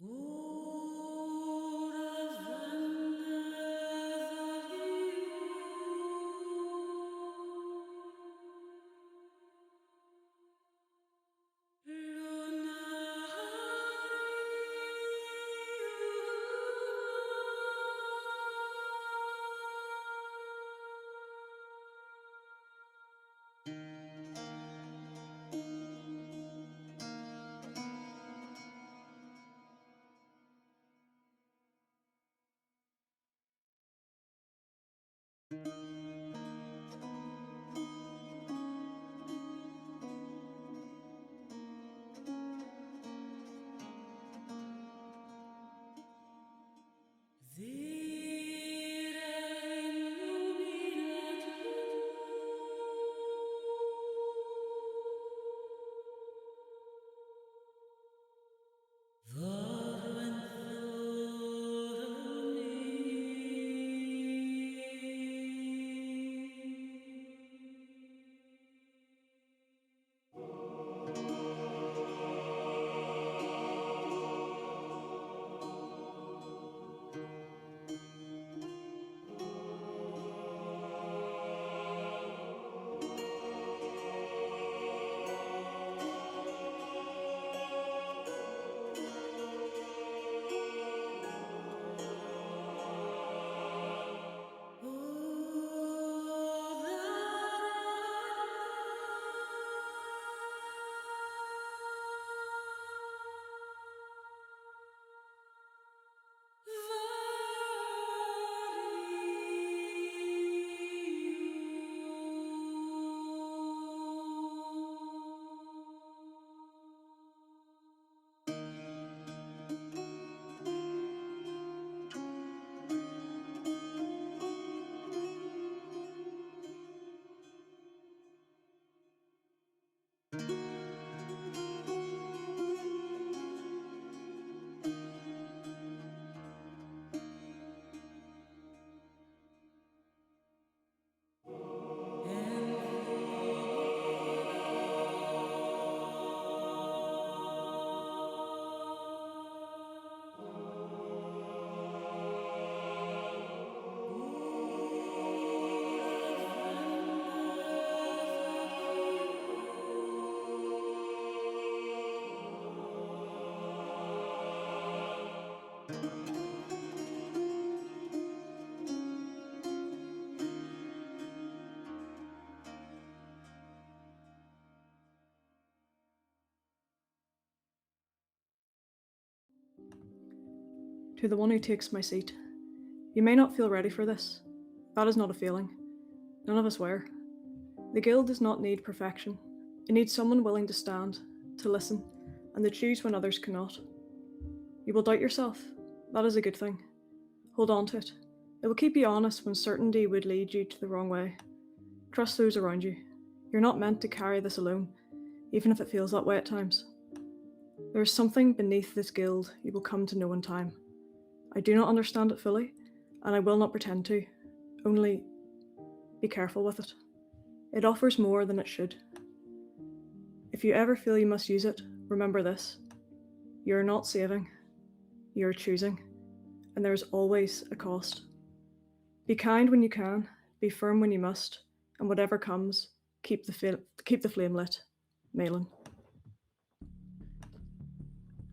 To the one who takes my seat. You may not feel ready for this. That is not a feeling. None of us were. The guild does not need perfection. It needs someone willing to stand, to listen, and to choose when others cannot. You will doubt yourself. That is a good thing. Hold on to it. It will keep you honest when certainty would lead you to the wrong way. Trust those around you. You're not meant to carry this alone, even if it feels that way at times. There is something beneath this guild you will come to know in time. I do not understand it fully, and I will not pretend to. Only be careful with it. It offers more than it should. If you ever feel you must use it, remember this. You are not saving. You are choosing, and there is always a cost. Be kind when you can, be firm when you must, and whatever comes, keep the flame lit. Malin.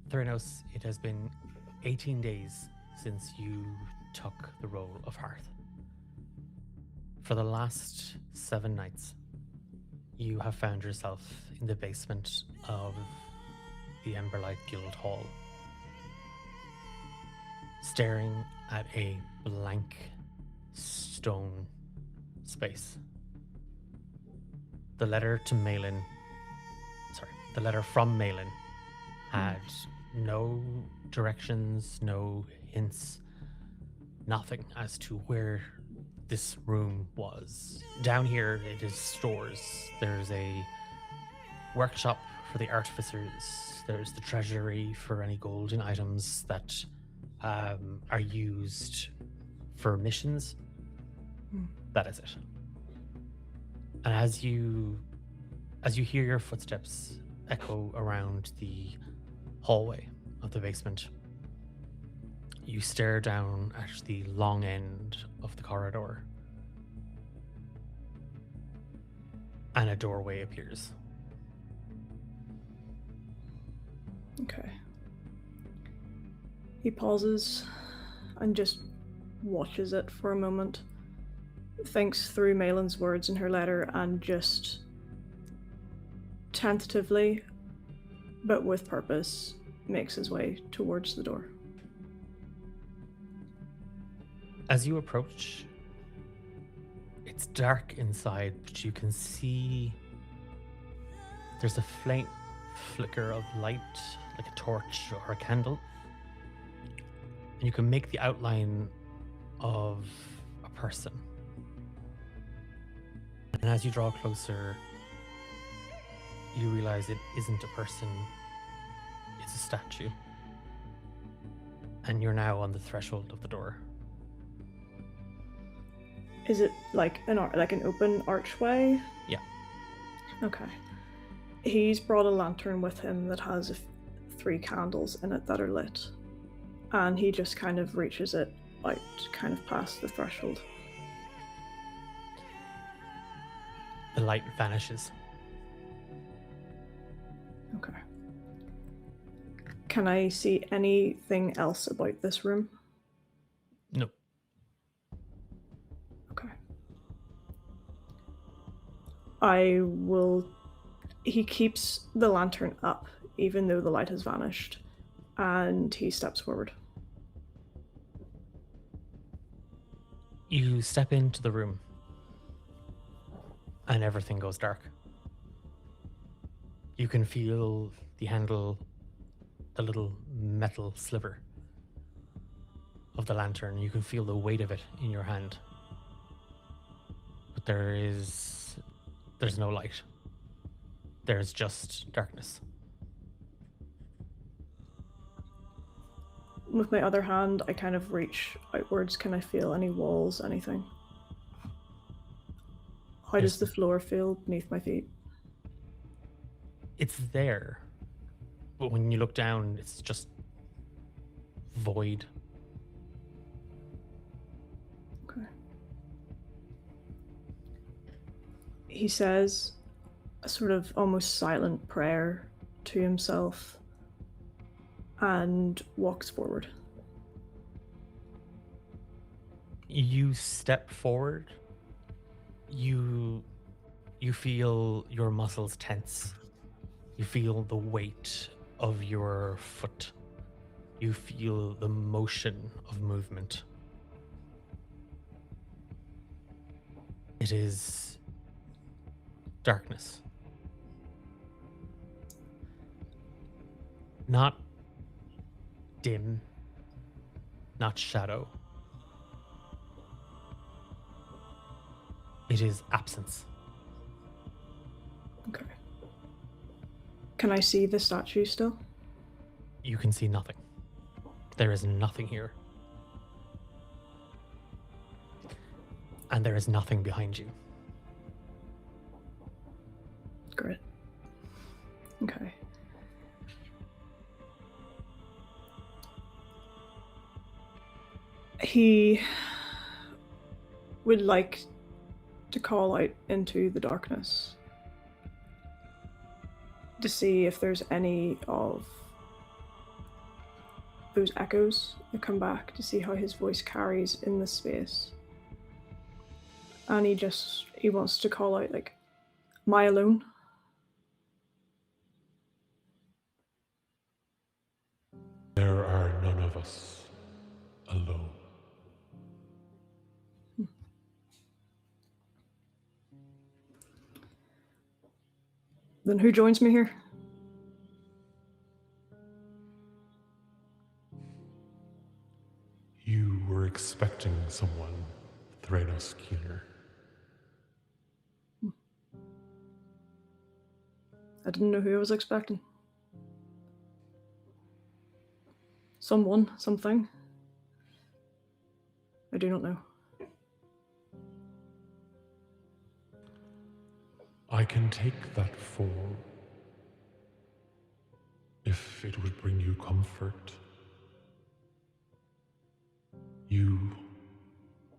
Theranos, it has been 18 days since you took the role of Hearth. For the last 7 nights, you have found yourself in the basement of the Emberlight Guild Hall, staring at a blank stone space. The letter from Malin had no directions, no hints, nothing as to where this room was. Down here, it is stores. There's a workshop for the artificers. There's the treasury for any golden items that are used for missions. That is it. And as you hear your footsteps echo around the hallway of the basement, You stare down at the long end of the corridor, and a doorway appears. Okay. He pauses and just watches it for a moment, thinks through Malin's words in her letter, and just tentatively, but with purpose, makes his way towards the door. As you approach, it's dark inside, but you can see there's a faint flicker of light, like a torch or a candle. And you can make the outline of a person. And as you draw closer, you realize it isn't a person, it's a statue. And you're now on the threshold of the door. Is it like an open archway? Yeah. Okay. He's brought a lantern with him that has 3 candles in it that are lit. And he just kind of reaches it out, kind of past the threshold. The light vanishes. Okay. Can I see anything else about this room? No. Okay. He keeps the lantern up, even though the light has vanished, and he steps forward. You step into the room, and everything goes dark. You can feel the handle, the little metal sliver of the lantern. You can feel the weight of it in your hand. But there's no light. There's just darkness. With my other hand, I kind of reach outwards. Can I feel any walls, anything? How does the floor feel beneath my feet? It's there, but when you look down, it's just void. Okay. He says a sort of almost silent prayer to himself and walks forward. You step forward. You feel your muscles tense. You feel the weight of your foot. You feel the motion of movement. It is darkness. Not dim, not shadow. It is absence. Okay. Can I see the statue still? You can see nothing. There is nothing here. And there is nothing behind you. Great. Okay. He would like to call out into the darkness to see if there's any of those echoes that come back, to see how his voice carries in the space. And he wants to call out, like, "Am I alone?" There are none of us alone. Then who joins me here? You were expecting someone, Thranos Keener. I didn't know who I was expecting. Someone, something. I do not know. I can take that form if it would bring you comfort. You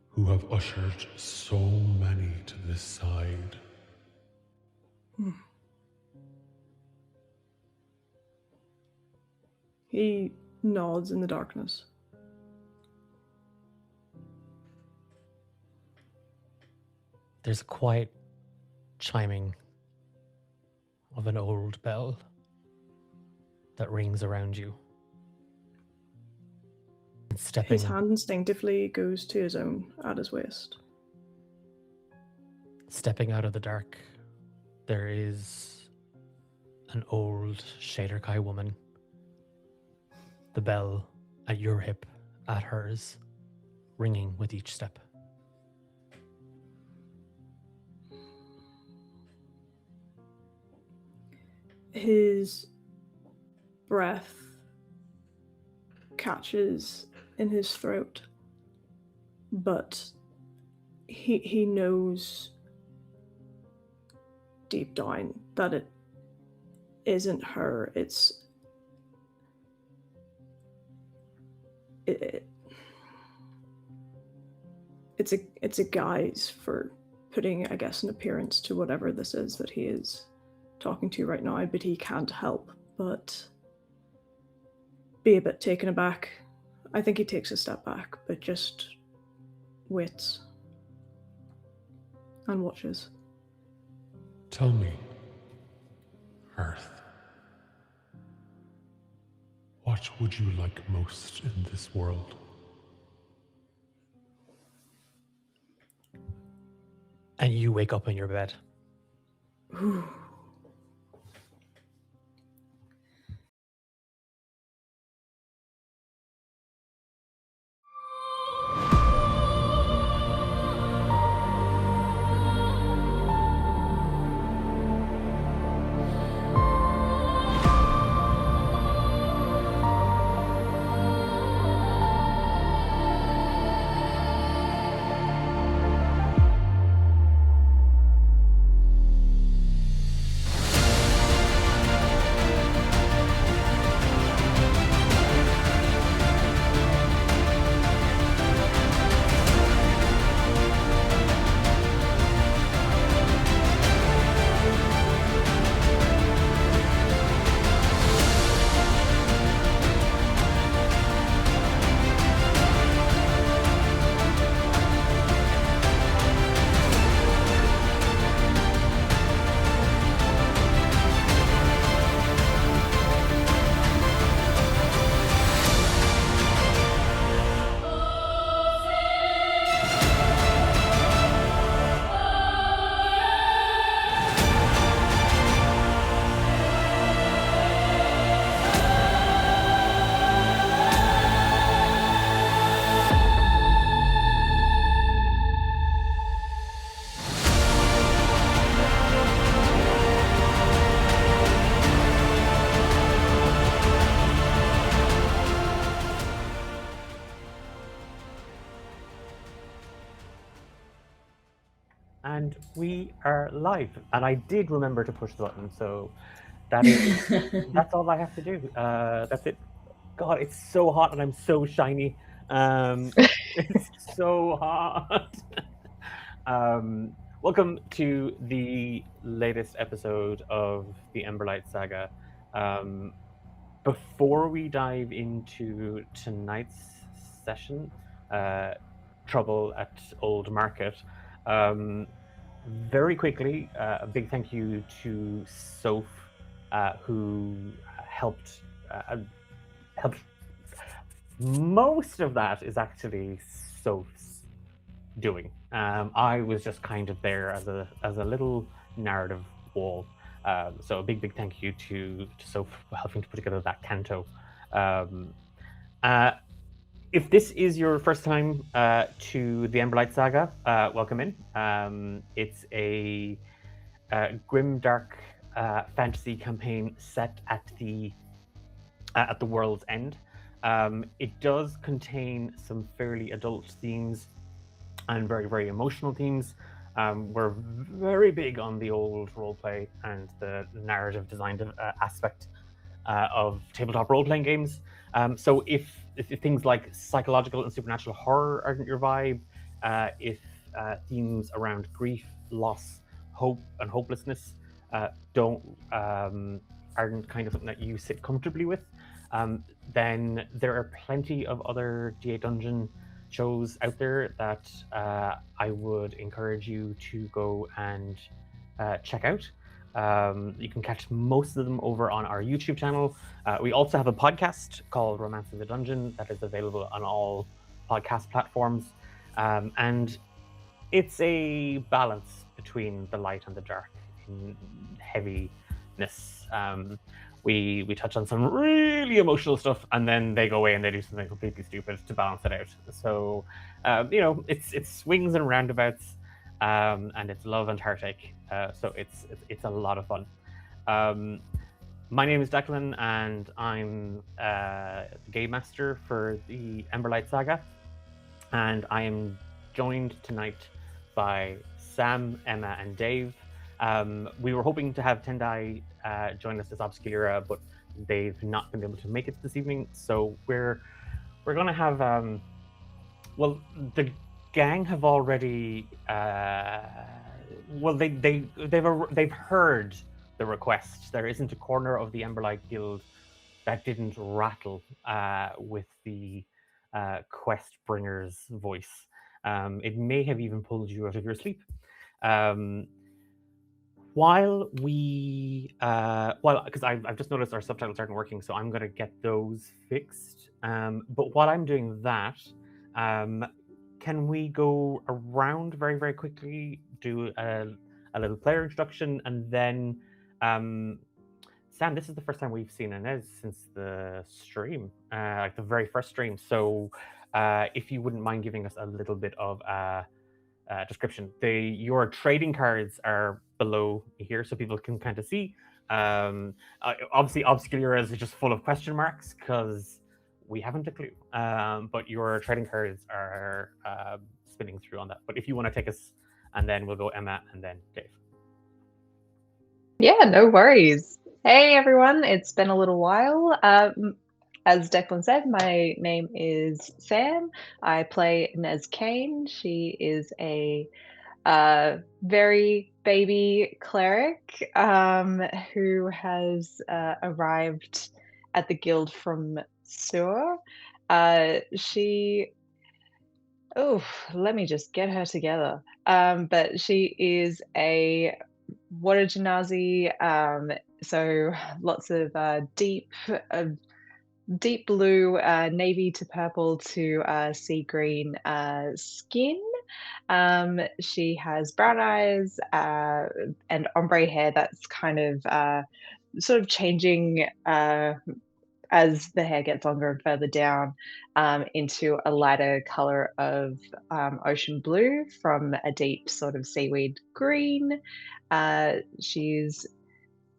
who have ushered so many to this side. He nods in the darkness. There's a quiet chiming of an old bell that rings around you. And His hand instinctively goes to his own at his waist. Stepping out of the dark, there is an old Shaderkai woman. The bell at your hip, at hers, ringing with each step. His breath catches in his throat, but he knows deep down that it isn't her. It's a guise for putting, I guess, an appearance to whatever this is that he is talking to right now, but he can't help but be a bit taken aback. I think he takes a step back, but just waits and watches. Tell me, Earth, what would you like most in this world? And you wake up in your bed. Ooh. And we are live. And I did remember to push the button, so that is that's all I have to do. That's it. God, it's so hot and I'm so shiny. It's so hot. Welcome to the latest episode of the Emberlight Saga. Before we dive into tonight's session, Trouble at Old Market, very quickly, a big thank you to Soph, who helped. Most of that is actually Soph's doing. I was just kind of there as a little narrative wall. So a big thank you to Soph for helping to put together that canto. If this is your first time to the Emberlight Saga, welcome in. It's a grim, dark fantasy campaign set at the world's end. It does contain some fairly adult themes and very emotional themes. We're very big on the old roleplay and the narrative design aspect of tabletop role-playing games. So if things like psychological and supernatural horror aren't your vibe, if themes around grief, loss, hope, and hopelessness don't aren't kind of something that you sit comfortably with, then there are plenty of other D8 Dungeon shows out there that I would encourage you to go and check out. You can catch most of them over on our YouTube channel. We also have a podcast called Romance in the Dungeon that is available on all podcast platforms. And it's a balance between the light and the dark in heaviness. We touch on some really emotional stuff, and then they go away and they do something completely stupid to balance it out. So, it's swings and roundabouts, and it's love and heartache. So it's a lot of fun. My name is Declan, and I'm the game master for the Emberlight Saga, and I am joined tonight by Sam, Emma, and Dave. We were hoping to have Tendai join us as Obscura, but they've not been able to make it this evening. So we're gonna have the gang have already they've heard the request. There isn't a corner of the Emberlight Guild that didn't rattle with the quest bringer's voice. It may have even pulled you out of your sleep. While because I've just noticed our subtitles aren't working, so I'm going to get those fixed. But while I'm doing that, can we go around very, very quickly, do a little player introduction, and then Sam, this is the first time we've seen Inez since the stream, like the very first stream. So if you wouldn't mind giving us a little bit of description. Your trading cards are below here, so people can kind of see. Obviously, Obscura is just full of question marks because we haven't a clue. But your trading cards are spinning through on that. But if you want to take us, and then we'll go Emma and then Dave. Yeah, no worries. Hey everyone, it's been a little while. As Declan said, my name is Sam. I play Inez Kane. She is a very baby cleric who has arrived at the guild from Sur. Let me just get her together. But she is a water genasi, so lots of deep blue, navy to purple to sea green skin. She has brown eyes and ombre hair that's kind of sort of changing as the hair gets longer and further down into a lighter color of ocean blue from a deep sort of seaweed green. She's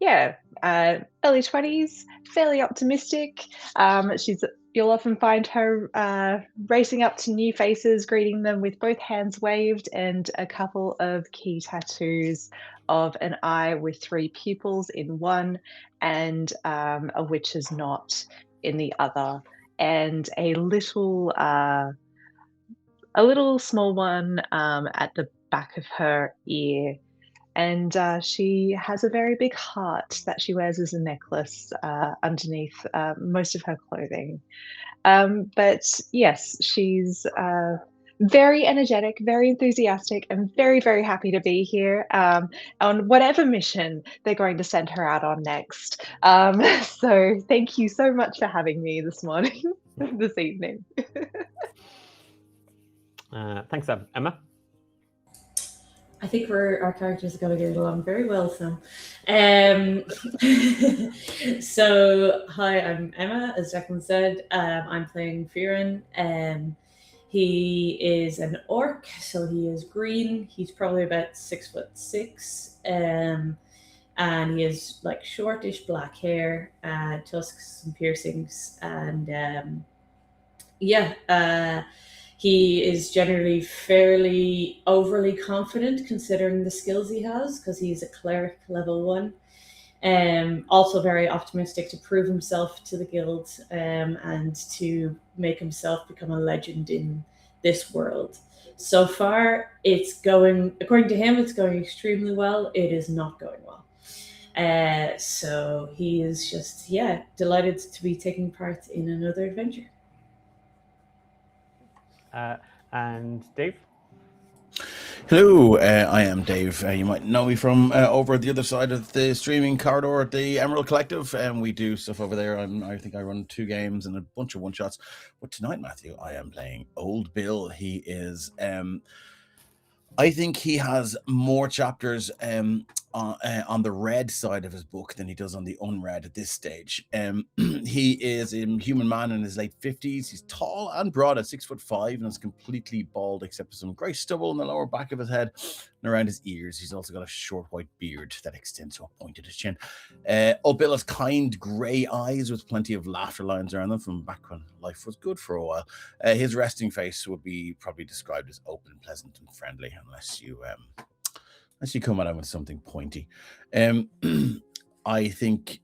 early 20s, fairly optimistic. You'll often find her racing up to new faces, greeting them with both hands waved and a couple of key tattoos of an eye with 3 pupils in one and a witch's knot in the other, and a little small one at the back of her ear. And she has a very big heart that she wears as a necklace underneath most of her clothing. But yes, she's very energetic, very enthusiastic, and very, very happy to be here on whatever mission they're going to send her out on next. So thank you so much for having me this morning, this evening. Thanks, Emma. I think our characters are going to get along very well, Sam. So, hi, I'm Emma, as Declan said. I'm playing Firan. He is an orc, so he is green. He's probably about 6'6", and he has like shortish black hair, tusks and piercings, and he is generally fairly overly confident considering the skills he has because he's a cleric level 1. Also very optimistic to prove himself to the guild and to make himself become a legend in this world. So far, it's going, according to him, it's going extremely well. It is not going well. So he is just, delighted to be taking part in another adventure. And Dave? Hello, I am Dave. You might know me from over at the other side of the streaming corridor at the Emerald Collective, and we do stuff over there. I think I run 2 games and a bunch of one-shots. But tonight, Matthew, I am playing Old Bill. He is... I think he has more chapters on the read side of his book than he does on the unread at this stage. He is a human man in his late 50s. He's tall and broad at 6'5" and is completely bald except for some grey stubble on the lower back of his head and around his ears. He's also got a short white beard that extends to a point at his chin. Old Bill has kind grey eyes with plenty of laughter lines around them from back when life was good for a while. His resting face would be probably described as open, pleasant, and friendly, unless you come at him with something pointy. I think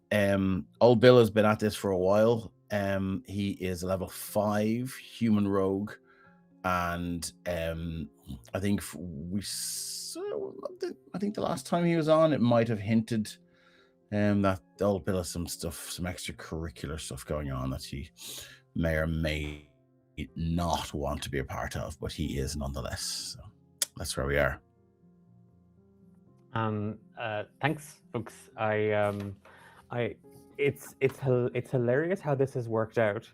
Old Bill has been at this for a while. He is a level 5 human rogue, and I think the last time he was on, it might have hinted that Old Bill has some extracurricular stuff going on that he may or may not want to be a part of, but he is nonetheless. So that's where we are. Thanks, folks. It's hilarious how this has worked out,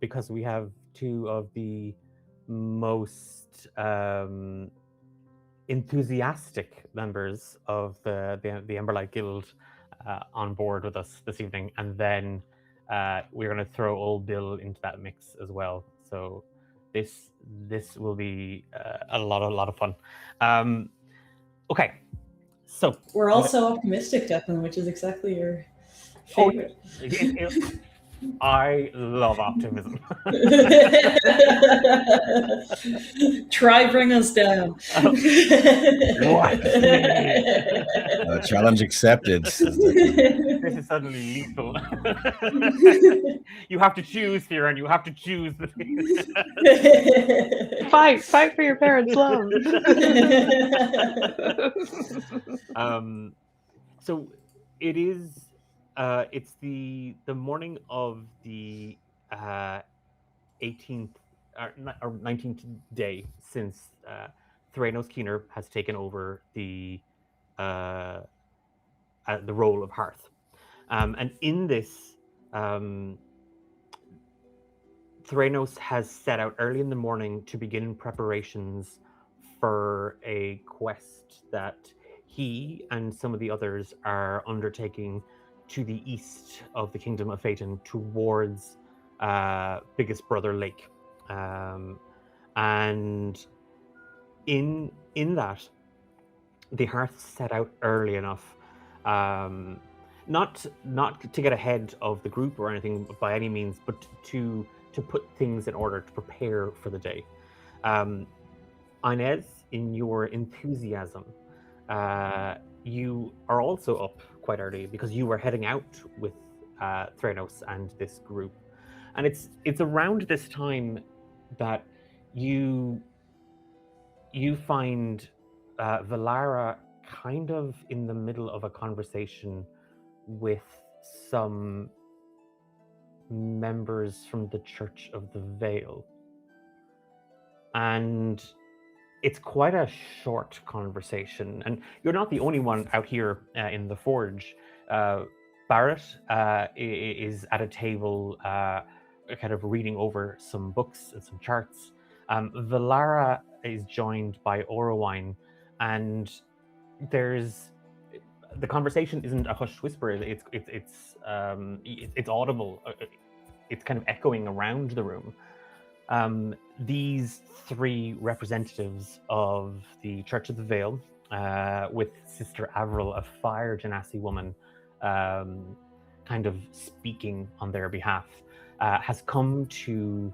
because we have 2 of the most enthusiastic members of the Emberlight Guild on board with us this evening, and then we're going to throw Old Bill into that mix as well. So this will be a lot of fun. Okay, so we're also optimistic, Declan, which is exactly your favorite. I love optimism. Try bring us down. What? Challenge accepted. This is suddenly lethal. You have to choose, Fiona. You have to choose. Fight for your parents' love. So it is. It's the morning of the 18th or 19th day since Theranos Keener has taken over the role of Hearth, and in this, Theranos has set out early in the morning to begin preparations for a quest that he and some of the others are undertaking to the east of the Kingdom of Phaeton towards Biggest Brother Lake. And in that, the Hearth set out early enough, not to get ahead of the group or anything by any means, but to put things in order, to prepare for the day. Inez, in your enthusiasm, you are also up quite early because you were heading out with Theranos and this group, and it's around this time that you find Valara kind of in the middle of a conversation with some members from the Church of the Veil, and it's quite a short conversation, and you're not the only one out here in the Forge. Barrett is at a table kind of reading over some books and some charts. Valara is joined by Orowine, and the conversation isn't a hushed whisper. It's audible. It's kind of echoing around the room. These 3 representatives of the Church of the Veil, with Sister Avril, a fire genasi woman, kind of speaking on their behalf, has come to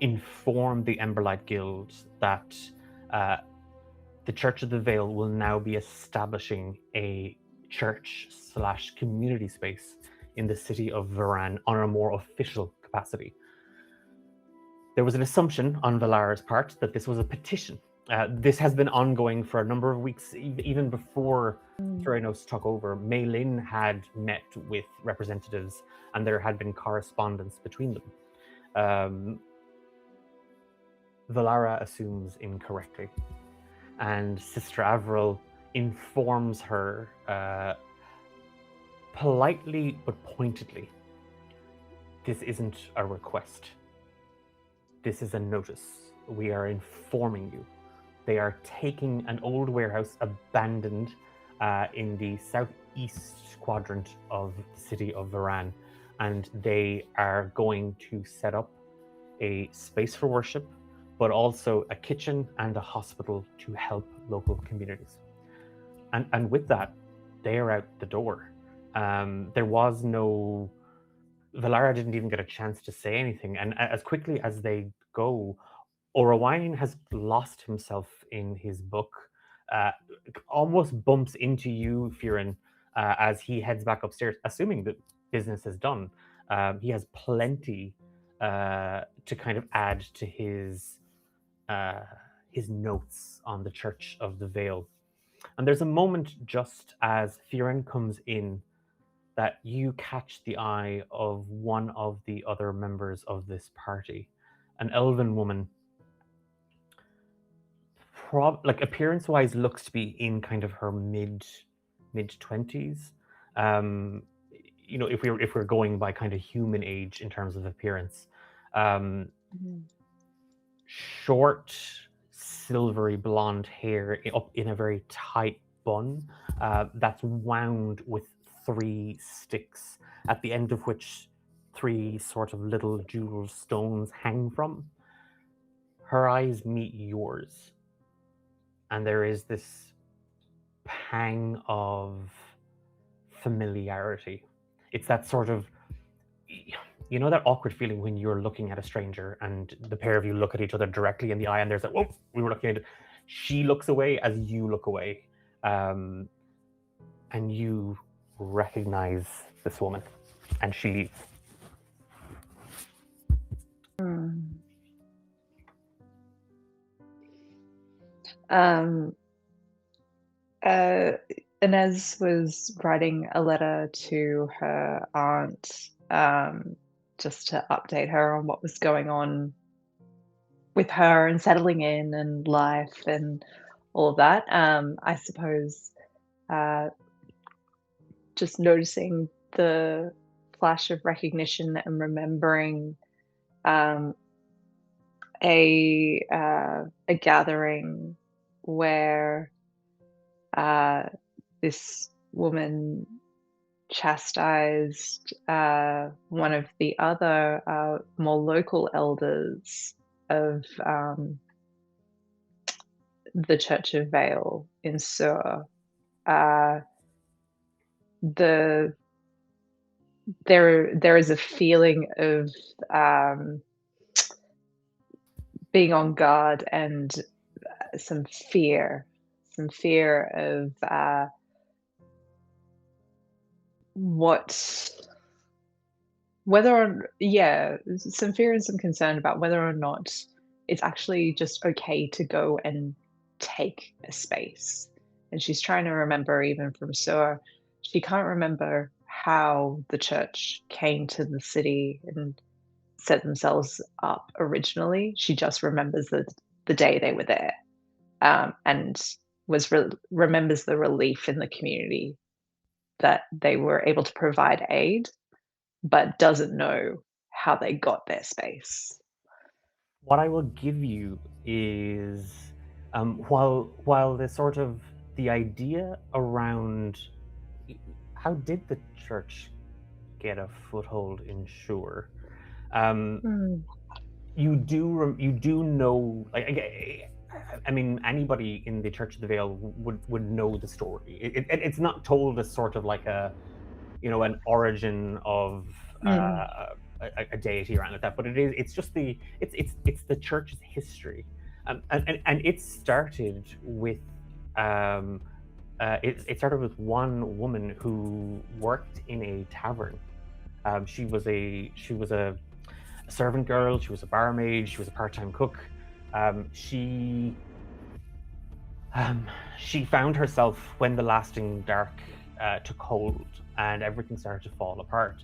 inform the Emberlight Guild that the Church of the Veil will now be establishing a church/community space in the city of Varan on a more official capacity. There was an assumption on Valara's part that this was a petition. This has been ongoing for a number of weeks, even before Theranos took over. Mei Lin had met with representatives, and there had been correspondence between them. Valara assumes incorrectly, and Sister Avril informs her politely but pointedly, this isn't a request. This is a notice. We are informing you. They are taking an old warehouse abandoned in the southeast quadrant of the city of Varan, and they are going to set up a space for worship, but also a kitchen and a hospital to help local communities. And with that, they are out the door. There was no... Valara didn't even get a chance to say anything, and as quickly as they go, Orowain has lost himself in his book, almost bumps into you, Firen, as he heads back upstairs, assuming that business is done. He has plenty to kind of add to his notes on the Church of the Veil. And there's a moment just as Firen comes in that you catch the eye of one of the other members of this party, an elven woman, like appearance-wise looks to be in kind of her mid-20s. You know, if we're going by kind of human age in terms of appearance. Short, silvery blonde hair up in a very tight bun that's wound with 3 sticks, at the end of which 3 sort of little jewel stones hang from. Her eyes meet yours, and there is this pang of familiarity. It's that sort of, you know, that awkward feeling when you're looking at a stranger and the pair of you look at each other directly in the eye, and there's that, whoa, we were looking at it. She looks away as you look away, and you recognize this woman, and she leaves. Inez was writing a letter to her aunt just to update her on what was going on with her and settling in and life and all of that. I suppose just noticing the flash of recognition and remembering a gathering where this woman chastised one of the other more local elders of the Church of Vale in Sur. There is a feeling of being on guard and some fear of some fear and some concern about whether or not it's actually just okay to go and take a space. And she's trying to remember, even from Sur, she can't remember how the church came to the city and set themselves up originally. She just remembers the day they were there, and remembers the relief in the community that they were able to provide aid, but doesn't know how they got their space. What I will give you is, while the sort of the idea around how did the church get a foothold in Shur, you do know, like, I mean, anybody in the Church of the Vale would know the story. It's not told as sort of like a, you know, an origin of a deity or anything like that, but it's just the church's history, and it started with it started with one woman who worked in a tavern. She was a servant girl. She was a barmaid. She was a part-time cook. She found herself when the lasting dark took hold and everything started to fall apart.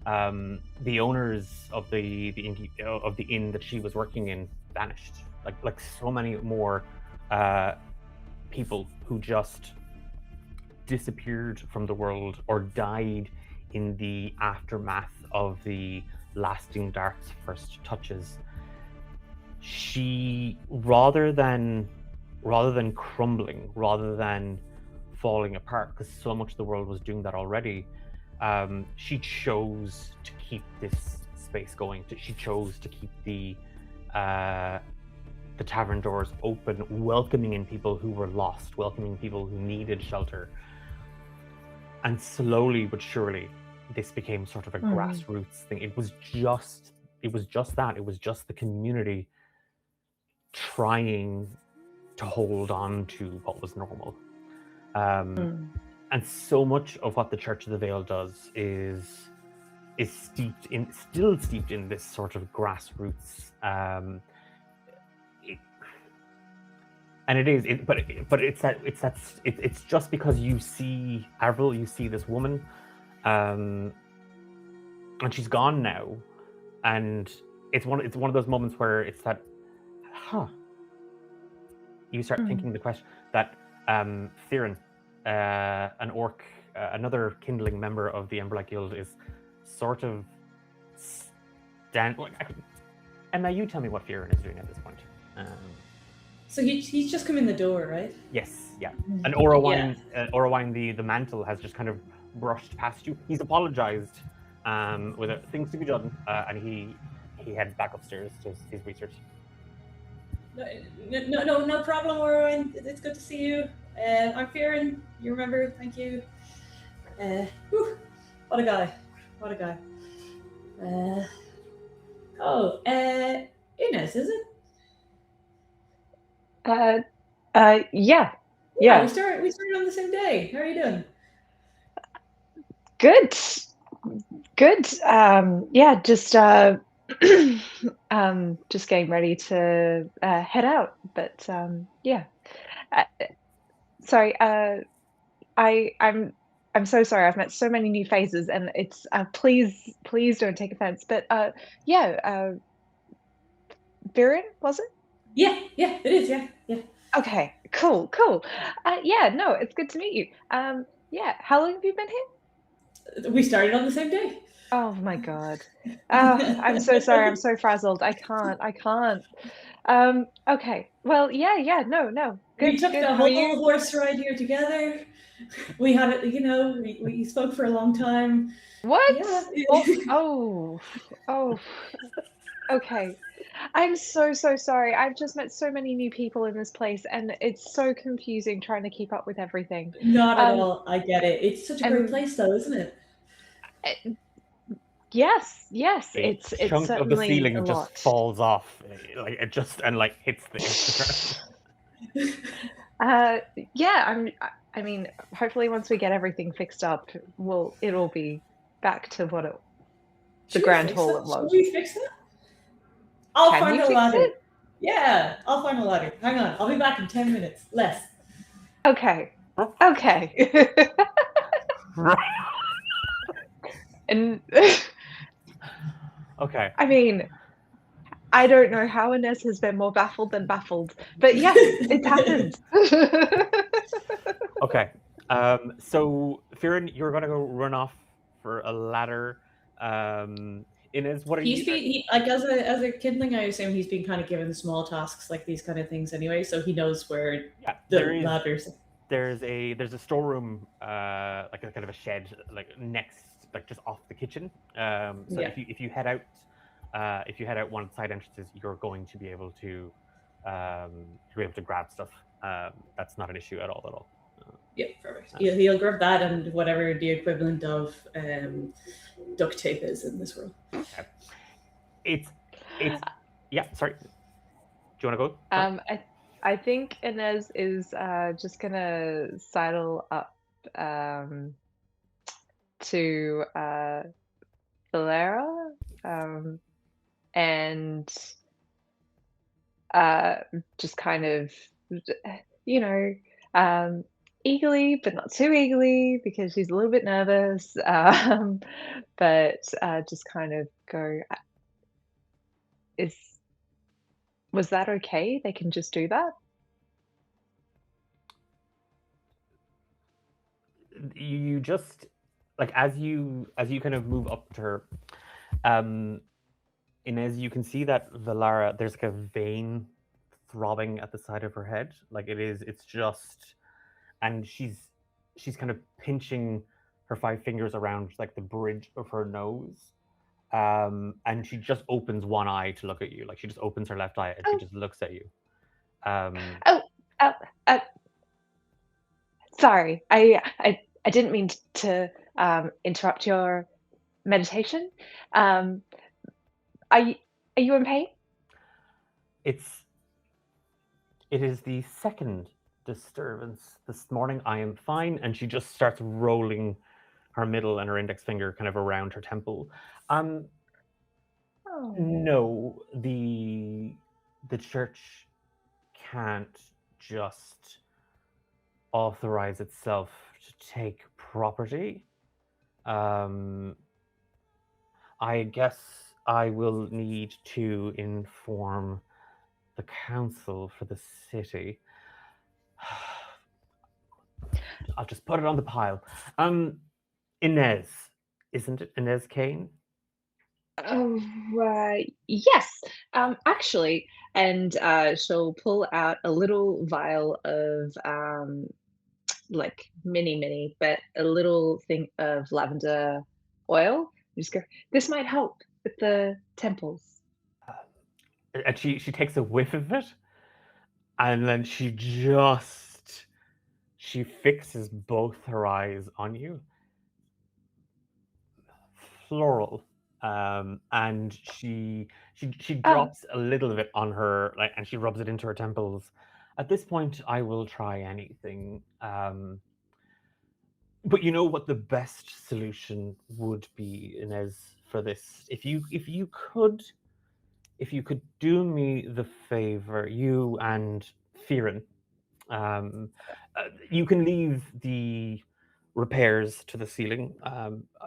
The owners of the inn that she was working in vanished, like so many more people who just disappeared from the world or died in the aftermath of the lasting dark's first touches. She, rather than crumbling, rather than falling apart, because so much of the world was doing that already, she chose to keep this space going. She chose to keep the tavern doors open, welcoming in people who were lost, welcoming people who needed shelter. And slowly but surely, this became sort of a grassroots thing. It was just that. It was just the community trying to hold on to what was normal. And so much of what the Church of the Veil does is still steeped in this sort of grassroots. It's just because you see Avril, you see this woman, and she's gone now, and it's one of those moments where it's that, you start thinking the question that Theron, an orc, another kindling member of the Emberlight Guild, is sort of Emma, you tell me what Theron is doing at this point. So he's just come in the door, right? Yes, yeah. And Orowine, the mantle has just kind of brushed past you. He's apologized with things to be done, and he heads back upstairs to his research. No problem, Orowine. It's good to see you. I'm Fearon. You remember? Thank you. What a guy. Inez, is it? Yeah. We started on the same day. How are you doing? Good. Yeah, just just getting ready to head out. But yeah. Sorry. I'm so sorry. I've met so many new faces, and it's please don't take offense. But yeah. Viren, was it? Yeah, it is. Yeah. Okay, cool. Yeah, no, it's good to meet you. Yeah, how long have you been here? We started on the same day. Oh my god. I'm so sorry. I'm so frazzled. I can't. Okay. Well, yeah. No. Good. We took good. the How are you? whole horse ride here together. We had it. We spoke for a long time. What? Yeah. Oh. Okay. I'm so sorry. I've just met so many new people in this place, and it's so confusing trying to keep up with everything. Not at all. I get it. It's such a great place, though, isn't it? Yes. It's chunk certainly of the ceiling a just lot. falls off, like it just hits the ground. Yeah. I mean, hopefully, once we get everything fixed up, it'll be back to what the grand hall it was. Should we fix it? I'll Can find you a fix ladder. it? Yeah, I'll find a ladder. Hang on, I'll be back in 10 minutes. Less. Okay. And Okay. I mean, I don't know how Inez has been more baffled than baffled, but yes, it happens. Okay. So Fearon, you're gonna go run off for a ladder. Inez, what are you? As a kindling, I assume he's been kind of given small tasks like these kind of things anyway, so he knows where the ladders. There's a storeroom, like a kind of a shed, like next, like just off the kitchen. If you head out one of the side entrances, you're going to be able to grab stuff. That's not an issue at all. Yeah, perfect. He'll grab that and whatever the equivalent of duct tape is in this world. Okay. It's yeah. Sorry. Do you want to go? I think Inez is just gonna sidle up to Valera and just kind of, you know, eagerly, but not too eagerly because she's a little bit nervous. But just kind of go, is was that okay? They can just do that? You just like as you kind of move up to her, Inez, you can see that Valara, there's like a vein throbbing at the side of her head. Like it's just, and she's kind of pinching her 5 fingers around like the bridge of her nose. And she just opens one eye to look at you. Like she just opens her left eye and she Oh. just looks at you. Oh, uh, sorry. I didn't mean to interrupt your meditation. Are you in pain? It is the second disturbance this morning. I am fine. And she just starts rolling her middle and her index finger kind of around her temple. Oh. No, the church can't just authorize itself to take property. I guess I will need to inform the council for the city. I'll just put it on the pile. Inez, isn't it Inez Kane? Yes. Actually, and she'll pull out a little vial of like mini, but a little thing of lavender oil. You just go, this might help with the temples. And she takes a whiff of it, and then she fixes both her eyes on you. Floral. And she drops a little of it on her, like, and she rubs it into her temples. At this point, I will try anything. But you know what the best solution would be, Inez, for this? If you could do me the favor, you and Firen, you can leave the repairs to the ceiling.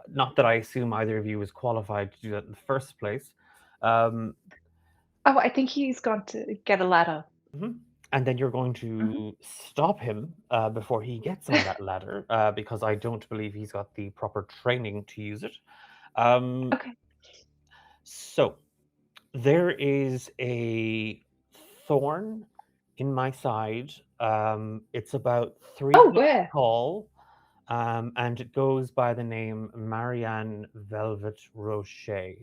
Not that I assume either of you is qualified to do that in the first place. I think he's gone to get a ladder. And then you're going to stop him before he gets on that ladder, because I don't believe he's got the proper training to use it. Okay. So there is a thorn in my side. It's about 3 Oh, feet where? tall, and it goes by the name Marianne Velvet Rocher.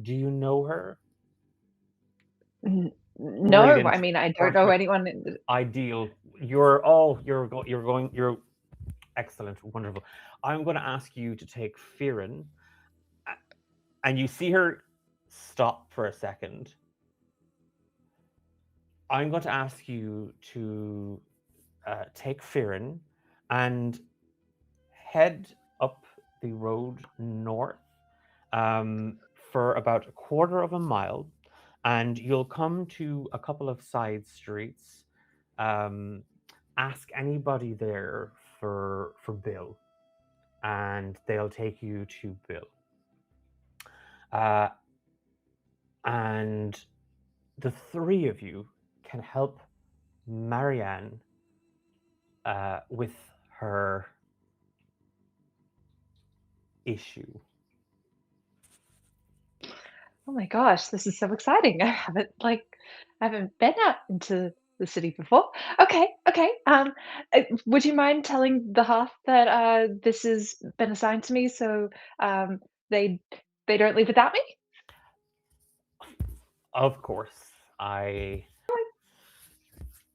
Do you know her? No, Brilliant. I mean, I don't know Perfect. anyone. Ideal. You're excellent, wonderful. I'm going to ask you to take Firen, and you see her stop for a second. I'm going to ask you to take Firen and head up the road north for about a quarter of a mile, and you'll come to a couple of side streets. Ask anybody there for Bill, and they'll take you to Bill. And the 3 of you can help Marianne with her issue. Oh my gosh, this is so exciting. I haven't been out into the city before. Okay. Would you mind telling the half that this has been assigned to me so they don't leave without me? Of course, I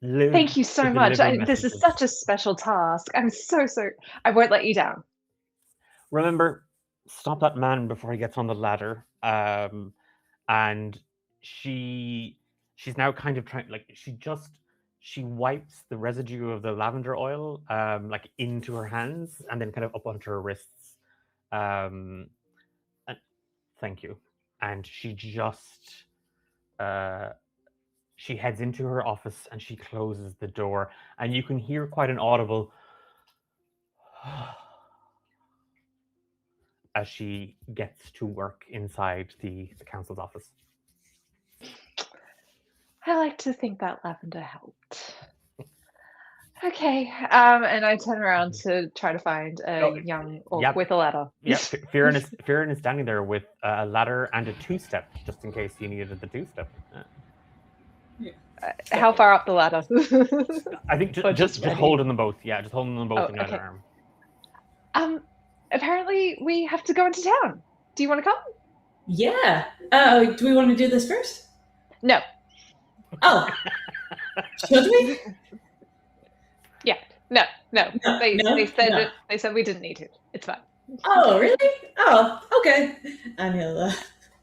live Thank you so to much. deliver This is messages. such a special task. I'm so I won't let you down. Remember, stop that man before he gets on the ladder. And she's now kind of trying, like she she wipes the residue of the lavender oil like into her hands and then kind of up onto her wrists. And, thank you. And she just she heads into her office and she closes the door, and you can hear quite an audible as she gets to work inside the council's office. I like to think that lavender helped. Okay, and I turn around to try to find a Oh, young orc yep. with a ladder. Yeah, Firen is standing there with a ladder and a two-step, just in case you needed the two-step. How far up the ladder? I think Or just ready? holding them both. Yeah, just holding them both Oh, in either okay. arm. Apparently we have to go into town. Do you want to come? Yeah. Do we want to do this first? No. Oh. Should we? Yeah. No. No, They no, said no. they said we didn't need to. It's fine. Oh, really? Oh, okay. And he'll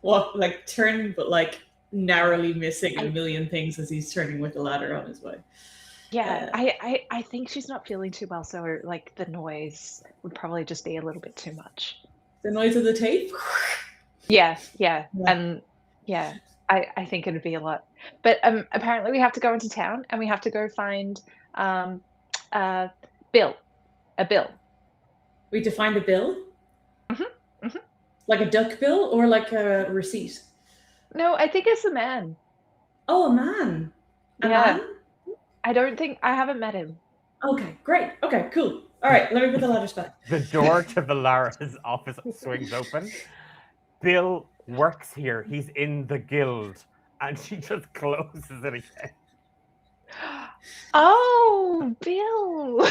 walk, like, turn, but like narrowly missing a million things as he's turning with the ladder on his way. Yeah, I think she's not feeling too well, so like the noise would probably just be a little bit too much. The noise of the tape? Yeah. And yeah, I think it'd be a lot. But apparently we have to go into town and we have to go find a bill. We have to find a bill? Mm-hmm. Like a duck bill or like a receipt? No, I think it's a man. Oh, a man. A Yeah. man? I haven't met him. Okay, great. Okay, cool. All right, let me put the ladders back. The door to Valara's office swings open. Bill works here. He's in the guild. And she just closes it again. Oh, Bill.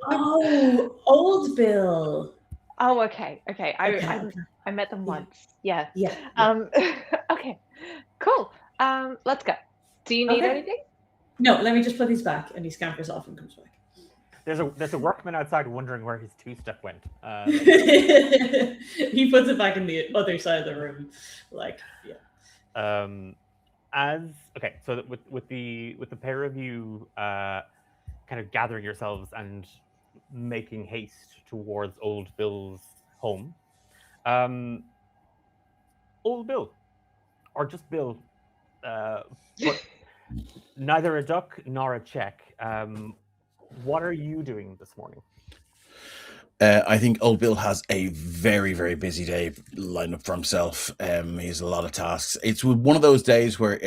Oh, old Bill. Oh, okay. Okay. I met them once. Yeah. Yeah. Okay. Cool. Let's go. Do you need Okay. anything? No, let me just put these back, and he scampers off and comes back. There's a workman outside wondering where his two-step went. He puts it back in the other side of the room, like yeah. So with the pair of you kind of gathering yourselves and making haste towards old Bill's home, old Bill, or just Bill, but neither a duck nor a check. What are you doing this morning? I think old Bill has a very, very busy day lined up for himself. He has a lot of tasks. It's one of those days where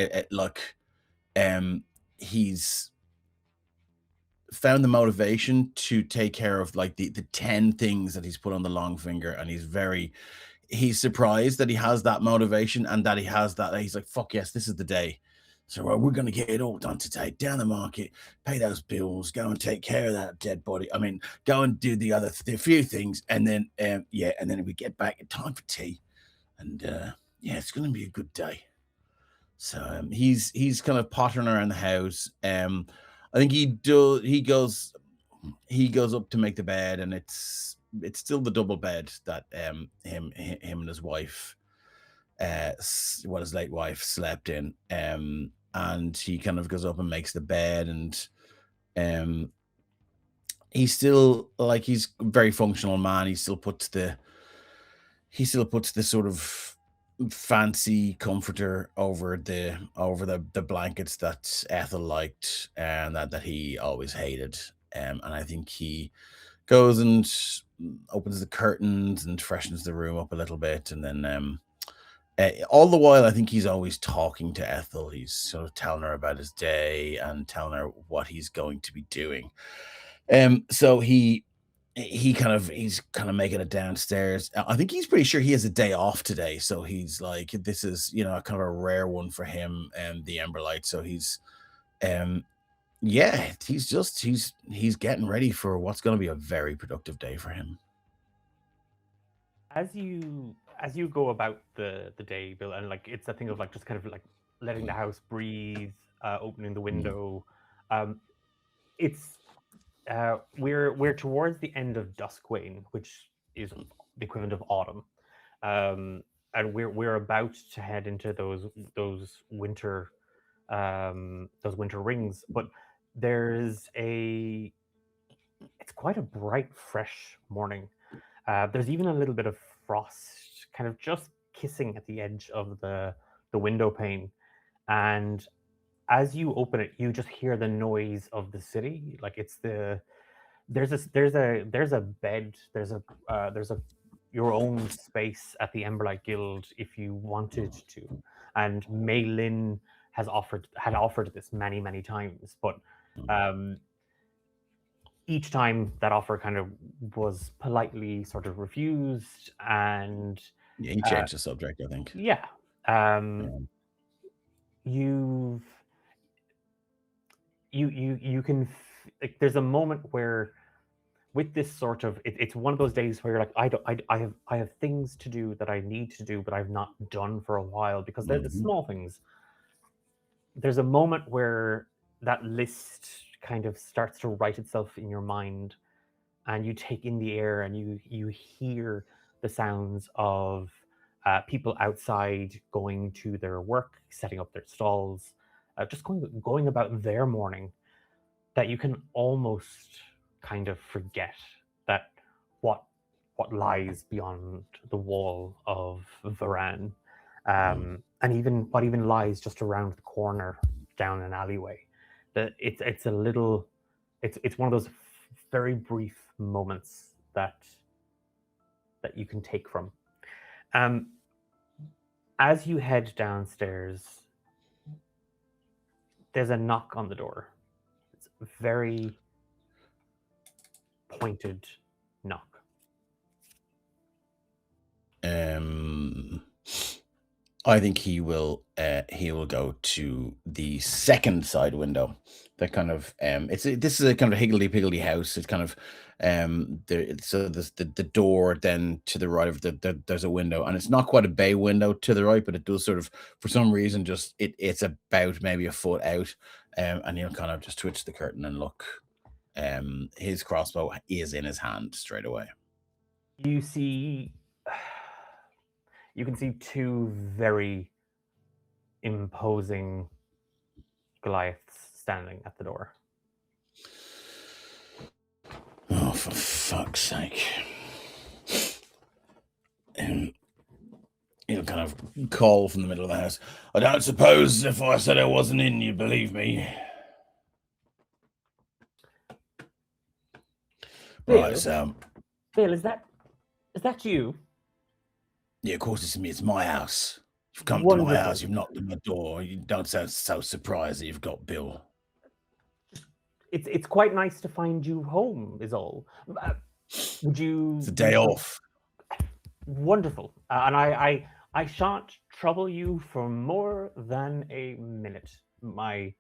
he's found the motivation to take care of like the 10 things that he's put on the long finger, and he's surprised that he has that motivation and that he has that. He's like, fuck yes, this is the day. So we're going to get it all done today. Down the market, pay those bills, go and take care of that dead body. I mean, go and do the few things, and then and then we get back in time for tea, and it's going to be a good day. So he's kind of pottering around the house. I think he goes up to make the bed, and it's still the double bed that him and his wife, his late wife, slept in. And he kind of goes up and makes the bed, and he's still like, he's a very functional man. He still puts the sort of fancy comforter over the blankets that Ethel liked and that he always hated. And I think he goes and opens the curtains and freshens the room up a little bit, and then all the while, I think he's always talking to Ethel. He's sort of telling her about his day and telling her what he's going to be doing. So he's kind of making it downstairs. I think he's pretty sure he has a day off today. So he's like, this is, kind of a rare one for him and the Emberlight. So he's he's getting ready for what's going to be a very productive day for him. As you go about the day, Bill, and like it's a thing of like just kind of like letting the house breathe, opening the window. We're towards the end of Duskwane, which is the equivalent of autumn, and we're about to head into those winter rings. But There's it's quite a bright, fresh morning. There's even a little bit of frost kind of just kissing at the edge of the window pane. And as you open it, you just hear the noise of the city. Like it's there's a bed, there's a your own space at the Emberlight Guild if you wanted to. And Mei Lin had offered this many times, but each time that offer kind of was politely sort of refused, and Yeah, he changed the subject, I think. yeah, you can like there's a moment where with this sort of it's one of those days where you're like I have things to do that I need to do but I've not done for a while because they're the small things. There's a moment where that list kind of starts to write itself in your mind, and you take in the air and you hear the sounds of people outside going to their work, setting up their stalls, just going about their morning, that you can almost kind of forget that what lies beyond the wall of Varan, and even what even lies just around the corner down an alleyway. That it's a little, it's one of those very brief moments that you can take from. As you head downstairs, there's a knock on the door. It's a very pointed knock. I think he will go to the second side window. That kind of this is a kind of higgledy-piggledy house. It's kind of so there's the door, then to the right of there's a window, and it's not quite a bay window to the right, but it does sort of, for some reason, just it's about maybe a foot out, and he'll kind of just twitch the curtain and look. His crossbow is in his hand straight away. You can see two very imposing Goliaths standing at the door. Oh, for fuck's sake. He'll kind of call from the middle of the house. I don't suppose if I said I wasn't in, you'd believe me. Bill, Right, so... Bill, is that you? Yeah, of course it's me. It's my house. You've come Wonderful. to my house. You've knocked on my door. You don't sound so surprised that you've got Bill. It's quite nice to find you home, is all. Would you... It's a day off. Wonderful. And I shan't trouble you for more than a minute, my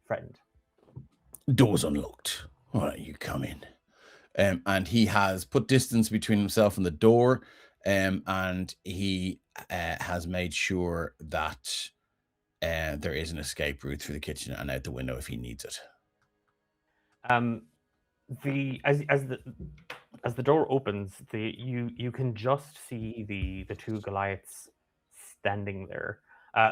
friend. Door's unlocked. Why don't you come in? And he has put distance between himself and the door, and he has made sure that there is an escape route through the kitchen and out the window if he needs it. As the door opens, you can just see the two Goliaths standing there.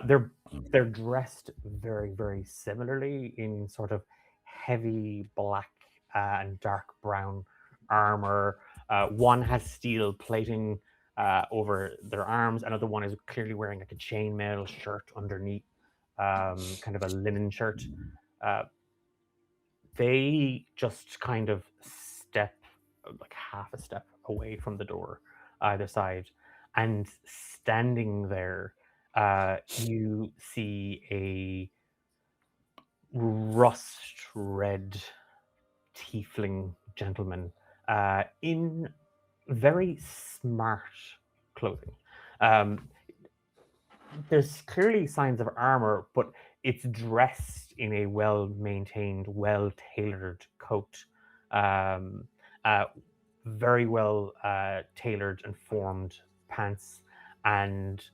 They're dressed very, very similarly in sort of heavy black and dark brown armor. One has steel plating over their arms. Another one is clearly wearing like a chainmail shirt underneath, kind of a linen shirt. They just kind of step like half a step away from the door either side, and standing there you see a rust red tiefling gentleman in very smart clothing. There's clearly signs of armor, but it's dressed in a well-maintained, well-tailored coat. Very well tailored and formed pants, and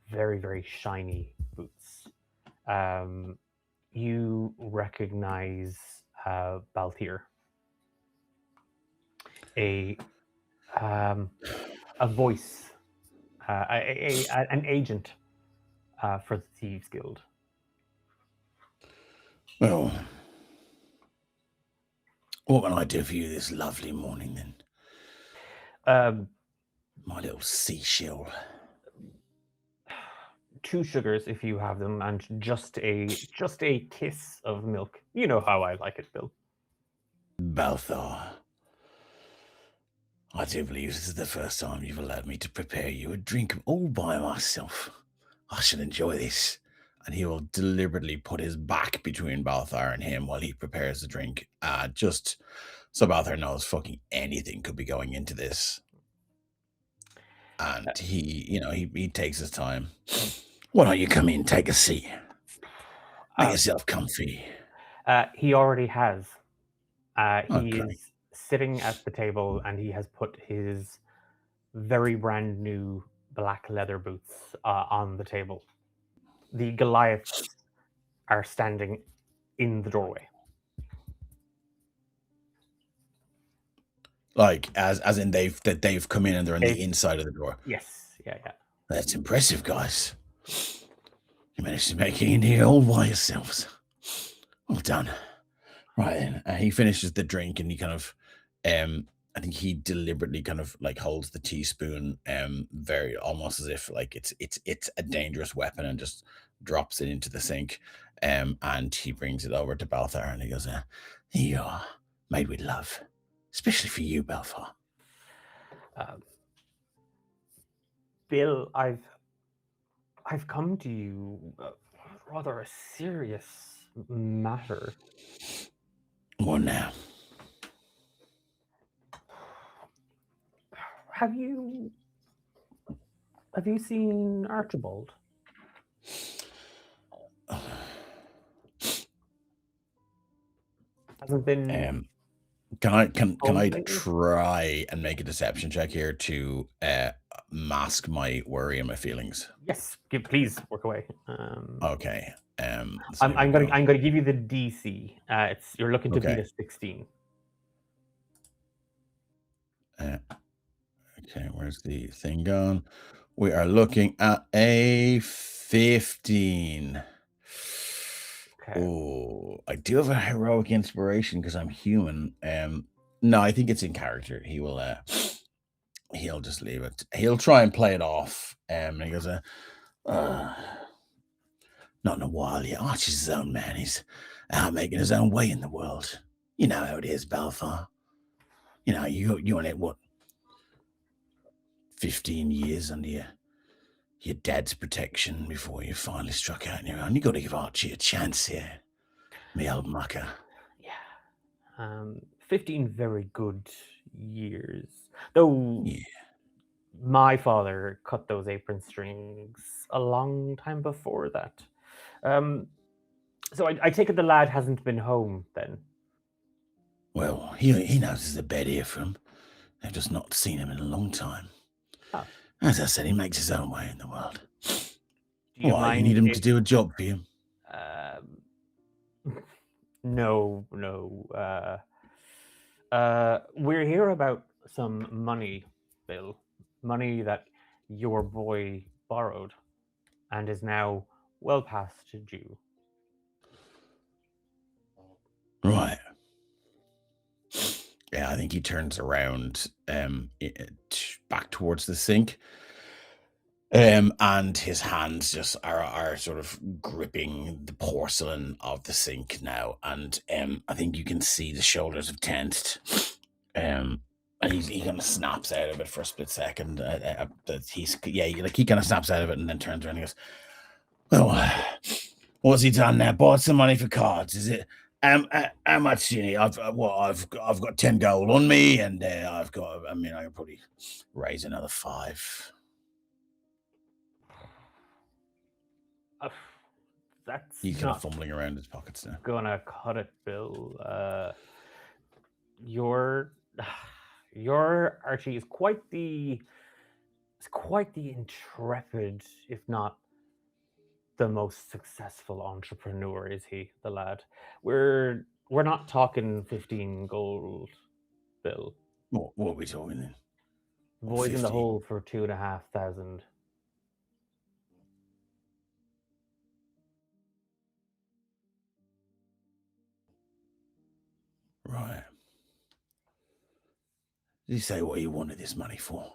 very, very shiny boots. You recognize Balthier, a voice, an agent for the Thieves Guild. Well, What can I do for you this lovely morning, then? Um, My little seashell. 2 sugars if you have them, and just a kiss of milk. You know how I like it, Bill. Balthar, I do believe this is the first time you've allowed me to prepare you a drink all by myself. I shall enjoy this. And he will deliberately put his back between Balthar and him while he prepares the drink. Just so Balthar knows fucking anything could be going into this. And he takes his time. Why don't you come in, take a seat. Make yourself comfy. He already has. He Okay. is sitting at the table, and he has put his very brand new black leather boots on the table. The Goliaths are standing in the doorway. Like as in they've come in and they're on the inside of the door. Yes, yeah. That's impressive, guys. You managed to make it in here all by yourselves. Well done. Right then, he finishes the drink and he kind of, I think he deliberately kind of like holds the teaspoon, very almost as if like it's a dangerous weapon, and just drops it into the sink, and he brings it over to Balthar and he goes, "Here you are, made with love, especially for you, Balthar." Bill, I've come to you rather a serious matter. What now? Have you seen Archibald? Hasn't been. Can I try and make a deception check here to mask my worry and my feelings? Yes, please work away. Okay. I'm gonna give you the DC. You're looking to beat a 16. Okay, where's the thing gone? We are looking at a 15. Okay. Oh, I do have a heroic inspiration because I'm human. No, I think it's in character. He'll just leave it. He'll try and play it off. And he goes, not in a while yet. Archie's his own man. He's out making his own way in the world. You know how it is, Balthar. You know, you on it, what, 15 years under your dad's protection before you finally struck out on your own. You got to give Archie a chance here, me old mucker. Yeah. 15 very good years. Though my father cut those apron strings a long time before that. So I take it the lad hasn't been home then? Well, he knows there's a bed here for him. They've just not seen him in a long time. Oh. As I said, he makes his own way in the world. Do you mind you need him to do a job for you? No. We're here about some money, Bill. Money that your boy borrowed and is now well past due. Right. Yeah, I think he turns around back towards the sink. And his hands just are sort of gripping the porcelain of the sink now. And I think you can see the shoulders have tensed. And he kind of snaps out of it for a split second. He kind of snaps out of it and then turns around and goes, "Well, what's he done now? Bought some money for cards, is it? How much do you need? I've got 10 gold on me, and I can probably raise another 5. He's kind of fumbling around his pockets now. Gonna cut it, Bill. Your Archie is quite the intrepid, if not the most successful entrepreneur, is he, the lad? We're not talking 15 gold, Bill. What are we talking then? Boys in the hole for 2,500. Right. Did he say what he wanted this money for?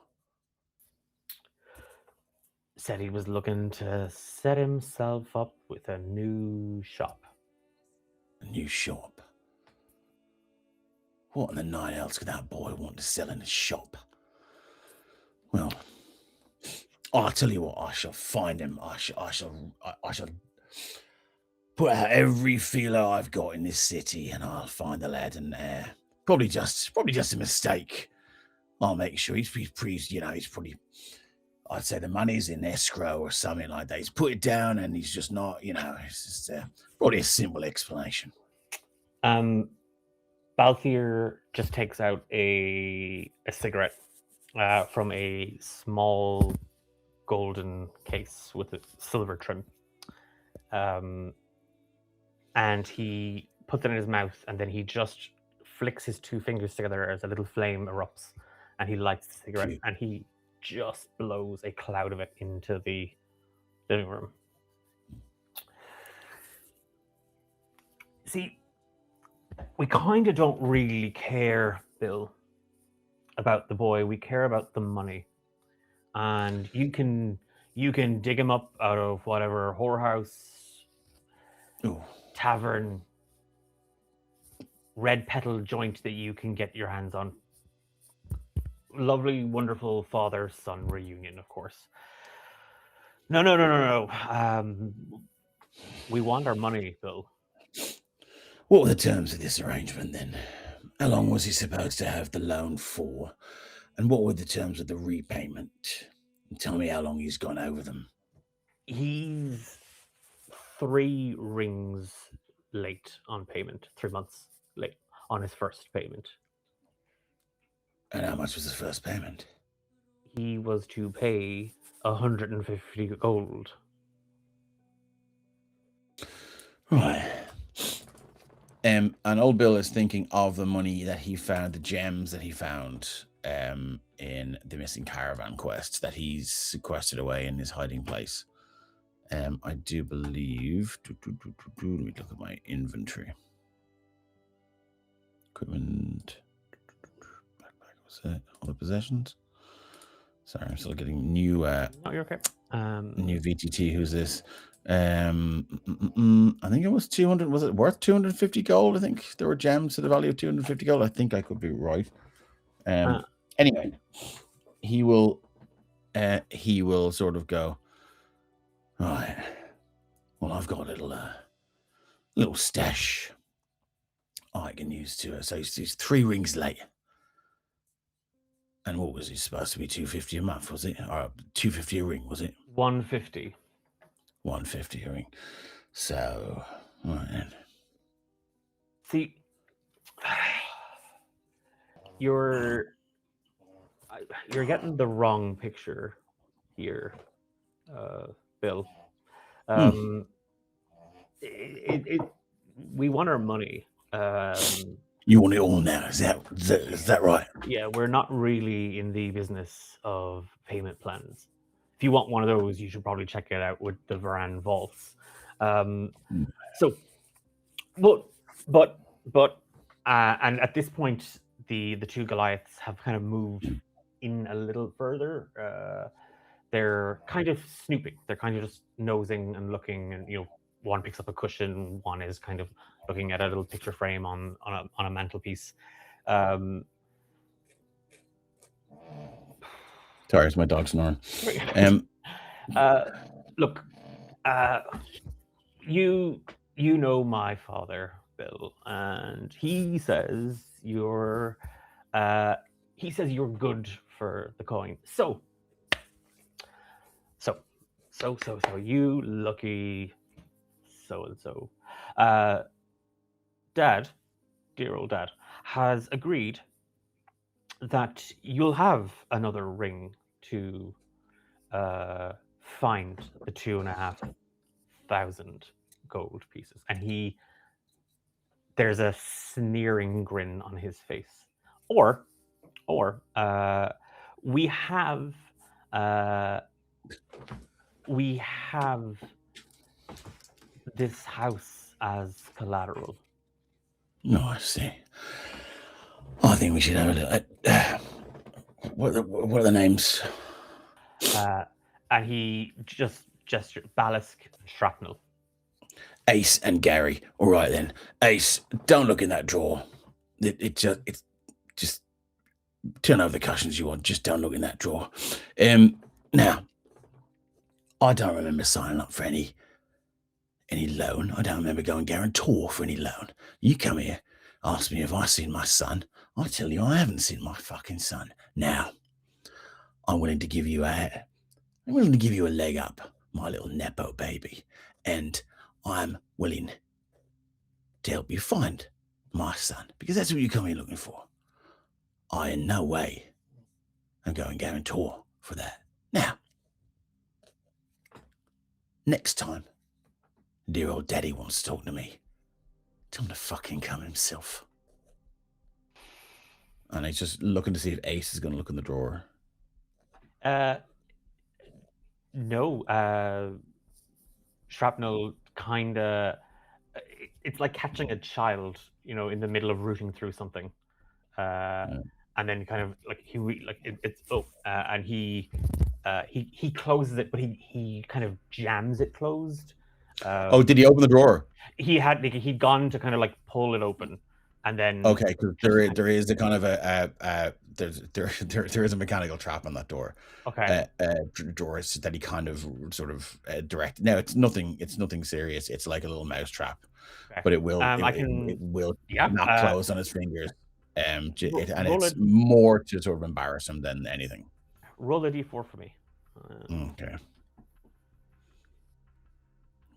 Said he was looking to set himself up with a new shop. A new shop. What in the nine else could that boy want to sell in a shop? Well, I'll tell you what. I shall find him. I shall put out every feeler I've got in this city, and I'll find the lad. And probably just a mistake. I'll make sure he's probably. I'd say the money's in escrow or something like that. He's put it down, and he's just not. It's just probably a simple explanation. Balthier just takes out a cigarette from a small golden case with a silver trim. And he puts it in his mouth, and then he just flicks his two fingers together as a little flame erupts, and he lights the cigarette, and he just blows a cloud of it into the living room. See, we kind of don't really care, Bill, about the boy. We care about the money. And you can dig him up out of whatever whorehouse, tavern, red petal joint that you can get your hands on. Lovely, wonderful father-son reunion, of course. No. We want our money, Bill. What were the terms of this arrangement then? How long was he supposed to have the loan for? And what were the terms of the repayment? Tell me how long he's gone over them. He's 3 rings late on payment, 3 months late on his first payment. And how much was his first payment? He was to pay 150 gold. Right. And old Bill is thinking of the money that he found, the gems that he found in the missing caravan quest that he's sequestered away in his hiding place. I do believe. Let me look at my inventory. Equipment. Backpack. Was it all the possessions? Sorry, I'm still getting new. No, you're okay. New VTT. Who's this? I think it was 200. Was it worth 250 gold? I think there were gems to the value of 250 gold. I think I could be right. Anyway, he will sort of go, right. Well, I've got a little stash I can use to. So he's 3 rings late. And what was it supposed to be? 250 a month, was it? Or 250 a ring, was it? 150. 150 a ring. So, all right then. See, you're getting the wrong picture here, Bill. We want our money. You want it all now? Is that right? Yeah, we're not really in the business of payment plans. If you want one of those, you should probably check it out with the Varan vaults. And at this point, the 2 Goliaths have kind of moved in a little further. They're kind of snooping. They're kind of just nosing and looking, and one picks up a cushion, one is kind of looking at a little picture frame on a mantelpiece. Sorry, it's my dog snoring. Look, you know my father, Bill, and he says you're good for the coin. So you lucky so-and-so. Dad, dear old Dad, has agreed that you'll have another ring to find the 2,500 gold pieces. And there's a sneering grin on his face. Or we have this house as collateral. No, I see. I think we should have a look. What are the names? And he just gestured Ballast and Shrapnel. Ace and Gary. All right then. Ace, don't look in that drawer. It's just turn over the cushions you want. Just don't look in that drawer. Now, I don't remember signing up for any loan. I don't remember going guarantor for any loan. You come here, ask me if I've seen my son. I tell you, I haven't seen my fucking son. Now, I'm willing to give you a leg up, my little nepo baby, and I'm willing to help you find my son, because that's what you come here looking for. I in no way am going guarantor for that. Now, next time dear old daddy wants to talk to me, tell him to fucking come himself. And he's just looking to see if Ace is going to look in the drawer. No. Shrapnel kind of... It's like catching a child, in the middle of rooting through something. And then kind of like and he closes it, but he kind of jams it closed. Did he open the drawer? He'd gone to kind of like pull it open, and then okay, because there is a kind of there is a mechanical trap on that door. Okay, drawers that he kind of sort of directed. No, it's nothing serious. It's like a little mouse trap, okay. But it will it will not close on his fingers. It's more to sort of embarrass him than anything. Roll a d4 for me. Okay.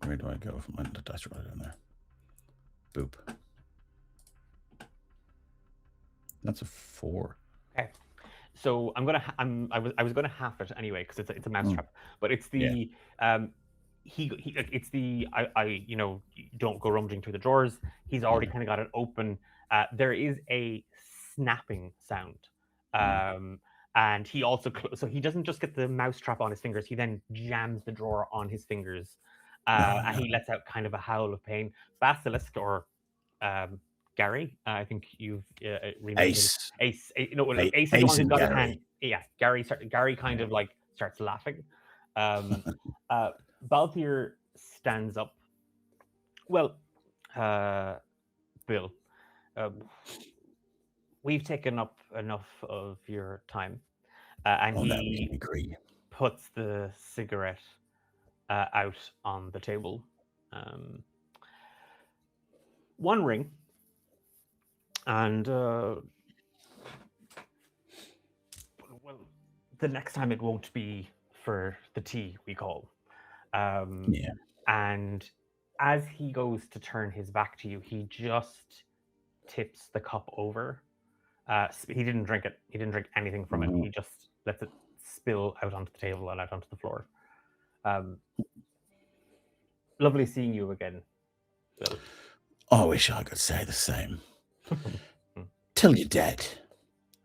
Where do I go for my dice roller down there? Boop. That's a 4. Okay. So I was gonna half it anyway because it's a mousetrap, but it's the it's the don't go rummaging through the drawers. He's already kind of got it open. There is a snapping sound, and he also so he doesn't just get the mousetrap on his fingers. He then jams the drawer on his fingers, and he lets out kind of a howl of pain. Basilisk or Gary, I think you've Ace. Ace is the one who's got his hand. Yeah, Gary kind of like starts laughing. Balthier stands up. Well, Bill, we've taken up enough of your time, and he puts the cigarette out on the table. One ring. And well, the next time it won't be for the tea we call. And as he goes to turn his back to you, he just tips the cup over. He didn't drink it. He didn't drink anything from it. He just lets it spill out onto the table and out onto the floor. Lovely seeing you again, Bill. I wish I could say the same. Tell your dad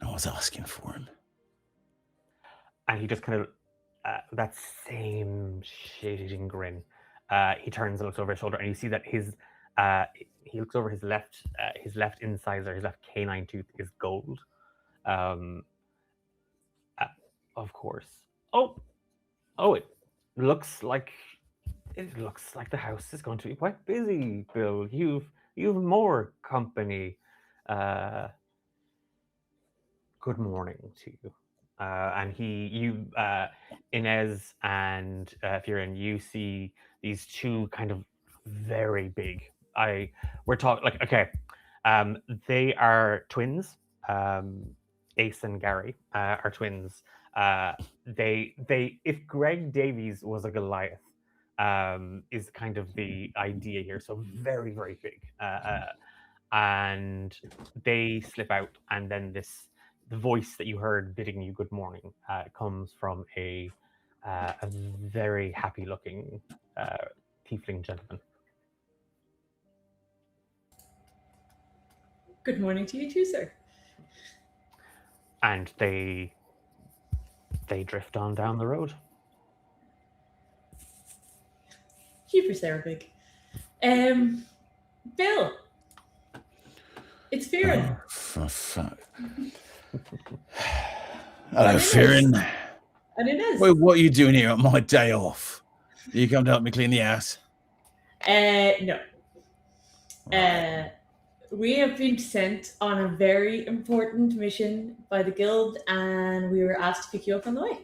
I was asking for him. And he just kind of, that same shade-eating grin, he turns and looks over his shoulder, and you see that he looks over his left incisor, his left canine tooth is gold. Of course. Oh, it looks like the house is going to be quite busy, Bill. You've more company. Good morning to you. And Inez and Firen, you see these two kind of very big. We're talking like, okay, they are twins. Ace and Gary are twins. If Greg Davies was a Goliath, is kind of the idea here. So very, very big. And they slip out, and then the voice that you heard bidding you good morning comes from a very happy-looking tiefling gentleman. Good morning to you too, sir. And they drift on down the road. Keep Sarah big. Bill. It's Firen. For fuck. Hello, And Inez. Fearon. And Inez. Wait, what are you doing here on my day off? Do you come to help me clean the house? No. Right. We have been sent on a very important mission by the guild, and we were asked to pick you up on the way.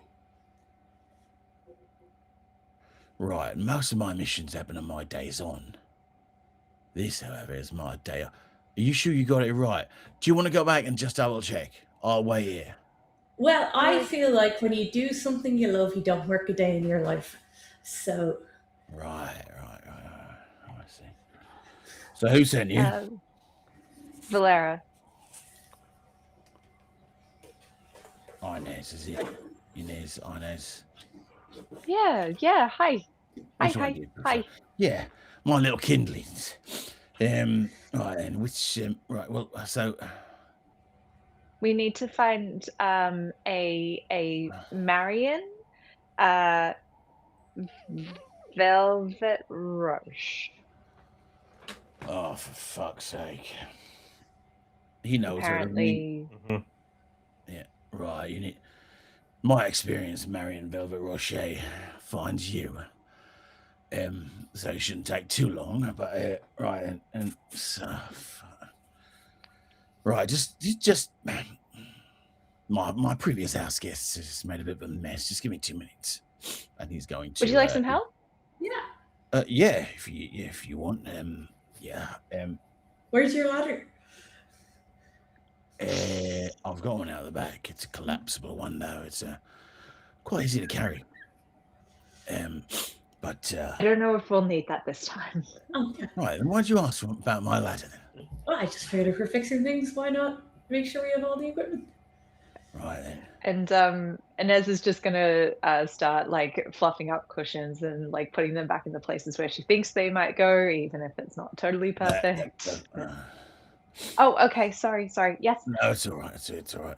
Right. Most of my missions happen on my days on. This, however, is my day off. Are you sure you got it right? Do you want to go back and just double check? I'll wait here. Well, I feel like when you do something you love, you don't work a day in your life. So. Right. I see. So who sent you? Valera. Inez, is it? Inez. Yeah. Hi. Which one do you prefer? Hi. Yeah, my little kindlings. Right then, which right, well, so We need to find a Marion Velvet Roche. oh, for fuck's sake. He knows Apparently. her. Yeah, right, you need my experience, Marion Velvet Roche finds you. So it shouldn't take too long, but right, and so right, just my previous house guest has made a bit of a mess. Just give me 2 minutes, and he's going to. Would you like some help? Yeah. Yeah, if you want. Where's your ladder? I've got one out of the back. It's a collapsible one, though. It's quite easy to carry. But I don't know if we'll need that this time. Oh, yeah. Right, then why'd you ask about my ladder then? Well, I just figured if we're fixing things, why not make sure we have all the equipment? Right then. And Inez is just gonna start like fluffing up cushions and like putting them back in the places where she thinks they might go, even if it's not totally perfect. Oh, okay. Sorry. Yes. No, it's all right. It's all right.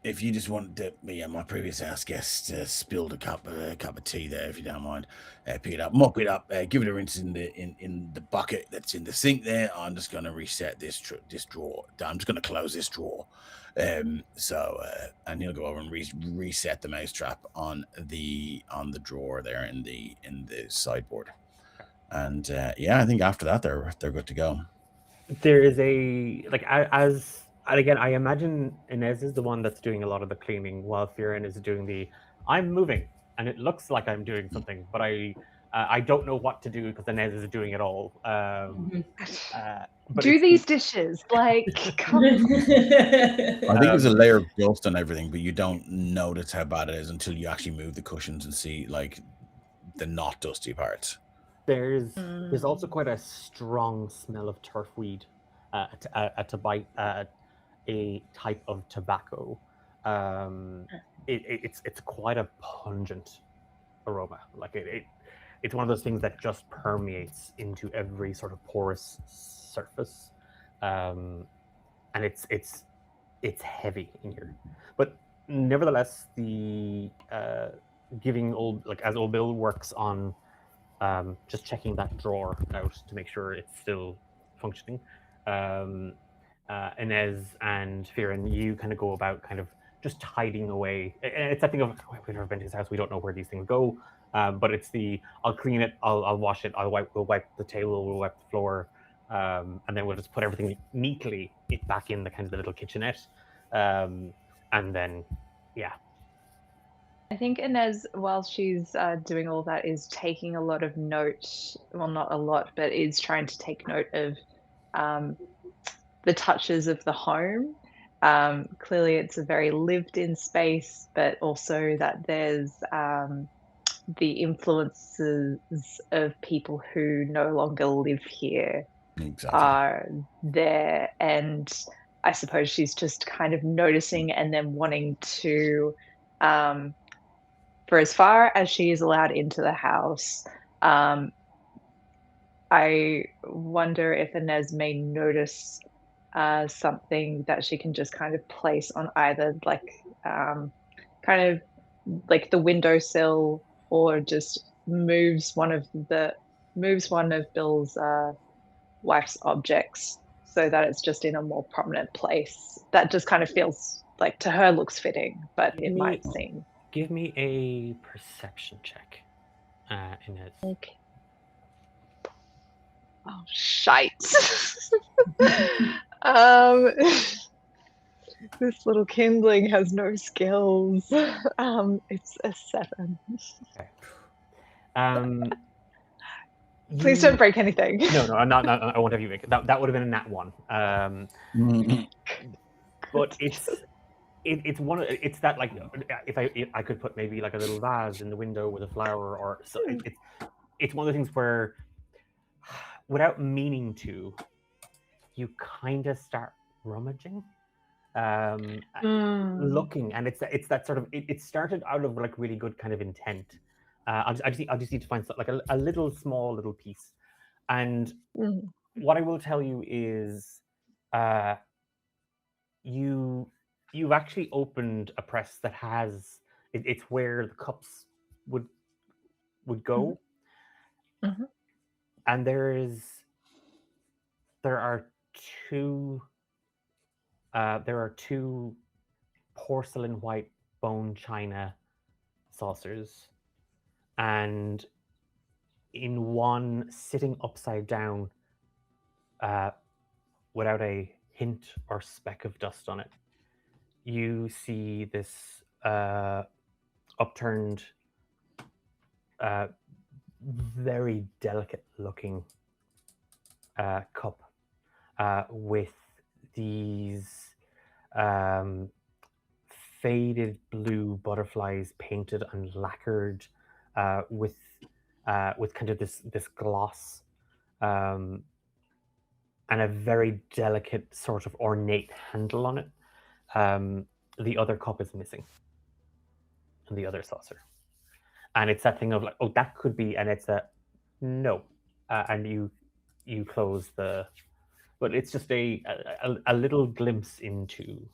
If you just want to, my previous house guest spilled a cup of tea there. If you don't mind, pick it up, mop it up, give it a rinse in the bucket that's in the sink there. I'm just going to reset this drawer. I'm just going to close this drawer. And he'll go over and reset the mousetrap on the drawer there in the sideboard. And I think after that they're good to go. There is and again, I imagine Inez is the one that's doing a lot of the cleaning, while Fearon is doing I'm moving, and it looks like I'm doing something, but I don't know what to do because Inez is doing it all. Do these dishes, like, come on. I think there's a layer of dust on everything, but you don't notice how bad it is until you actually move the cushions and see like the not dusty parts. There's also quite a strong smell of turfweed, a type of tobacco. It's quite a pungent aroma. Like it's one of those things that just permeates into every sort of porous surface, and it's heavy in here. But nevertheless, the as old Bill works on just checking that drawer out to make sure it's still functioning. Inez and Fearon, you kind of go about kind of just hiding away. It's that thing of, we've never been to his house, we don't know where these things go. But it's I'll clean it, I'll wash it, we'll wipe the table, we'll wipe the floor, and then we'll just put everything neatly back in the kind of the little kitchenette. And then, yeah. I think Inez, while she's doing all that, is taking a lot of note. Well, not a lot, but is trying to take note of the touches of the home. Clearly, it's a very lived-in space, but also that there's the influences of people who no longer live here are there. And I suppose she's just kind of noticing and then wanting to, for as far as she is allowed into the house, I wonder if Inez may notice something that she can just kind of place on either kind of like the windowsill, or just moves one of Bill's wife's objects so that it's just in a more prominent place. That just kind of feels like to her looks fitting, but Give it me- might seem. Give me a perception check. Inez. Okay. Oh shite! This little kindling has no skills. It's a 7. Okay. Please you- don't break anything. No, I'm not. I won't have you make it. That would have been a nat 1. But it's one of it's that like if I could put maybe like a little vase in the window with a flower or so it's one of the things where without meaning to, you kind of start rummaging, looking, and it's that sort of it started out of like really good kind of intent. I just need to find like a little small little piece, and what I will tell you is, you've actually opened a press that has it's where the cups would go, and there are two porcelain white bone china saucers, and in one sitting upside down, without a hint or speck of dust on it, you see this upturned, very delicate looking cup with these faded blue butterflies painted and lacquered, with kind of this gloss, and a very delicate sort of ornate handle on it. The other cup is missing, and the other saucer, and it's that thing of like, oh, that could be, and it's a no, and you close the, but it's just a little glimpse into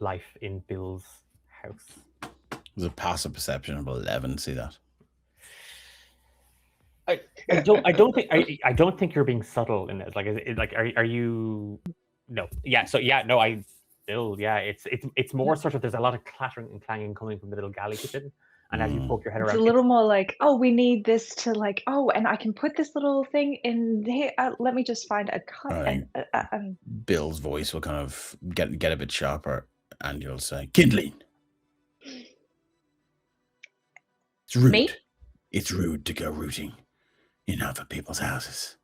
life in Bill's house. There's a passive perception of 11. See that? I don't think you're being subtle in it. Like, is it like, are you? No, yeah. So yeah, no, Bill, yeah. It's more sort of, there's a lot of clattering and clanging coming from the little galley kitchen, and as you poke your head around, it's a little more like, oh, we need this to like, oh, and I can put this little thing in here. Let me just find a cut. Right. And Bill's voice will kind of get a bit sharper, and you'll say, "Kindling. It's rude. Me? It's rude to go rooting in other people's houses."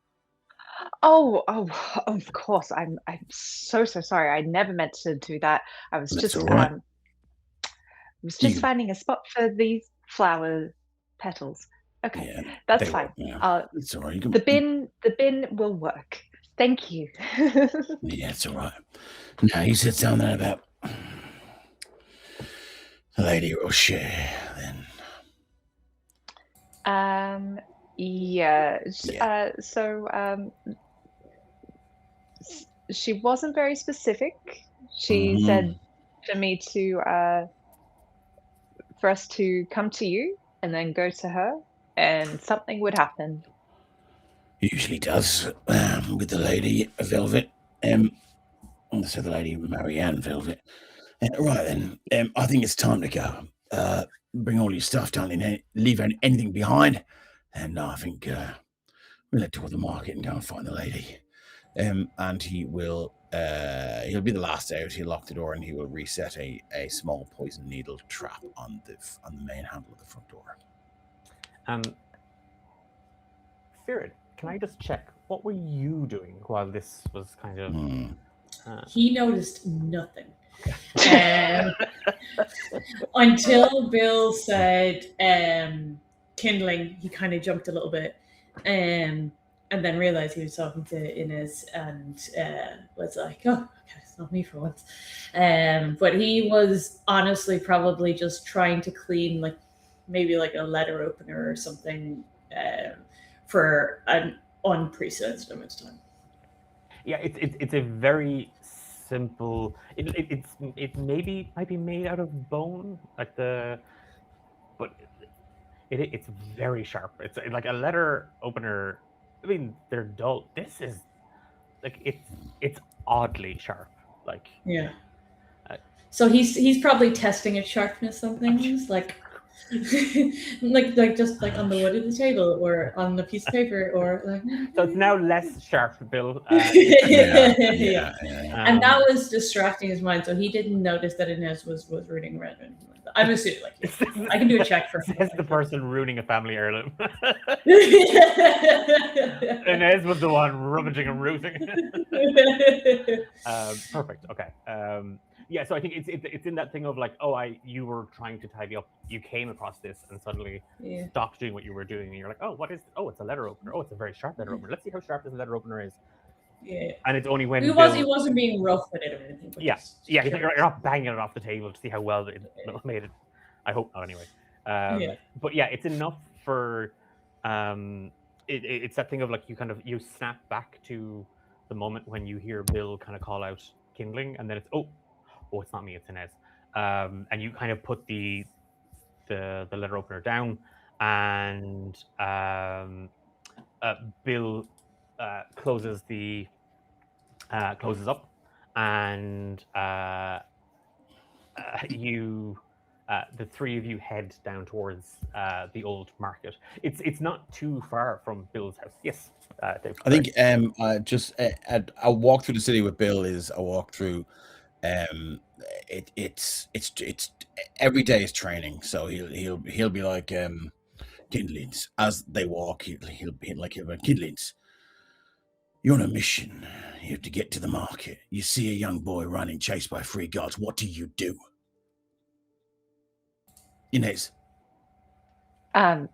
Oh, of course. I'm so sorry. I never meant to do that. I was That's just all right. finding a spot for these flower petals. Okay, Yeah, that's they fine. will, yeah. It's all right. You can, The bin will work. Thank you. Yeah, it's all right. Now you sit down there about the lady will share then. Yeah. Yeah. She wasn't very specific. She said for me to for us to come to you and then go to her, and something would happen. Usually does with the lady Velvet. So the lady Marianne Velvet. Right then, I think it's time to go. Bring all your stuff down and leave anything behind. And I think we'll head toward the market and go and find the lady. And he will. He'll be the last out. He'll lock the door and he will reset a small poison needle trap on the main handle of the front door. Firid, can I just check, what were you doing while this was kind of? He noticed nothing. Until Bill said kindling, he kind of jumped a little bit, and then realized he was talking to Inez, and was like, oh, okay, it's not me for once. But he was honestly probably just trying to clean, like maybe like a letter opener or something, for an unprecedented amount of time. Yeah, it's a very simple. It maybe might be made out of bone, like but it's very sharp. It's like a letter opener. I mean, they're dull. This is like it's oddly sharp. Like, Yeah. Uh, So he's probably testing its sharpness on things, like just like on the wood of the table or on the piece of paper or like. so it's now less sharp, Bill. Yeah. And that Um, was distracting his mind, so he didn't notice that Inez was rooting around or anything like that. I'm assuming, like, yeah. I can do a check for him. Says the person ruining a family heirloom. Inez was the one rummaging and rooting. Perfect. Okay. Yeah. So I think it's in that thing of like, oh, you were trying to tidy up, you came across this, and suddenly Yeah. stopped doing what you were doing, and you're like, oh, what is? Oh, it's a letter opener. Oh, it's a very sharp letter opener. Let's see how sharp this letter opener is. Yeah. And it's only when He wasn't being rough with it or anything. But yeah. You're not banging it off the table to see how well it made it. I hope not, anyway. Yeah. But yeah, it's enough for it's that thing of like you snap back to the moment when you hear Bill kind of call out kindling, and then it's oh it's not me, it's Inez. And you kind of put the letter opener down, and Bill closes up, and you the three of you head down towards the old market. It's not too far from Bill's house. Yes, Dave. I think just a walk through the city with Bill is a walk through. It's every day is training, so he'll be like kindlings as they walk. He'll be like kindlings. You're on a mission. You have to get to the market. You see a young boy running, chased by 3 guards. What do you do? Inez. I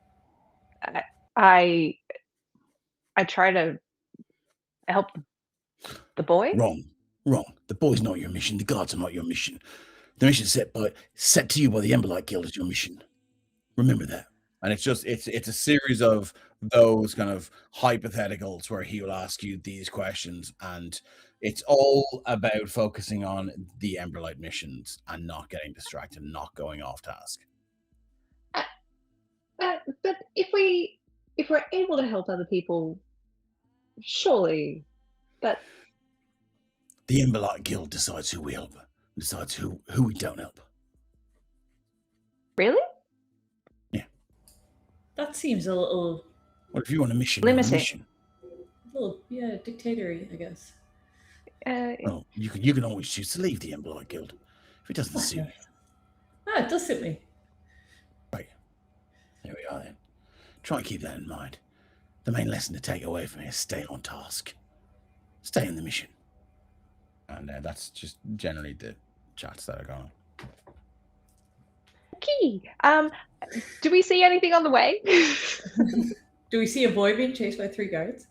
try to help the boy. Wrong. The boy's not your mission. The guards are not your mission. The mission set to you by the Emberlight Guild is your mission. Remember that. And it's a series of those kind of hypotheticals where he will ask you these questions, and it's all about focusing on the Emberlight missions and not getting distracted, not going off task. But if we're able to help other people, surely that the Emberlight Guild decides who we help, decides who we don't help. Really? Yeah. That seems a little. What if you want a mission? Limiting. A little, yeah, dictatory, I guess. Well, you can always choose to leave the Emberlight Guild if it doesn't suit you. It does suit me. Right. There we are then. Try and keep that in mind. The main lesson to take away from it is stay on task. Stay in the mission. And that's just generally the chats that are going on. Okay. Do we see anything on the way? Do we see a boy being chased by 3 guards?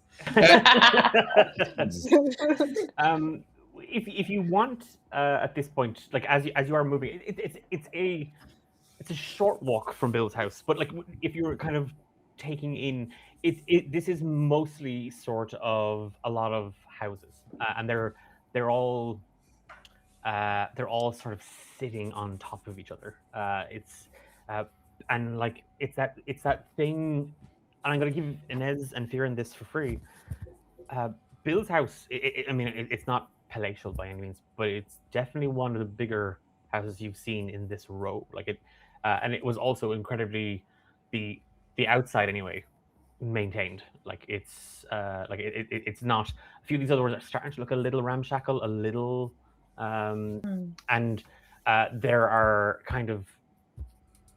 If you want at this point, like as you are moving, it's a short walk from Bill's house, but like if you're kind of taking in this is mostly sort of a lot of houses, and they're all sort of sitting on top of each other. And like it's that thing, and I'm gonna give Inez and Firan this for free. Bill's house, I mean, it's not palatial by any means, but it's definitely one of the bigger houses you've seen in this row. Like it, and it was also incredibly the outside anyway maintained. Like it's it's not. A few of these other ones are starting to look a little ramshackle, a little, and there are kind of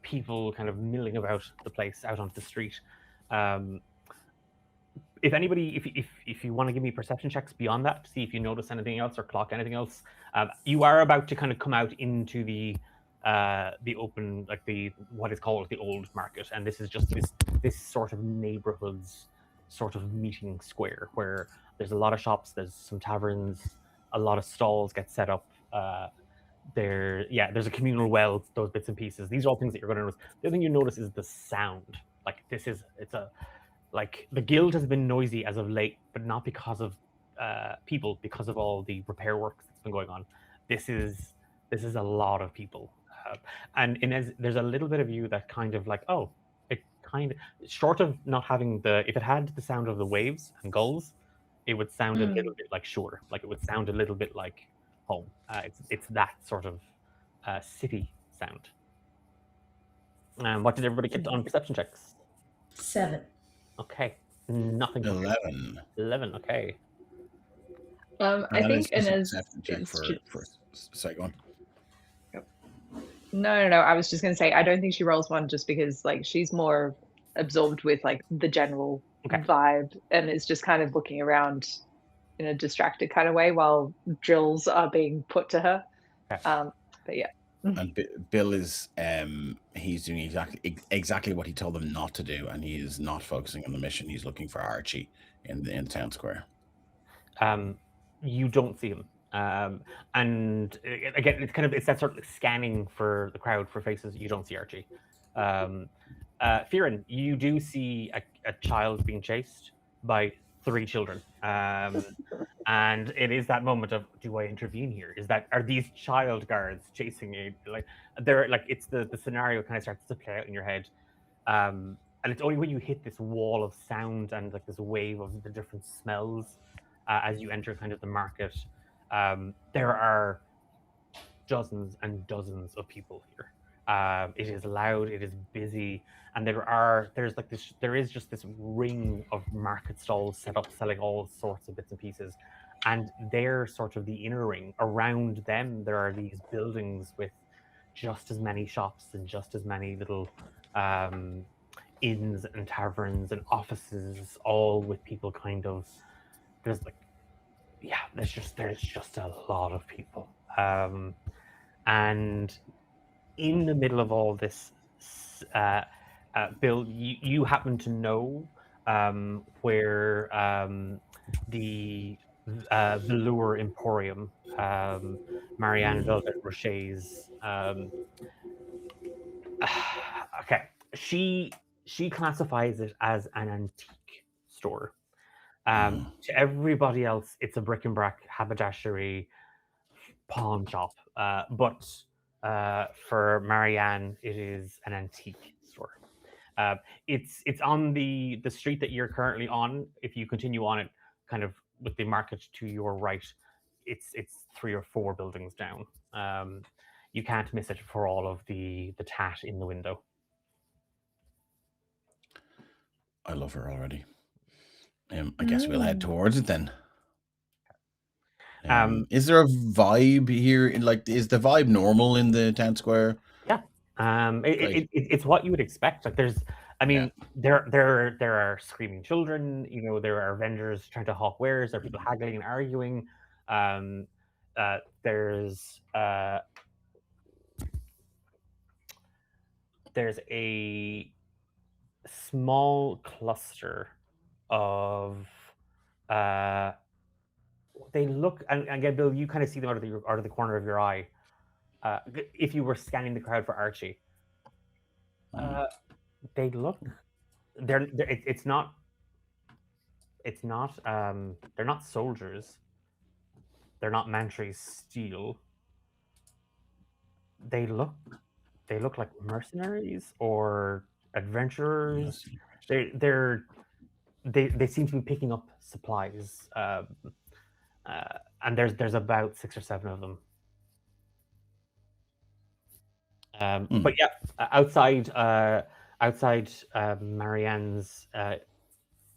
people kind of milling about the place out onto the street. If anybody, if you want to give me perception checks beyond that to see if you notice anything else or clock anything else, you are about to kind of come out into the open, like what is called the old market, and this is just this sort of neighborhood's sort of meeting square where there's a lot of shops, there's some taverns, a lot of stalls get set up. There's a communal well, those bits and pieces. These are all things that you're going to notice. The other thing you notice is the sound. Like like the guild has been noisy as of late, but not because of people, because of all the repair work that's been going on. This is a lot of people, and there's a little bit of you that kind of like, oh, it kind of, short of not having if it had the sound of the waves and gulls, it would sound a little bit like shore. Like it would sound a little bit like home. It's that sort of city sound. What did everybody get on perception checks? 7. Okay, nothing. 11. 11. Okay. I think Inez perception check is for just... Sorry, go on. No. I was just going to say, I don't think she rolls one just because like she's more absorbed with like the general Okay. vibe and is just kind of looking around in a distracted kind of way while drills are being put to her. Okay. But yeah. And Bill is he's doing exactly what he told them not to do, and he is not focusing on the mission. He's looking for Archie in the town square. You don't see him. And again, it's that sort of scanning for the crowd for faces. You don't see Archie. Firen, you do see a child being chased by 3 children. And it is that moment of, do I intervene here? Are these child guards chasing me? Like they're like, it's the scenario kind of starts to play out in your head. And it's only when you hit this wall of sound and like this wave of the different smells as you enter kind of the market. There are dozens and dozens of people here. It is loud, it is busy, and there is just this ring of market stalls set up selling all sorts of bits and pieces. And they're sort of the inner ring. Around them, there are these buildings with just as many shops and just as many little inns and taverns and offices, all with people kind of. There's just a lot of people. And in the middle of all this, Bill, you happen to know where the Velour Emporium, Marianne Velvet Rocher's. Okay, she classifies it as an antique store. To everybody else, it's a bric-a-brac haberdashery pawn shop, but for Marianne, it is an antique store. It's on the street that you're currently on. If you continue on it, kind of with the market to your right, it's 3 or 4 buildings down. You can't miss it for all of the tat in the window. I love her already. I guess we'll head towards it then. Is there a vibe here? Is the vibe normal in the town square? Yeah. It's what you would expect. Like there are screaming children. There are vendors trying to hawk wares. There are people haggling and arguing. There's a small cluster of they look, and again, Bill, you kind of see them out of the corner of your eye. If you were scanning the crowd for Archie, they look. It's not. They're not soldiers. They're not Mantry steel. They look like mercenaries or adventurers. They seem to be picking up supplies. And there's about 6 or 7 of them. But yeah, outside Marianne's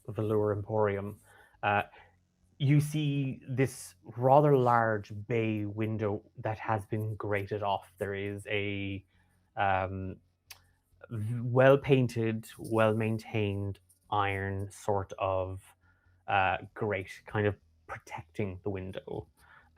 Velour Emporium, you see this rather large bay window that has been grated off. There is a well-painted, well-maintained iron sort of grate kind of protecting the window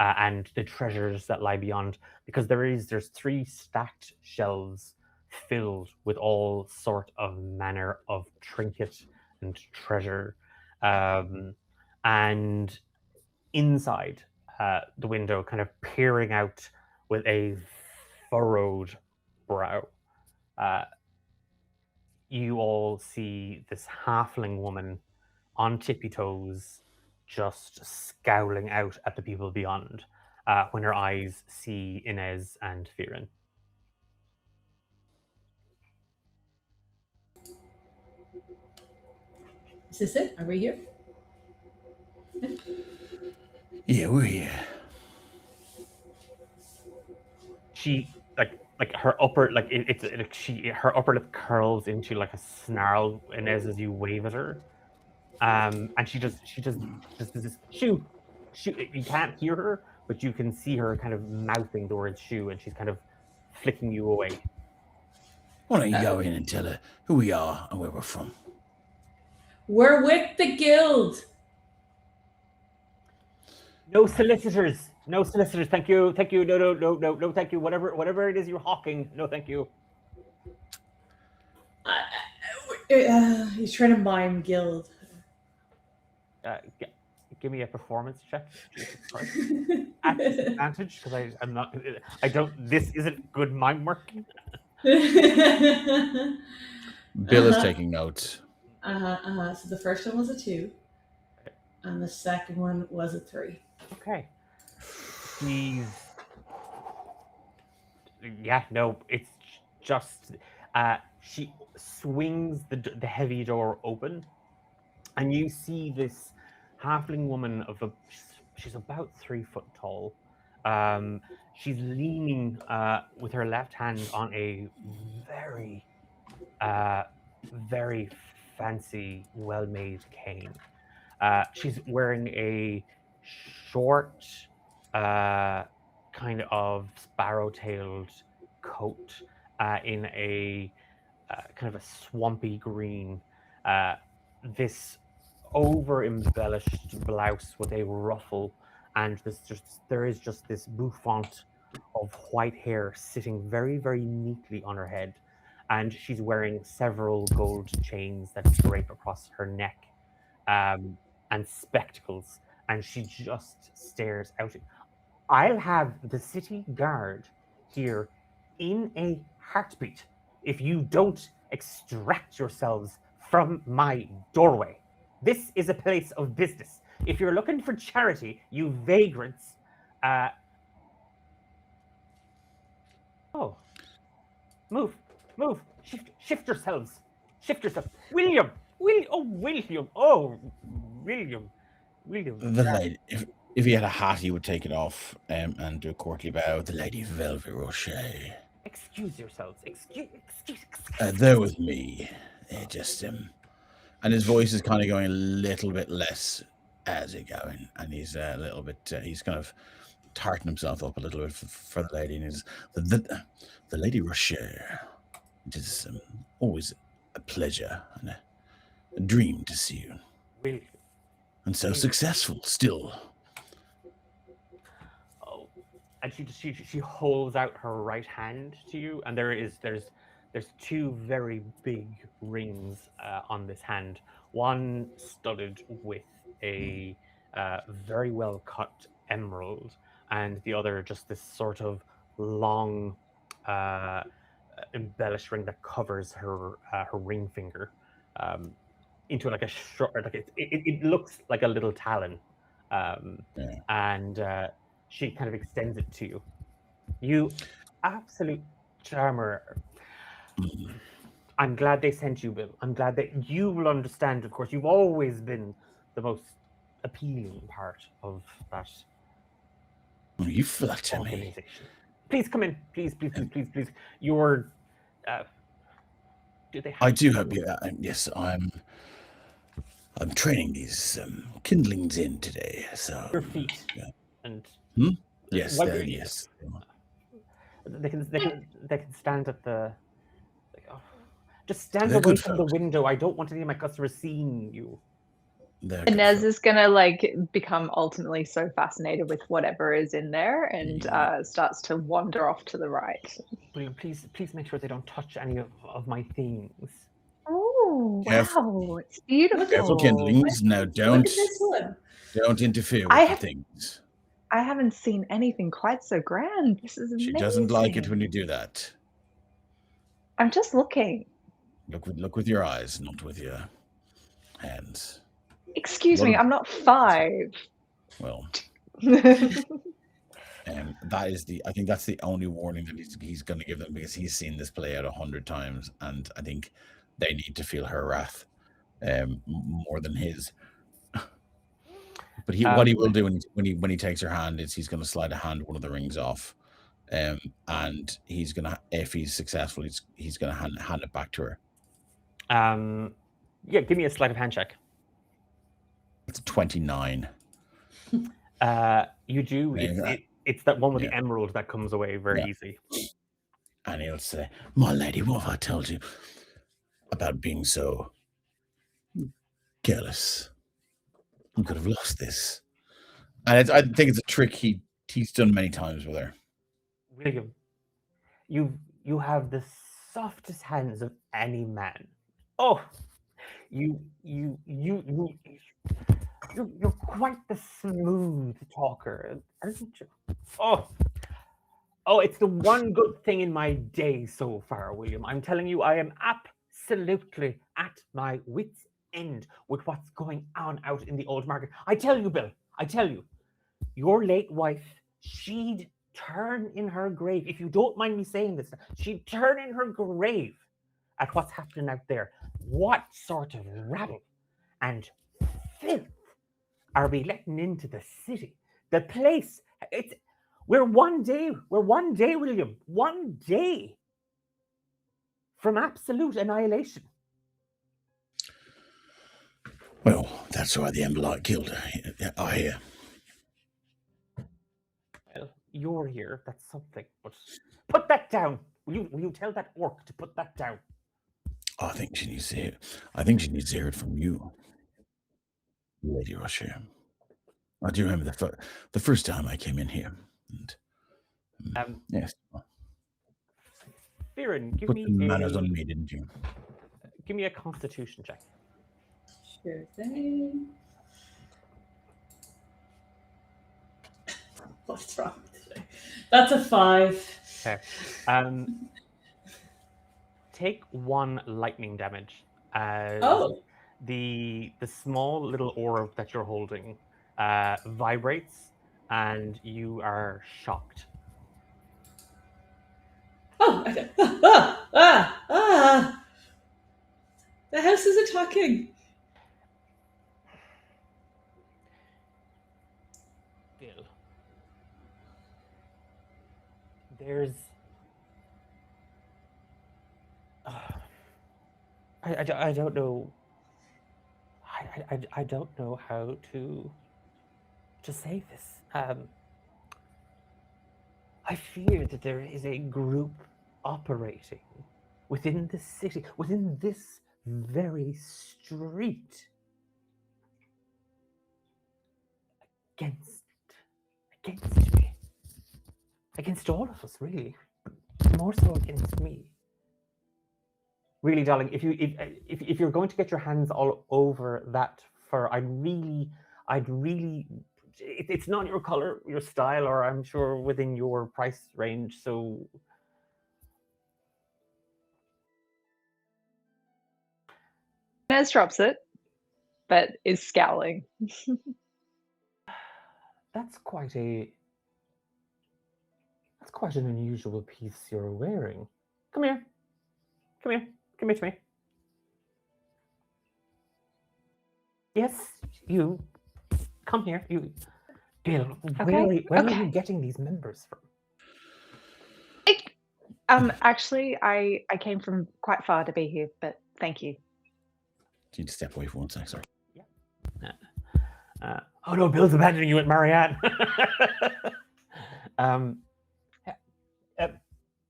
and the treasures that lie beyond, because there's 3 stacked shelves filled with all sort of manner of trinket and treasure, and inside the window, kind of peering out with a furrowed brow, you all see this halfling woman on tippy toes, just scowling out at the people beyond, when her eyes see Inez and Firen. Is this it? Are we here? Yeah, we're here. she like her upper her upper lip curls into like a snarl, Inez, as you wave at her. And she just does this shoo. You can't hear her, but you can see her kind of mouthing towards shoo, and she's kind of flicking you away. Why don't you go in and tell her who we are and where we're from? We're with the guild. No solicitors. No solicitors. Thank you. Thank you. No. Thank you. Whatever it is you're hawking. No, thank you. He's trying to mime guild. Give me a performance check. Jesus Christ. At disadvantage, because I'm not. I don't. This isn't good mime work. Bill is taking notes. So the first one was a 2, and the second one was a 3. Okay. Yeah, no, it's just she swings the heavy door open, and you see this halfling woman she's about 3 foot tall. She's leaning with her left hand on a very very fancy, well-made cane. She's wearing a short, kind of sparrow-tailed coat in a kind of a swampy green. This over-embellished blouse with a ruffle, and there is just this bouffant of white hair sitting very, very neatly on her head. And she's wearing several gold chains that drape across her neck, and spectacles, and she just stares out. I'll have the city guard here in a heartbeat if you don't extract yourselves from my doorway. This is a place of business. If you're looking for charity, you vagrants, move, shift yourselves, William. The lady, if he had a hat, he would take it off and do a courtly bow. The Lady Velvet Rocher. Excuse yourselves. Excuse. They're with me. Just and his voice is kind of going a little bit less. How's it going? And he's a little bit. He's kind of tarting himself up a little bit for the lady, and he's the Lady Rocher. It is always a pleasure and a dream to see you. William. And so successful still. Oh, and she holds out her right hand to you, and there's 2 very big rings on this hand. One studded with a very well cut emerald, and the other just this sort of long embellished ring that covers her ring finger. Into like a short, like it looks like a little talon, and she kind of extends it to you. You absolute charmer. I'm glad they sent you, Bill. I'm glad that you will understand. Of course, you've always been the most appealing part of that You flatter me. organization. Please come in. Please. You're. Do they? I do hope you. Yes, I'm training these kindlings in today. So Your feet and yes, What- yes. they can stand at the. Just stand They're away good from the folks. window. I don't want any of my customers seeing you. They're good Inez folks. is gonna like become ultimately so fascinated with whatever is in there and starts to wander off to the right. William, please make sure they don't touch any of my things. Oh Careful. wow, it's beautiful. Careful, kindlings. Now Look don't at this one. interfere with I the have- things. I haven't seen anything quite so grand. This is She amazing. doesn't like it when you do that. I'm just looking. Look with your eyes, not with your hands. Excuse What me, a- I'm not 5. Well, that is I think that's the only warning that he's going to give them, because he's seen this play out 100 times, and I think they need to feel her wrath more than his. But what he will do when he takes her hand is he's going to slide one of the rings off, and he's gonna, if he's successful, he's gonna hand it back to her. Yeah, give me a sleight of hand check. It's 29. You do. Yeah. It's that one with Yeah. the emerald that comes away very Yeah. easy. And he'll say, "My lady, what have I told you about being so careless? You could have lost this." And I think it's a trick he's done many times with her. William, you have the softest hands of any man. Oh, you're quite the smooth talker, aren't you? Oh, it's the one good thing in my day so far, William. I'm telling you, I am absolutely at my wit's end with what's going on out in the old market. I tell you, Bill, your late wife, she'd turn in her grave, if you don't mind me saying this, she'd turn in her grave at what's happening out there. What sort of rabble and filth are we letting into the city? The place, we're one day, William, one day from absolute annihilation. Well, that's why the Emberlight killed her, I hear. Well, you're here, that's something, but put that down. Will you tell that orc to put that down? I think she needs to hear. I think she needs to hear it from you, Lady Russia. I do remember the first time I came in here, and yes, Viren, give put me the manners on me, didn't you? Give me a Constitution check. Sure thing. What's wrong today? That's a 5. Okay. Take 1 lightning damage as the small little orb that you're holding vibrates, and you are shocked. Oh, okay. The house is attacking. Bill, there's I don't know. I don't know how to say this. I fear that there is a group operating within the city, within this very street, against me, against all of us, really, but more so against me. Really, darling, if you're going to get your hands all over that fur, I'd really, it's not your color, your style, or I'm sure within your price range. So Nez drops it, but is scowling. that's quite an unusual piece you're wearing. Come here to me. Yes, you come here. You, Bill, where are you getting these members from? Actually, I came from quite far to be here, but thank you. Do you need to step away for 1 sec, sorry? Yeah. Oh no, Bill's abandoning you at Marianne.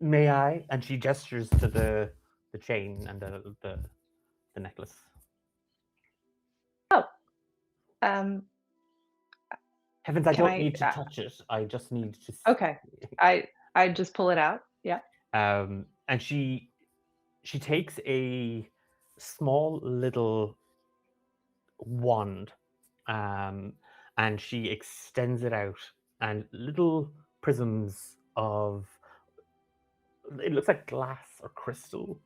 May I? And she gestures to the chain and the necklace. Oh. Heavens, I don't need to touch it. I just need to. Okay. I just pull it out. Yeah. And she takes a small little wand, and she extends it out, and little prisms of, it looks like glass or crystal,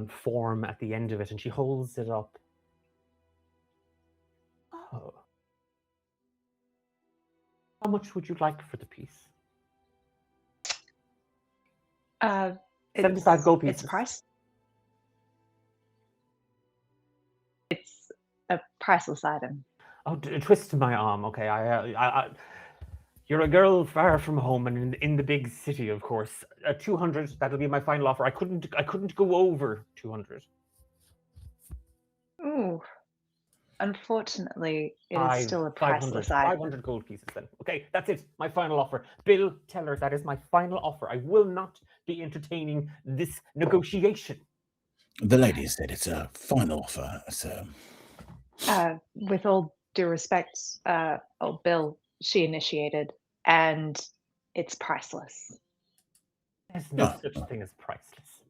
form at the end of it, and she holds it up. Oh. How much would you like for the piece? 75 gold pieces. It's price. a priceless item. Oh, a twist to my arm. Okay, You're a girl far from home and in the big city, of course. 200, that'll be my final offer. I couldn't go over 200. Ooh. Unfortunately, it is still a 500, priceless item. 500 gold pieces then. Okay, that's it. My final offer. Bill, tell her that is my final offer. I will not be entertaining this negotiation. The lady said it's a final offer, so With all due respect, Bill, she initiated, and it's priceless. There's no Oh. such thing as priceless.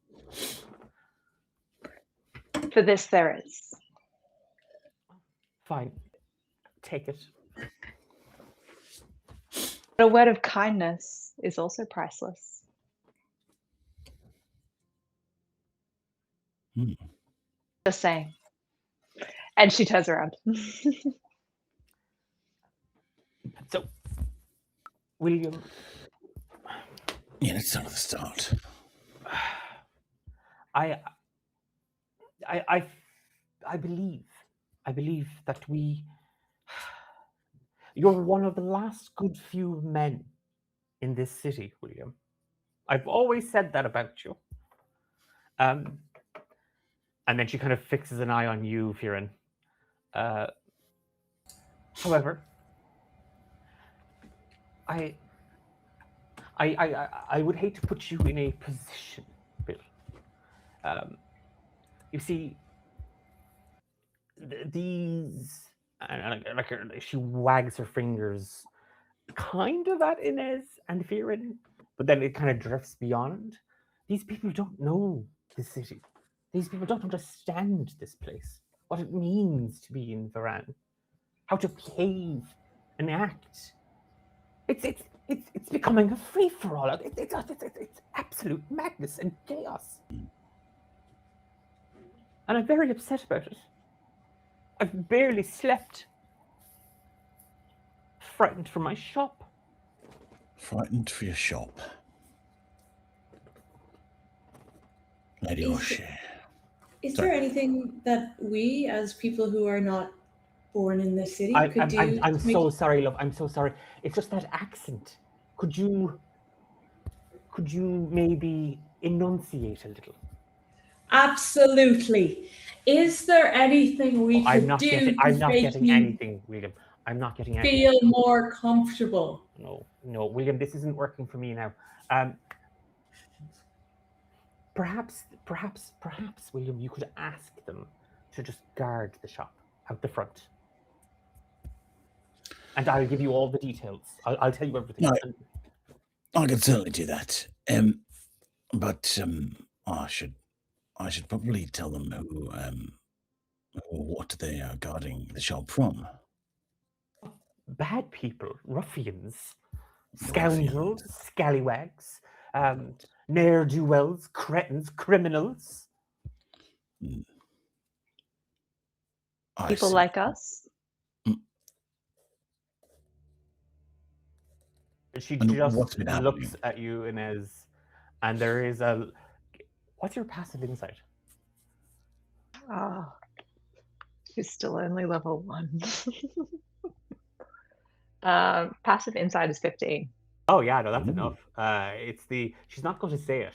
For this, there is. Fine. Take it. But a word of kindness is also priceless. Just saying. And she turns around. So, William, yeah, let's start at the start. I believe that you're one of the last good few men in this city, William. I've always said that about you. And then she kind of fixes an eye on you, Firen. However, I would hate to put you in a position, Bill. You see, these, and she wags her fingers, kind of at Inez and Firen, but then it kind of drifts beyond. These people don't know the city. These people don't understand this place, what it means to be in Varan, how to behave and act. It's becoming a free for all. It's absolute madness and chaos, and I'm very upset about it. I've barely slept. Frightened for my shop. Frightened for your shop, Lady O'Shea. Is there anything that we, as people who are not born in this city, could do? I'm so sorry, love. I'm so sorry. It's just that accent. Could you maybe enunciate a little? Absolutely. Is there anything we could do I'm not make getting you anything, William. I'm not getting anything. feel more comfortable? No, William. This isn't working for me now. Perhaps, William, you could ask them to just guard the shop out the front. And I'll give you all the details. I'll tell you everything. No, I could certainly do that. But I should probably tell them what they are guarding the shop from. Bad people, ruffians, scoundrels, scallywags, ne'er-do-wells, cretins, criminals. People like us? She And just what's been happening? looks at you, Inez, and there is a... What's your passive insight? Oh, she's still only level 1. Passive insight is 15. Oh yeah, no, that's enough. She's not going to say it,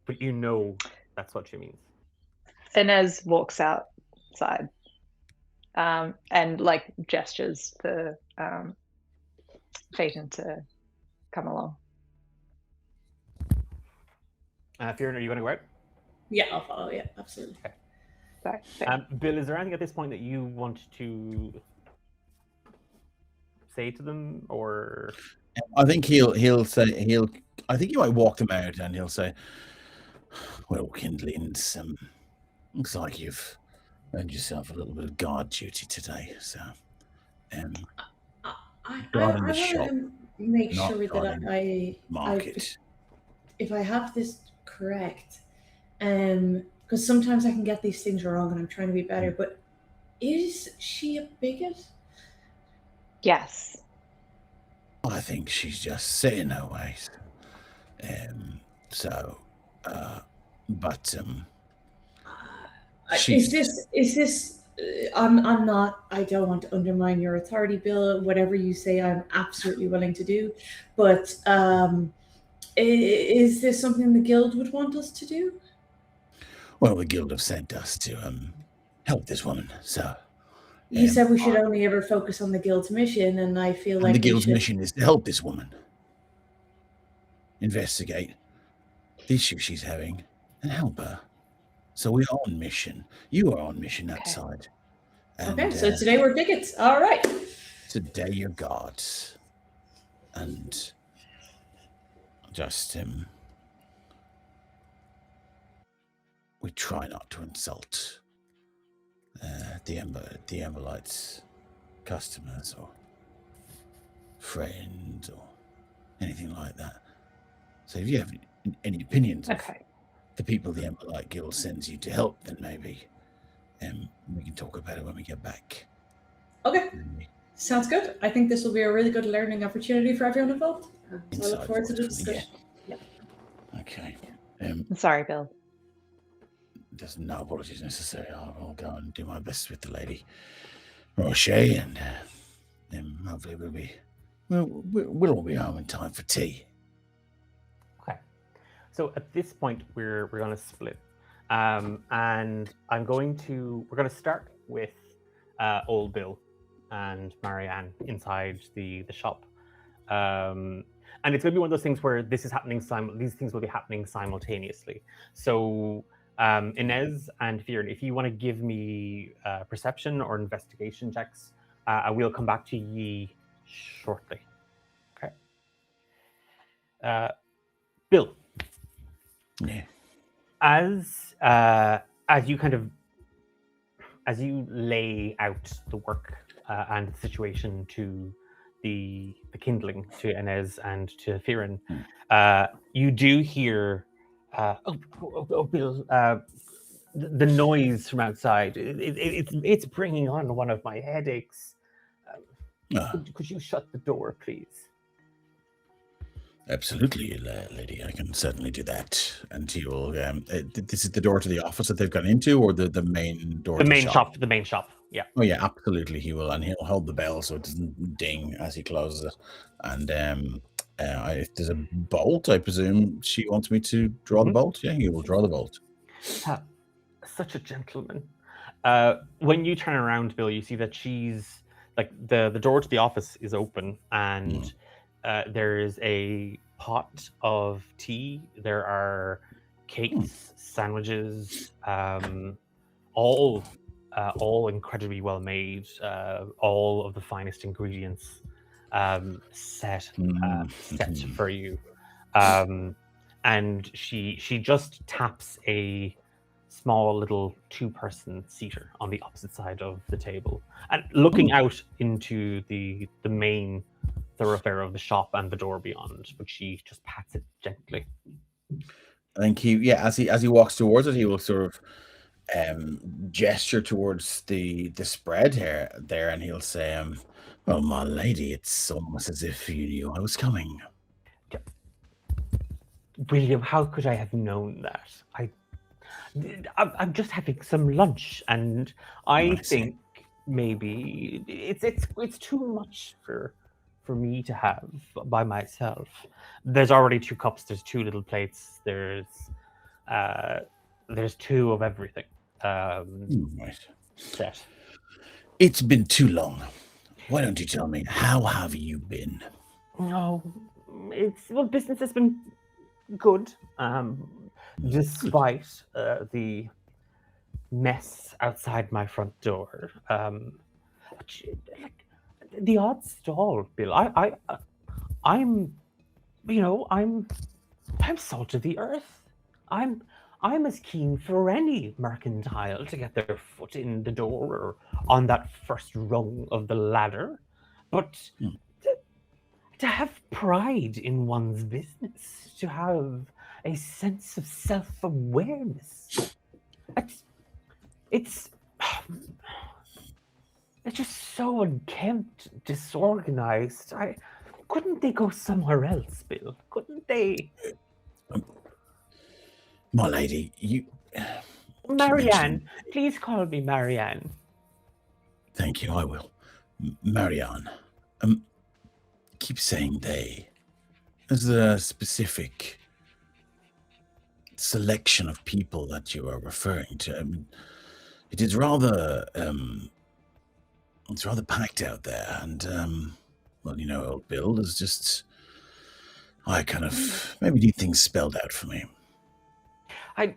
but you know that's what she means. Inez walks outside and like gestures for Phaeton to come along. Fiona, are you going to go out? Yeah, I'll follow. Yeah, absolutely. Okay. Sorry. Bill, is there anything at this point that you want to say to them, or? I think he'll say I think you might walk them out, and he'll say, "Well, Kindlings, looks like you've earned yourself a little bit of guard duty today. So, I guarding the want shop, to make not sure that guarding market." if I have this correct, because sometimes I can get these things wrong, and I'm trying to be better. But is she a bigot? Yes. I think she's just set in her ways. Is this I'm not. I don't want to undermine your authority, Bill. Whatever you say, I'm absolutely willing to do. But is this something the guild would want us to do? Well, the guild have sent us to help this woman, so. You said we should only ever focus on the guild's mission, and I feel like the we guild's should. mission is to help this woman investigate the issue she's having and help her. So we're on mission. You are on mission outside. And, Okay, so today we're bigots. All right. Today you're gods. And just we try not to insult the Emberlight's customers or friends or anything like that. So if you have any opinions of the people the Emberlight Guild sends you to help, then maybe we can talk about it when we get back. Okay. Sounds good. I think this will be a really good learning opportunity for everyone involved. So I look forward to the discussion. Yep. Okay. Sorry, Bill. There's no apologies necessary. I'll go and do my best with the lady Rocher, and hopefully we'll all be home in time for tea. Okay. So at this point, we're going to split, and we're going to start with old Bill and Marianne inside the shop, and it's going to be one of those things where this is happening. These things will be happening simultaneously. So. Inez and Fiona, if you want to give me perception or investigation checks, I will come back to ye shortly. Okay. Bill. Yeah. As you lay out the work and the situation to the kindling, to Inez and to Fiona, you do hear. Bill, the noise from outside, it's bringing on one of my headaches. Could you shut the door, please? Absolutely, lady. I can certainly do that. And he will. This is the door to the office that they've gone into, or the main door? The main shop. The main shop. Yeah. Oh yeah, absolutely. He will, and he'll hold the bell so it doesn't ding as he closes it. And if there's a bolt, I presume she wants me to draw the bolt. Yeah, he will draw the bolt. Such a gentleman. When you turn around, Bill, you see that she's like the door to the office is open, and there is a pot of tea. There are cakes, sandwiches, all incredibly well made. All of the finest ingredients. Set for you, and she just taps a small little 2-person seater on the opposite side of the table, and looking out into the main thoroughfare of the shop and the door beyond. But she just pats it gently. I think as he walks towards it, he will sort of gesture towards the spread there, and he'll say, "Well, my lady, it's almost as if you knew I was coming." William, how could I have known that? I'm just having some lunch, and I think maybe it's too much for me to have by myself. There's already 2 cups. There's 2 little plates. There's 2 of everything. Right. Set. It's been too long. Why don't you tell me, how have you been? Oh, business has been good, despite the mess outside my front door. The odd stall, Bill. I'm salt of the earth. I'm as keen for any mercantile to get their foot in the door or on that first rung of the ladder, but to have pride in one's business, to have a sense of self-awareness, it's just so unkempt, disorganized. Couldn't they go somewhere else, Bill? Couldn't they? My lady, you... Marianne, please call me Marianne. Thank you, I will. Marianne, keep saying they. Is there a specific selection of people that you are referring to? I mean, it is rather, it's rather packed out there, and, well, you know, old Bill is just, I kind of maybe need things spelled out for me. I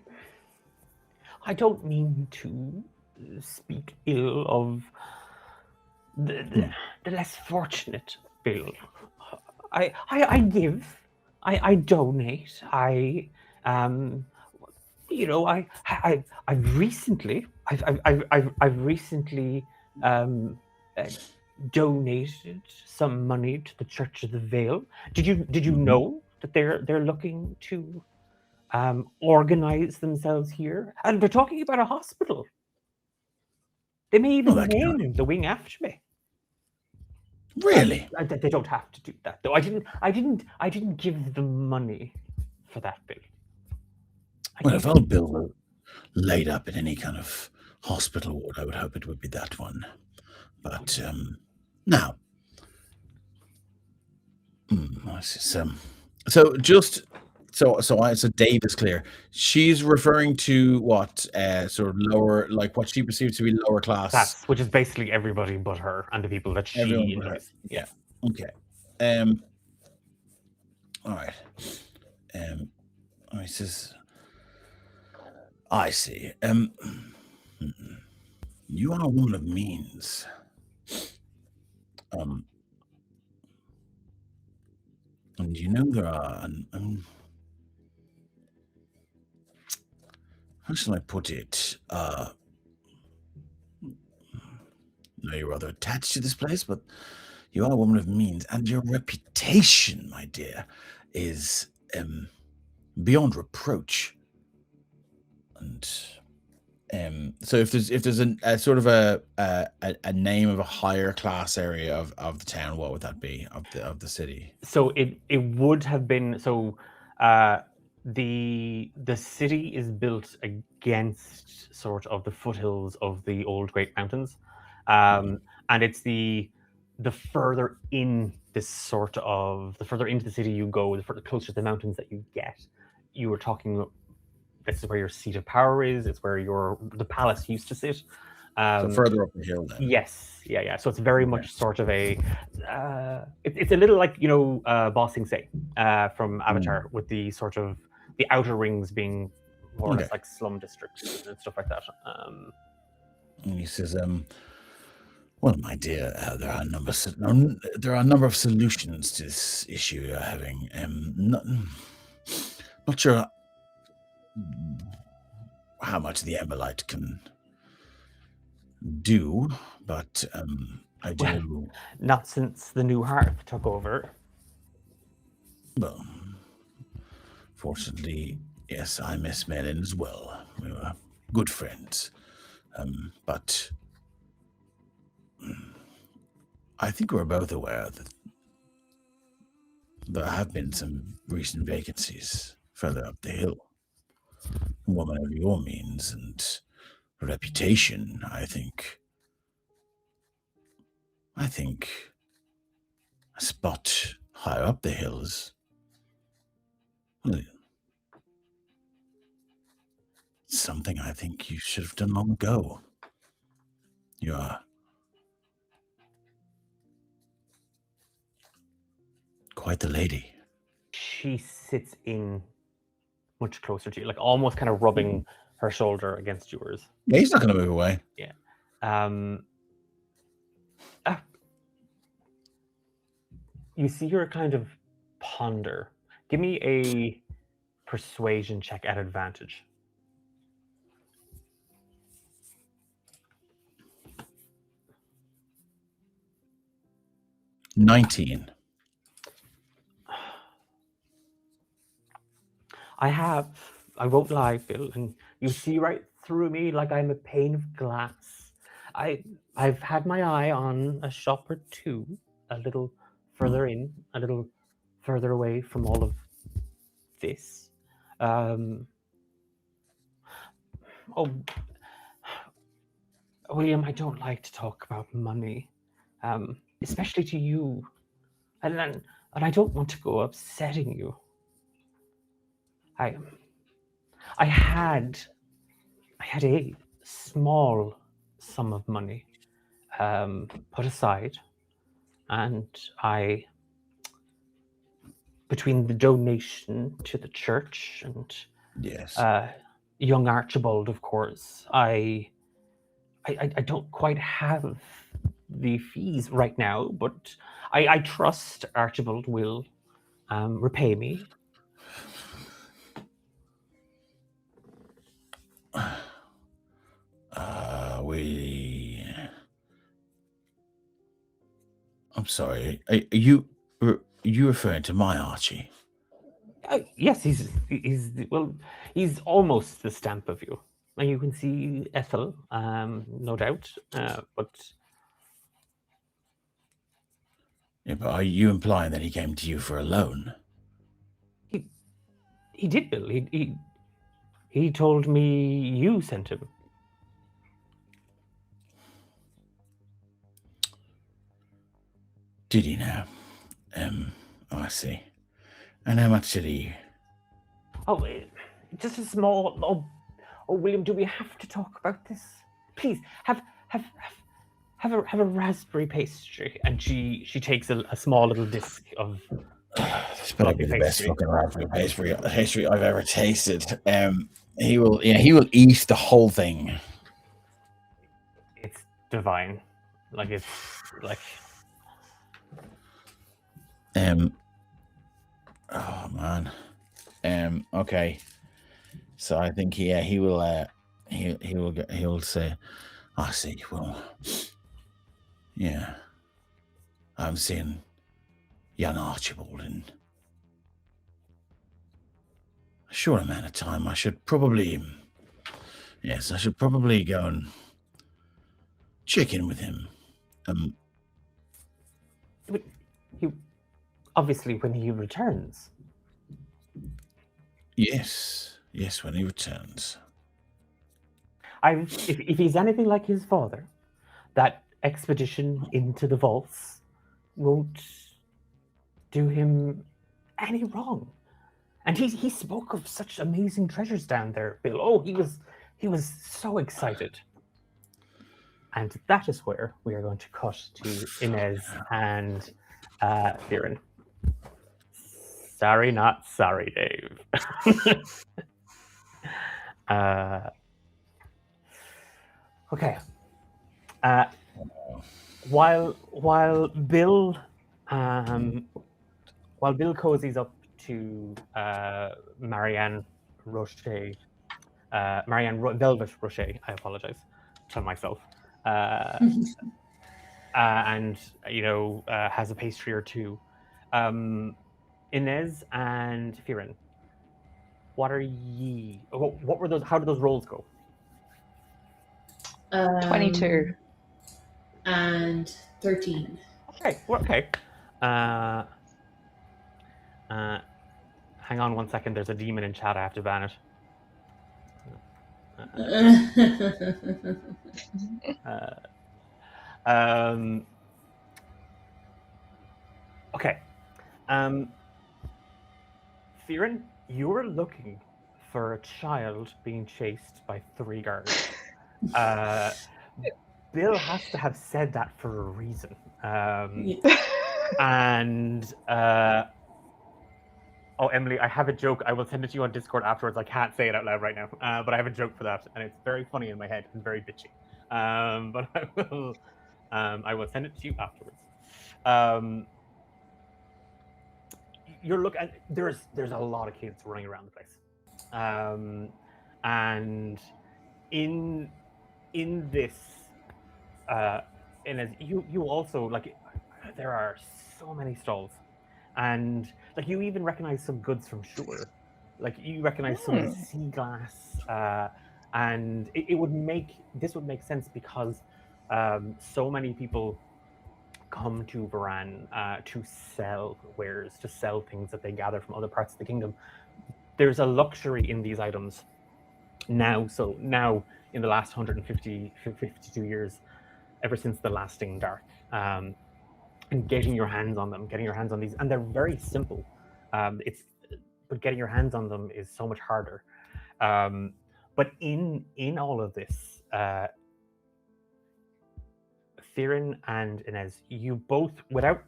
don't mean to speak ill of the less fortunate Bill. I give, I donate, you know, I've recently donated some money to the Church of the Vale. Did you know that they're looking to organize themselves here? And they're talking about a hospital. They may even name the wing after me. Really? They don't have to do that, though. I didn't give them money for that bill. Well, if old Bill were laid up in any kind of hospital ward, I would hope it would be that one. But now, so just so Dave is clear. She's referring to what sort of lower, like what she perceives to be lower class. That's which is basically everybody but her and the people that she enjoys. Yeah. Okay. All right. He says, I see. You are a woman of means. And you know there are, how shall I put it? I know you're rather attached to this place, but you are a woman of means, and your reputation, my dear, is beyond reproach. And so if there's a sort of a name of a higher class area of the town, what would that be, of the city? So it would have been, so the city is built against sort of the foothills of the old Great Mountains, and it's the further in this sort of, the further into the city you go, the further closer to the mountains that you get. You were talking, this is where your seat of power is. It's where the palace used to sit. So further up the hill then. Yes, yeah. So it's very much sort of a, it's a little like, you know, Ba Sing Se from Avatar, with the sort of the outer rings being more or less like slum districts and stuff like that. And he says, well, my dear, there are a number of solutions to this issue you're having. Not sure how much the Emberlight can do, but I do. Well, not since the new hearth took over. Well, fortunately, yes, I miss Merlin as well. We were good friends, but I think we're both aware that there have been some recent vacancies further up the hill. A woman of your means and reputation, I think a spot higher up the hills. Well, something I think you should have done long ago. You are quite the lady. She sits in much closer to you, like almost kind of rubbing her shoulder against yours. Yeah, he's not going to move away. Yeah. You see her kind of ponder. Give me a persuasion check at advantage. $19. I won't lie, Bill, and you see right through me like I'm a pane of glass. I've had my eye on a shop or two, a little further in, a little further away from all of this. William, I don't like to talk about money, especially to you, and I don't want to go upsetting you. I had a small sum of money put aside, and between the donation to the church and Yes. young Archibald, of course, I don't quite have the fees right now, but I trust Archibald will repay me. I'm sorry. Are you referring to my Archie? Yes, he's almost the stamp of you. And you can see Ethel, no doubt, but. Yeah, but are you implying that he came to you for a loan? He did, Bill. He told me you sent him. Did he now? I see. And how much did he? Oh, just a small. Oh, William, do we have to talk about this? Please have a raspberry pastry. And she takes a small little disc of. This better be the best fucking raspberry pastry I've ever tasted. He will eat the whole thing. It's divine. It's like. Oh man. Okay. So I think he will he'll say, I see. Well, yeah. I'm seeing young Archibald in a short amount of time. I should probably go and check in with him. He obviously when he returns. Yes, when he returns. If he's anything like his father, that expedition into the vaults won't do him any wrong. And he spoke of such amazing treasures down there, Bill. Oh, he was so excited. And that is where we are going to cut to Inez and Theron. Sorry, not sorry, Dave. Okay. While Bill cozies up to Marianne Rocher, Velvet Rocher, I apologize to myself, and has a pastry or two. Inez and Firen, what are ye? What were those? How did those rolls go? 22 and 13. Okay, well, okay. Hang on 1 second. There's a demon in chat. I have to ban it. Okay. Theron, you were looking for a child being chased by 3 guards. Bill has to have said that for a reason. And Emily, I have a joke. I will send it to you on Discord afterwards. I can't say it out loud right now, but I have a joke for that, and it's very funny in my head and very bitchy. But I will send it to you afterwards. You're looking. There's a lot of kids running around the place, and in this, and as you also there are so many stalls, and you even recognize some goods from Shure, you recognize some sea glass, and this would make sense because so many people come to Varan to sell wares, to sell things that they gather from other parts of the kingdom. There's a luxury in these items now. So now, in the last 52 years, ever since the lasting dark. And getting your hands on them, getting your hands on these, and they're very simple. But getting your hands on them is so much harder. But in all of this, Firin and Inez, you both, without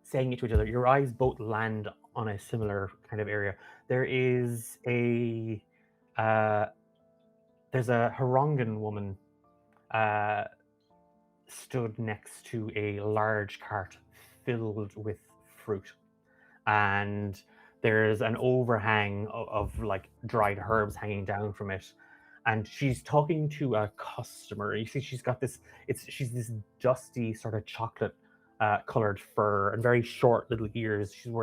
saying it to each other, your eyes both land on a similar kind of area. There is there's a Harangan woman stood next to a large cart filled with fruit, and there's an overhang of like dried herbs hanging down from it, and she's talking to a customer. You see she's got this, she's this dusty sort of chocolate colored fur and very short little ears. She's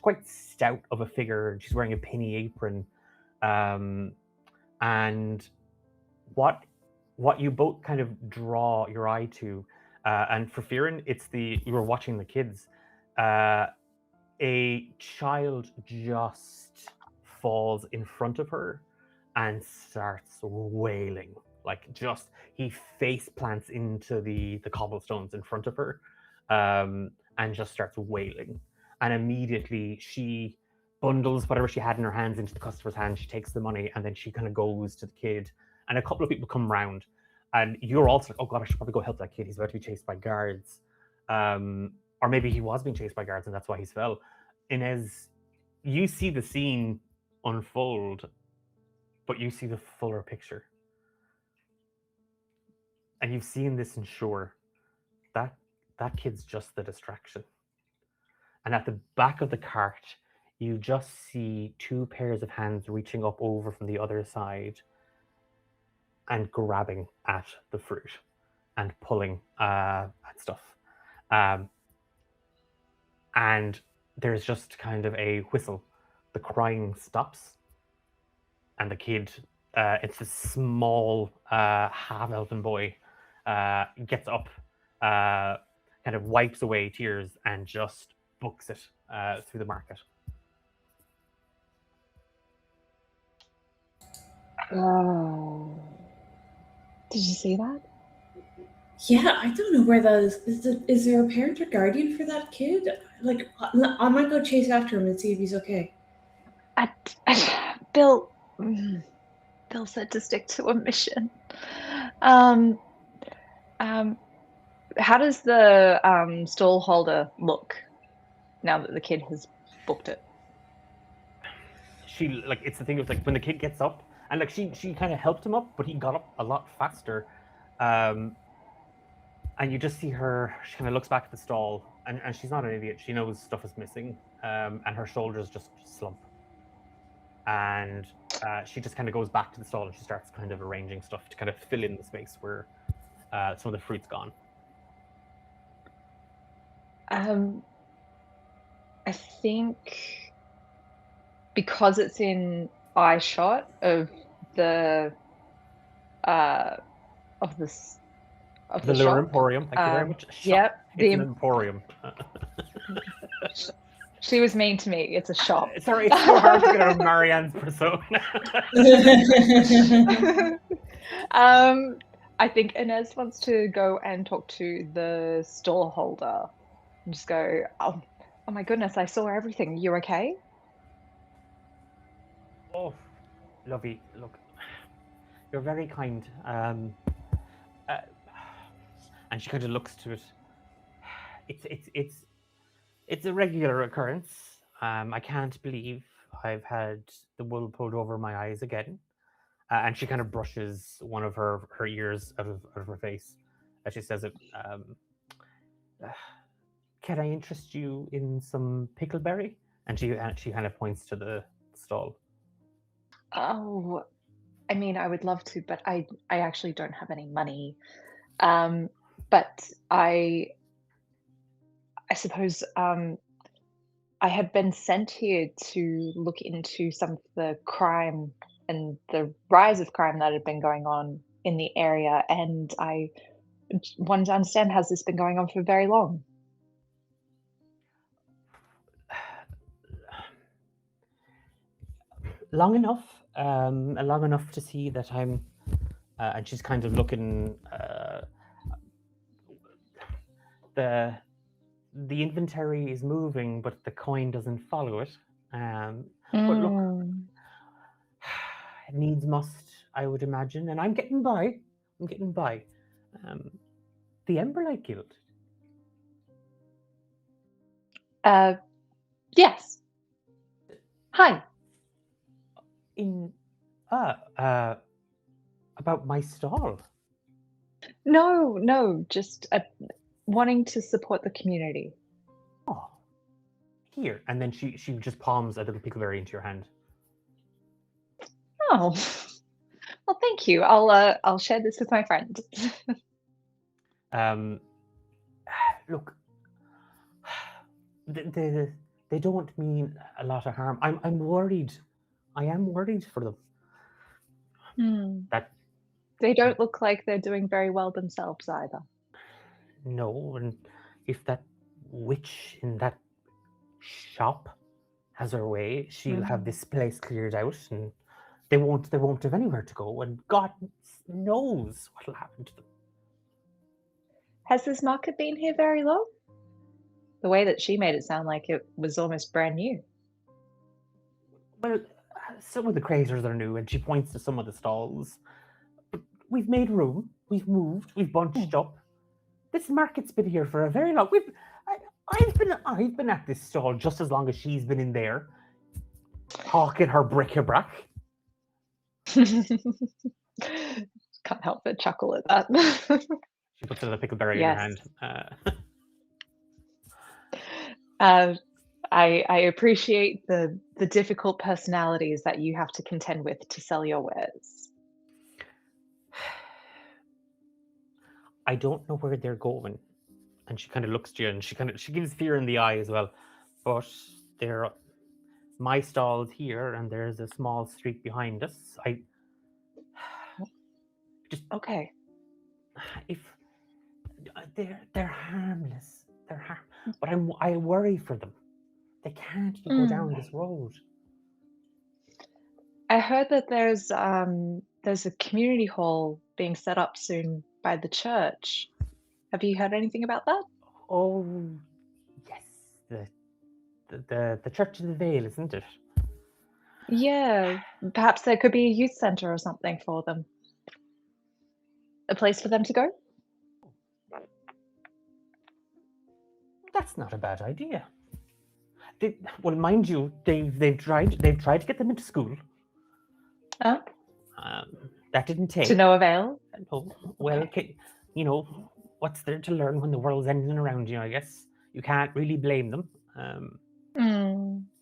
quite stout of a figure, and she's wearing a penny apron. And what you both kind of draw your eye to, and for Firin, you were watching the kids. A child just falls in front of her and starts wailing. He face plants into the cobblestones in front of her, and just starts wailing. And immediately she bundles whatever she had in her hands into the customer's hand. She takes the money, and then she kind of goes to the kid. And a couple of people come round, and you're also like, oh God, I should probably go help that kid. He's about to be chased by guards. Or maybe he was being chased by guards and that's why he's fell. Inez, you see the scene unfold, but you see the fuller picture. And you've seen this ensure that kid's just the distraction. And at the back of the cart, you just see two pairs of hands reaching up over from the other side and grabbing at the fruit and pulling at stuff. And there's just kind of a whistle. The crying stops, and the kid, it's a small half-elven boy, gets up, kind of wipes away tears, and just books it through the market. Oh. Did you see that? Yeah, I don't know where that is. Is there a parent or guardian for that kid? Like, I might go chase after him and see if he's okay. Bill said to stick to a mission. How does the stall holder look now that the kid has booked it? She it's the thing of when the kid gets up, and she kind of helped him up, but he got up a lot faster. And you just see her, she kind of looks back at the stall, and she's not an idiot. She knows stuff is missing, and her shoulders just slump. And she just kind of goes back to the stall, and she starts kind of arranging stuff to kind of fill in the space where some of the fruit's gone. I think because it's in eye shot of the Lure shop. Emporium. Thank you very much. Yep. It's an emporium. She was mean to me. It's a shop. Sorry, it's so hard to get out of Marianne's persona. I think Inez wants to go and talk to the stall holder and just go, oh my goodness, I saw everything. You okay? Oh, lovey, look, you're very kind. And she kind of looks to it. It's a regular occurrence. I can't believe I've had the wool pulled over my eyes again. And she kind of brushes one of her ears out of her face as she says it. Can I interest you in some pickleberry? And she kind of points to the stall. Oh, I mean, I would love to, but I actually don't have any money. But I suppose I had been sent here to look into some of the crime and the rise of crime that had been going on in the area, and I wanted to understand, has this been going on for very long? Long enough. long enough to see that I'm, and she's kind of looking. The inventory is moving, but the coin doesn't follow it. But look, needs must, I would imagine, and I'm getting by. I'm getting by. The Emberlight Guild. Yes. Hi. About my stall. No, just wanting to support the community. Oh, here, and then she just palms a little pickleberry into your hand. Oh, well, thank you. I'll share this with my friend. Look, they don't mean a lot of harm. I'm worried. I am worried for them. That they don't look like they're doing very well themselves either. No, and if that witch in that shop has her way, she'll have this place cleared out, and they won't have anywhere to go, and God knows what'll happen to them. Has this market been here very long? The way that she made it sound like it was almost brand new. Well, some of the creators are new, and she points to some of the stalls. But we've made room, we've moved, we've bunched up. This market's been here for a very long. I've been at this stall just as long as she's been in there, hawking her bric-a-brac. Can't help but chuckle at that. She puts another pickleberry in her hand. I appreciate the difficult personalities that you have to contend with to sell your wares. I don't know where they're going, and she kind of looks to you, and she gives fear in the eye as well. But they're my stall's here, and there's a small street behind us. Okay. If they're harmless, but I worry for them. They can't go down this road. I heard that there's a community hall being set up soon by the church. Have you heard anything about that? Oh, yes, the Church of the Vale, isn't it? Yeah, perhaps there could be a youth center or something for them. A place for them to go? That's not a bad idea. Well, mind you, they've tried to get them into school. Oh. That didn't take. To no avail? Oh, well, okay, what's there to learn when the world's ending around you? I guess you can't really blame them.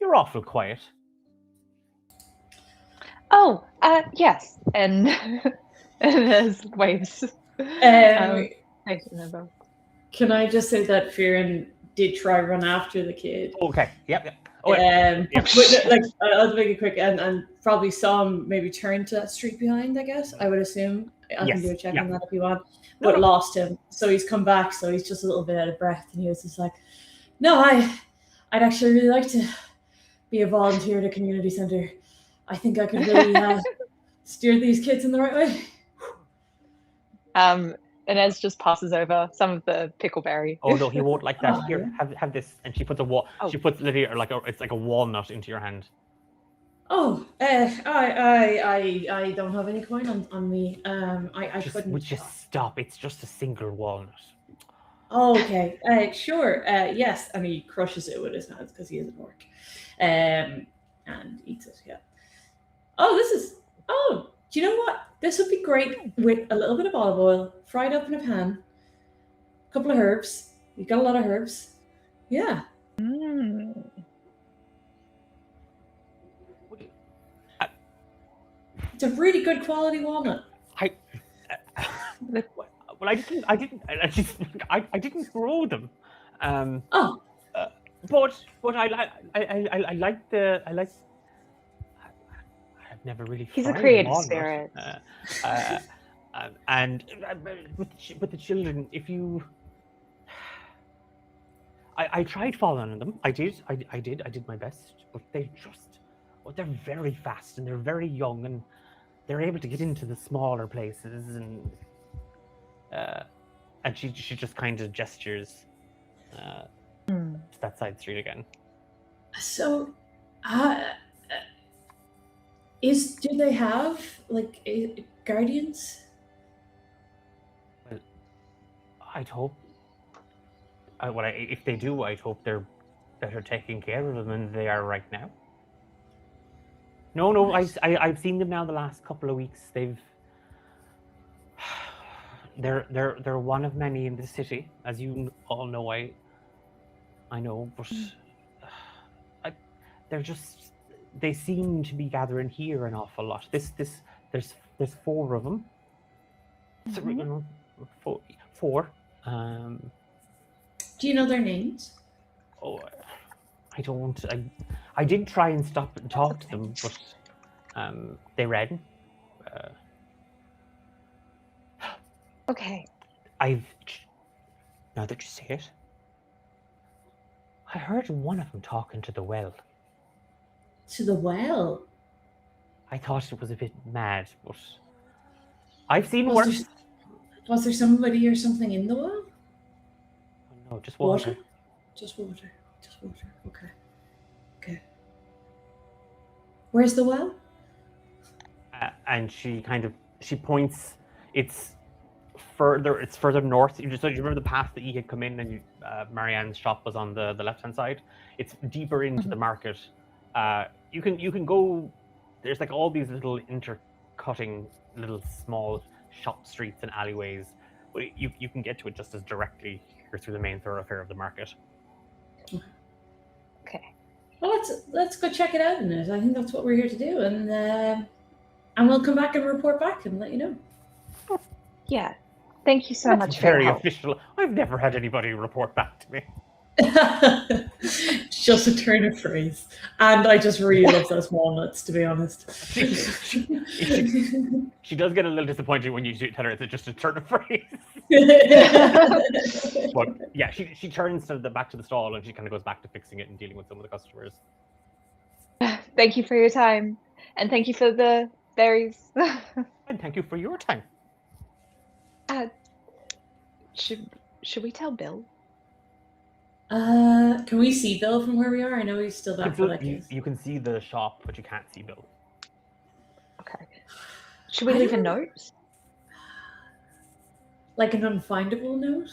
You're awful quiet. Oh, yes, and there's waves. Can I just say that Fearon did try run after the kid? Okay. Yep. But, I'll make it quick, and probably saw him maybe turn to that street behind. I guess I would assume. I can do a check on that if you want. But lost him, so he's come back. So he's just a little bit out of breath, and he was just like, "No, I'd actually really like to be a volunteer at a community center. I think I could really steer these kids in the right way." Inez just passes over some of the pickleberry. Oh no, he won't like that. Here, have this, and she puts she puts literally it's like a walnut into your hand. Oh, I don't have any coin on me. I couldn't. Would you stop? It's just a single walnut. Oh, okay. Sure. Yes, and he crushes it with his hands because he is an orc, and eats it. Yeah. Oh, do you know what? This would be great with a little bit of olive oil, fried up in a pan, a couple of herbs. You've got a lot of herbs. Yeah. It's a really good quality walnut. I didn't grow them. But I like the. I've never really. He's a creative spirit. And with the children, if you. I tried following them. I did my best, but they just well, they're very fast and they're very young and they're able to get into the smaller places and she just kind of gestures to that side street again. So, do they have like guardians? Well, I'd hope. If they do, I'd hope they're better taking care of them than they are right now. No, Nice. I've seen them now the last couple of weeks. They're one of many in the city, as you all know. I know, but they seem to be gathering here an awful lot. There's 4 of them. Four. Do you know their names? Oh, I don't. I did try and stop and talk to them, but they ran. Okay. Now that you say it, I heard one of them talking to the well. To the well. I thought it was a bit mad, but I've seen Was worse. Was there somebody or something in the well? No, just water. Just water. Just water. Okay. Okay. Where's the well? And she points. It's further north. You remember the path that you had come in, and Marianne's shop was on the left-hand side. It's deeper into the market. You can go. There's like all these little intercutting little small shop streets and alleyways, but you can get to it just as directly here through the main thoroughfare of the market. Okay. Well, let's go check it out in it. I think that's what we're here to do, and we'll come back and report back and let you know. Yeah. Thank you so That's much for your very help. official. I've never had anybody report back to me. Just a turn of phrase, and I just really love those walnuts, to be honest. She does get a little disappointed when you tell her it's just a turn of phrase. But yeah, she turns back to the stall and she kind of goes back to fixing it and dealing with some of the customers. Thank you for your time, and thank you for the berries. And thank you for your time. Should we tell Bill? Can we see Bill from where we are? I know he's still back for that case. You can see the shop, but you can't see Bill. Okay. Should we leave a note? Like an unfindable note?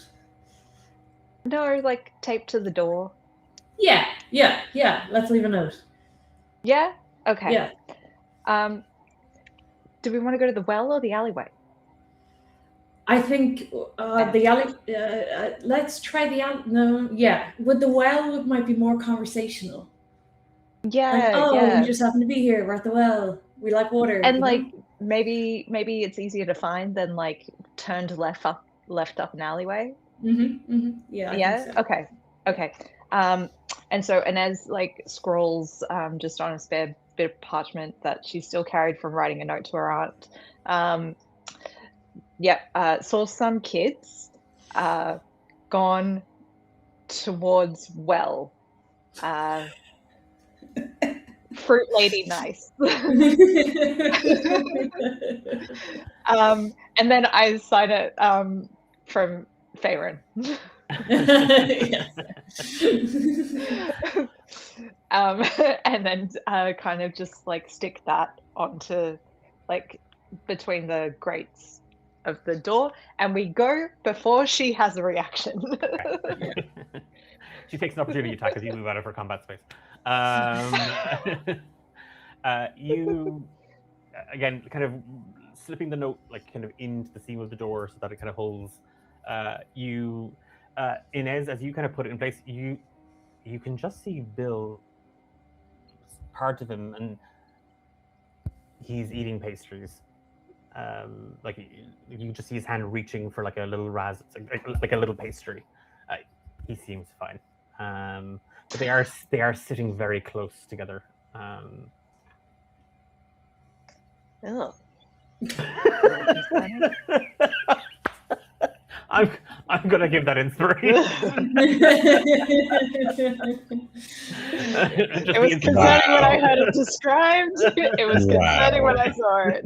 No, like taped to the door. Yeah. Let's leave a note. Yeah? Okay. Yeah. Do we want to go to the well or the alleyway? I think the alley. Let's try the alley. No, yeah. With the well, it might be more conversational. Yeah. Like, we just happen to be here. We're at the well. We like water. And like maybe it's easier to find than like turned left up an alleyway. Yeah. I think so. Okay. And so Inez like scrolls just on a spare bit of parchment that she still carried from writing a note to her aunt. Saw some kids gone towards well. Fruit lady nice. And then I sign it from Faerun. And then kind of just like stick that onto like between the grates of the door, and we go before she has a reaction. She takes an opportunity attack as you move out of her combat space. You again kind of slipping the note like kind of into the seam of the door so that it kind of holds. Inez, as you kind of put it in place, you can just see Bill, part of him, and he's eating pastries. Like you just see his hand reaching for like a little like a little pastry. He seems fine, but they are sitting very close together. I'm gonna give that inspiration. It was concerning when I heard it described. It was concerning when I saw it.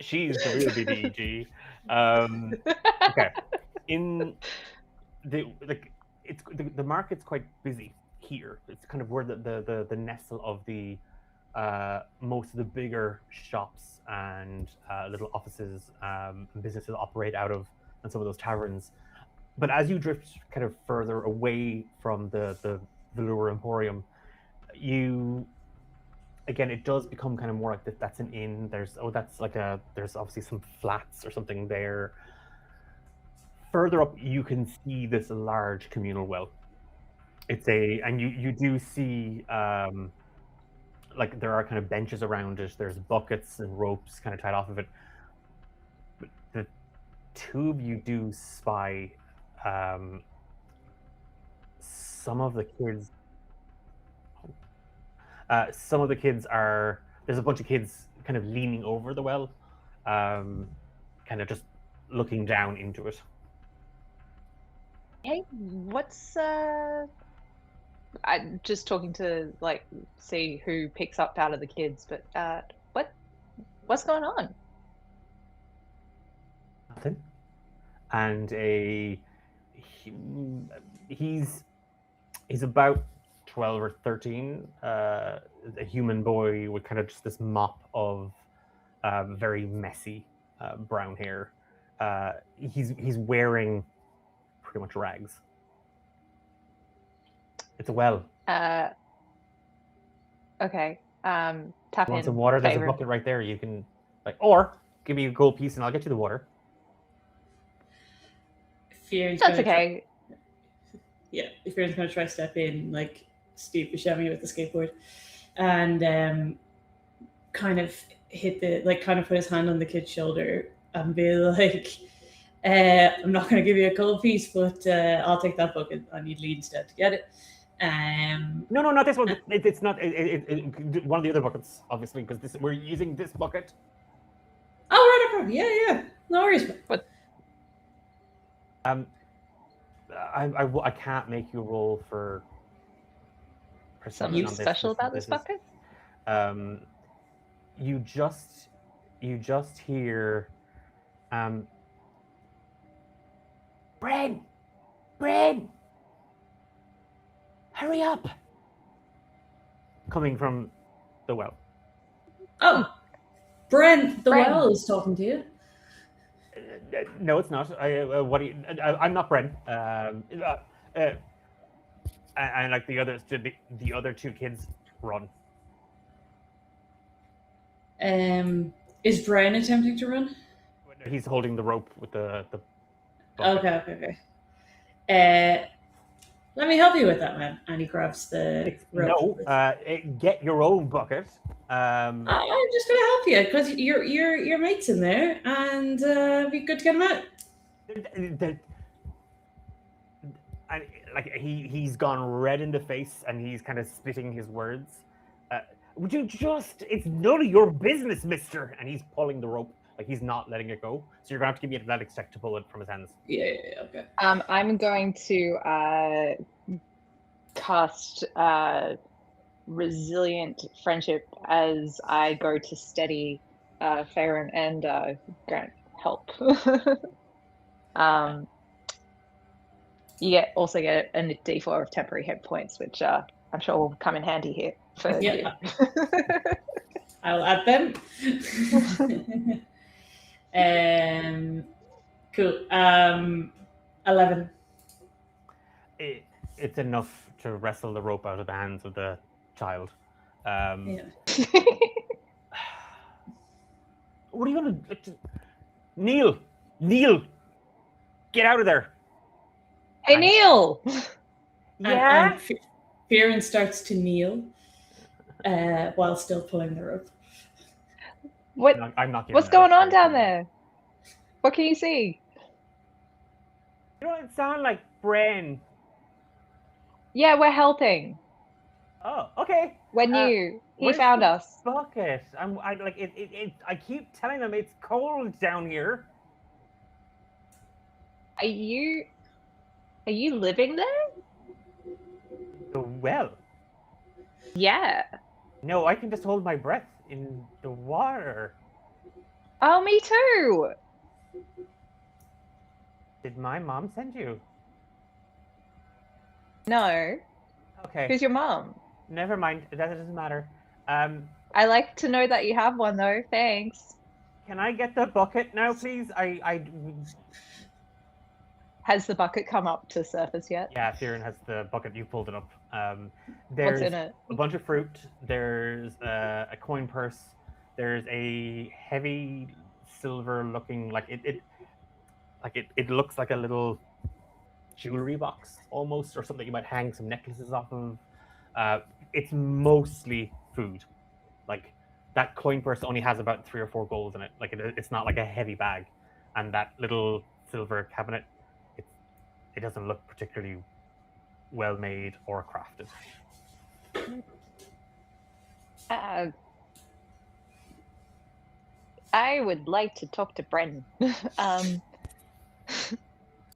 She's the real BDG. Okay, in the market's quite busy here. It's kind of where the nestle of the most of the bigger shops and little offices and businesses operate out of, and some of those taverns. But as you drift kind of further away from the Velour Emporium, again, it does become kind of more like that's an inn. There's obviously some flats or something there. Further up, you can see this large communal well. And you do see like there are kind of benches around it. There's buckets and ropes kind of tied off of it. But the two of you do spy some of the kids. Some of the kids are. There's a bunch of kids kind of leaning over the well, kind of just looking down into it. Hey, what's I'm just talking to like see who picks up out of the kids, but what's going on? Nothing. And he's about 12 or 13, a human boy with kind of just this mop of very messy brown hair. He's wearing pretty much rags. It's a well. Okay. Tap Want in. some water? There's Favorite. a bucket right there. You can or give me a gold piece and I'll get you the water. Fear's That's gonna okay. Fear's gonna try step in like Steve Buscemi with the skateboard, and kind of put his hand on the kid's shoulder and be like, "I'm not gonna give you a gold piece, but I'll take that bucket," and he'd lead instead to get it. No, not this one. It's not. One of the other buckets, obviously, because we're using this bucket. Oh, right, no problem. Yeah, no worries. But I can't make you roll for perception. something on this. special about this bucket? You just hear, Bren, hurry up! Coming from the well. Oh, Brent, the Bren. well is talking to you. No, it's not. I'm not Bren. And like the others, the other two kids run. Is Brian attempting to run? He's holding the rope with the Okay. Let me help you with that, man. And he grabs the rope. No, get your own bucket. I'm just gonna help you because your mate's in there, and it'd be good to get him out. And like he's gone red in the face and he's kind of spitting his words. Would you just? It's none of your business, mister. And he's pulling the rope, like he's not letting it go. So you're gonna have to give me an athletics check to pull it from his hands. Yeah, okay. I'm going to cast Resilient Friendship as I go to steady Farron and Grant help. You also get a D4 of temporary hit points, which I'm sure will come in handy here for you. I'll add them. Cool. 11. It's enough to wrestle the rope out of the hands of the child. Yeah. What are you gonna? Neil, get out of there! Hey, Neil! And Fearon starts to kneel while still pulling the rope. What? I'm not. What's going on down there? What can you see? You don't sound like Bren. Yeah, we're helping. Oh, okay. We're new. He found us. Bucket. I keep telling them it's cold down here. Are you living there? The well. Yeah. No, I can just hold my breath in the water. Oh, me too. Did my mom send you? No. Okay. Who's your mom? Never mind. That doesn't matter. I like to know that you have one though. Thanks. Can I get the bucket now, please? Has the bucket come up to surface yet? Yeah, Theron has the bucket. You pulled it up. What's There's in it? a bunch of fruit. There's a coin purse. There's a heavy silver-looking, it looks like a little jewelry box almost, or something you might hang some necklaces off of. It's mostly food. Like that coin purse only has about 3 or 4 gold in it. Like it's not like a heavy bag, and that little silver cabinet, it doesn't look particularly well made or crafted. I would like to talk to Brendan.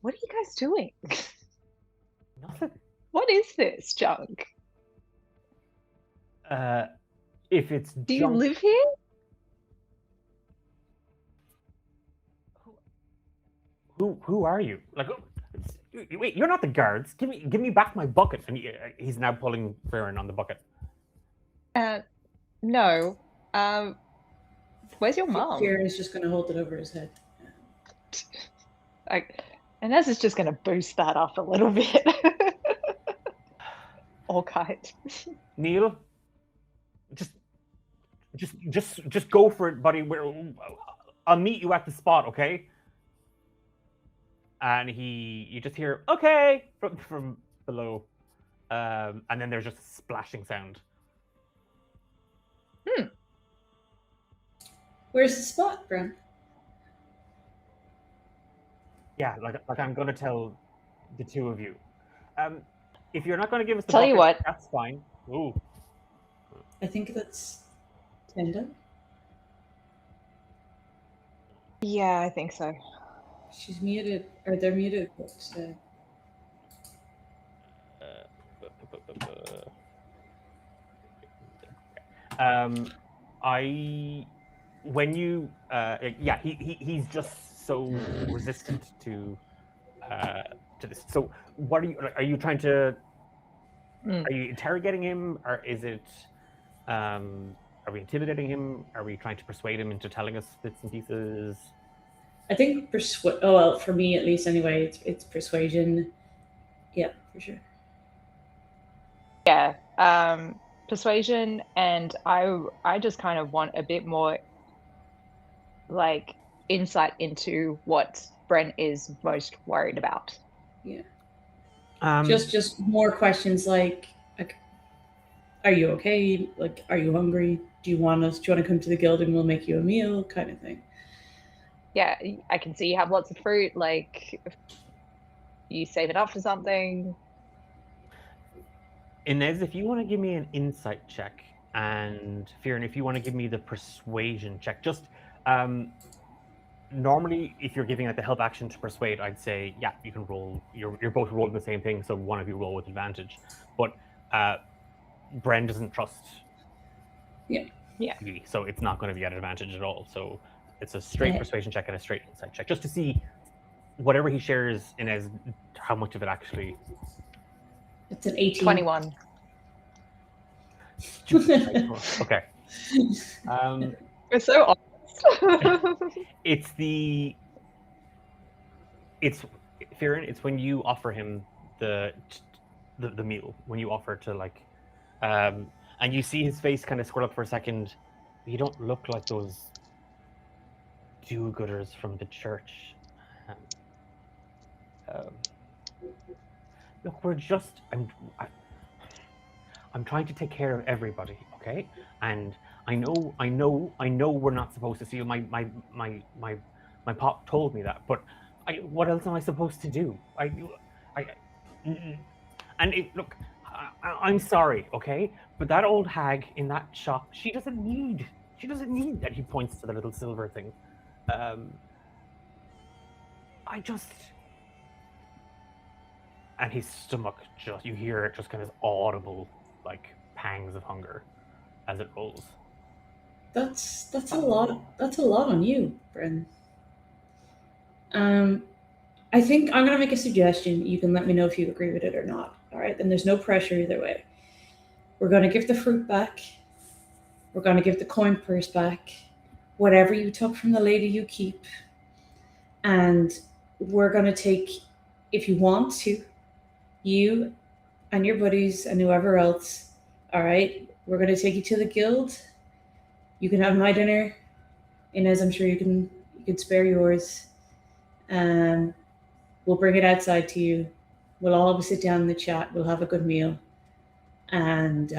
What are you guys doing? Nothing. What is this junk? If it's Do you junk, live here? who are you? Like, wait, you're not the guards. Give me back my bucket. And he's now pulling Farron on the bucket. No. Where's your mom? Kieran is just going to hold it over his head. Inez is just going to boost that up a little bit. All kind. Neil, just go for it, buddy. I'll meet you at the spot, okay? And you just hear okay from below, and then there's just a splashing sound. Where's the spot, Bren? Yeah, like I'm gonna tell the two of you. If you're not gonna give us the Tell you bucket, what. that's fine. Ooh. I think that's Tenda. Yeah, I think so. She's muted, or they're muted. So. He's just so resistant to this. So what are you trying to are you interrogating him, or is it are we intimidating him? Are we trying to persuade him into telling us bits and pieces? I think for me at least anyway, it's persuasion. Yeah, for sure. Yeah. Persuasion, and I just kind of want a bit more like insight into what Brent is most worried about. Yeah. Just more questions like, are you okay? Like, are you hungry? Do you want to come to the guild and we'll make you a meal, kind of thing? Yeah, I can see you have lots of fruit. Like, you save it up for something. Inez, if you want to give me an insight check, and Fiona, if you want to give me the persuasion check, just normally if you're giving like the help action to persuade, I'd say yeah, you can roll. You're both rolling the same thing, so one of you roll with advantage. But Bren doesn't trust. Yeah. You, so it's not going to be at advantage at all. So it's a straight persuasion check and a straight insight check, just to see whatever he shares, Inez, how much of it actually. It's an 18. 21. Okay. We're so honest. It's Farron, it's when you offer him the meal, when you offer to like and you see his face kind of squirrel up for a second. You don't look like those do-gooders from the church. Look, we're just I'm trying to take care of everybody, okay? And I know we're not supposed to steal. My pop told me that, but what else am I supposed to do? Look, I'm sorry, okay? But that old hag in that shop, she doesn't need that. He points to the little silver thing. I just... And his stomach just, you hear it just kind of audible, like, pangs of hunger as it rolls. That's a lot. That's a lot on you, Bryn. I think I'm gonna make a suggestion. You can let me know if you agree with it or not. All right, and there's no pressure either way. We're gonna give the fruit back. We're gonna give the coin purse back. Whatever you took from the lady, you keep. And we're gonna take, if you want to, you and your buddies and whoever else. All right, we're gonna take you to the guild. You can have my dinner. Inez, I'm sure you can spare yours. We'll bring it outside to you. We'll all sit down in the chat. We'll have a good meal, and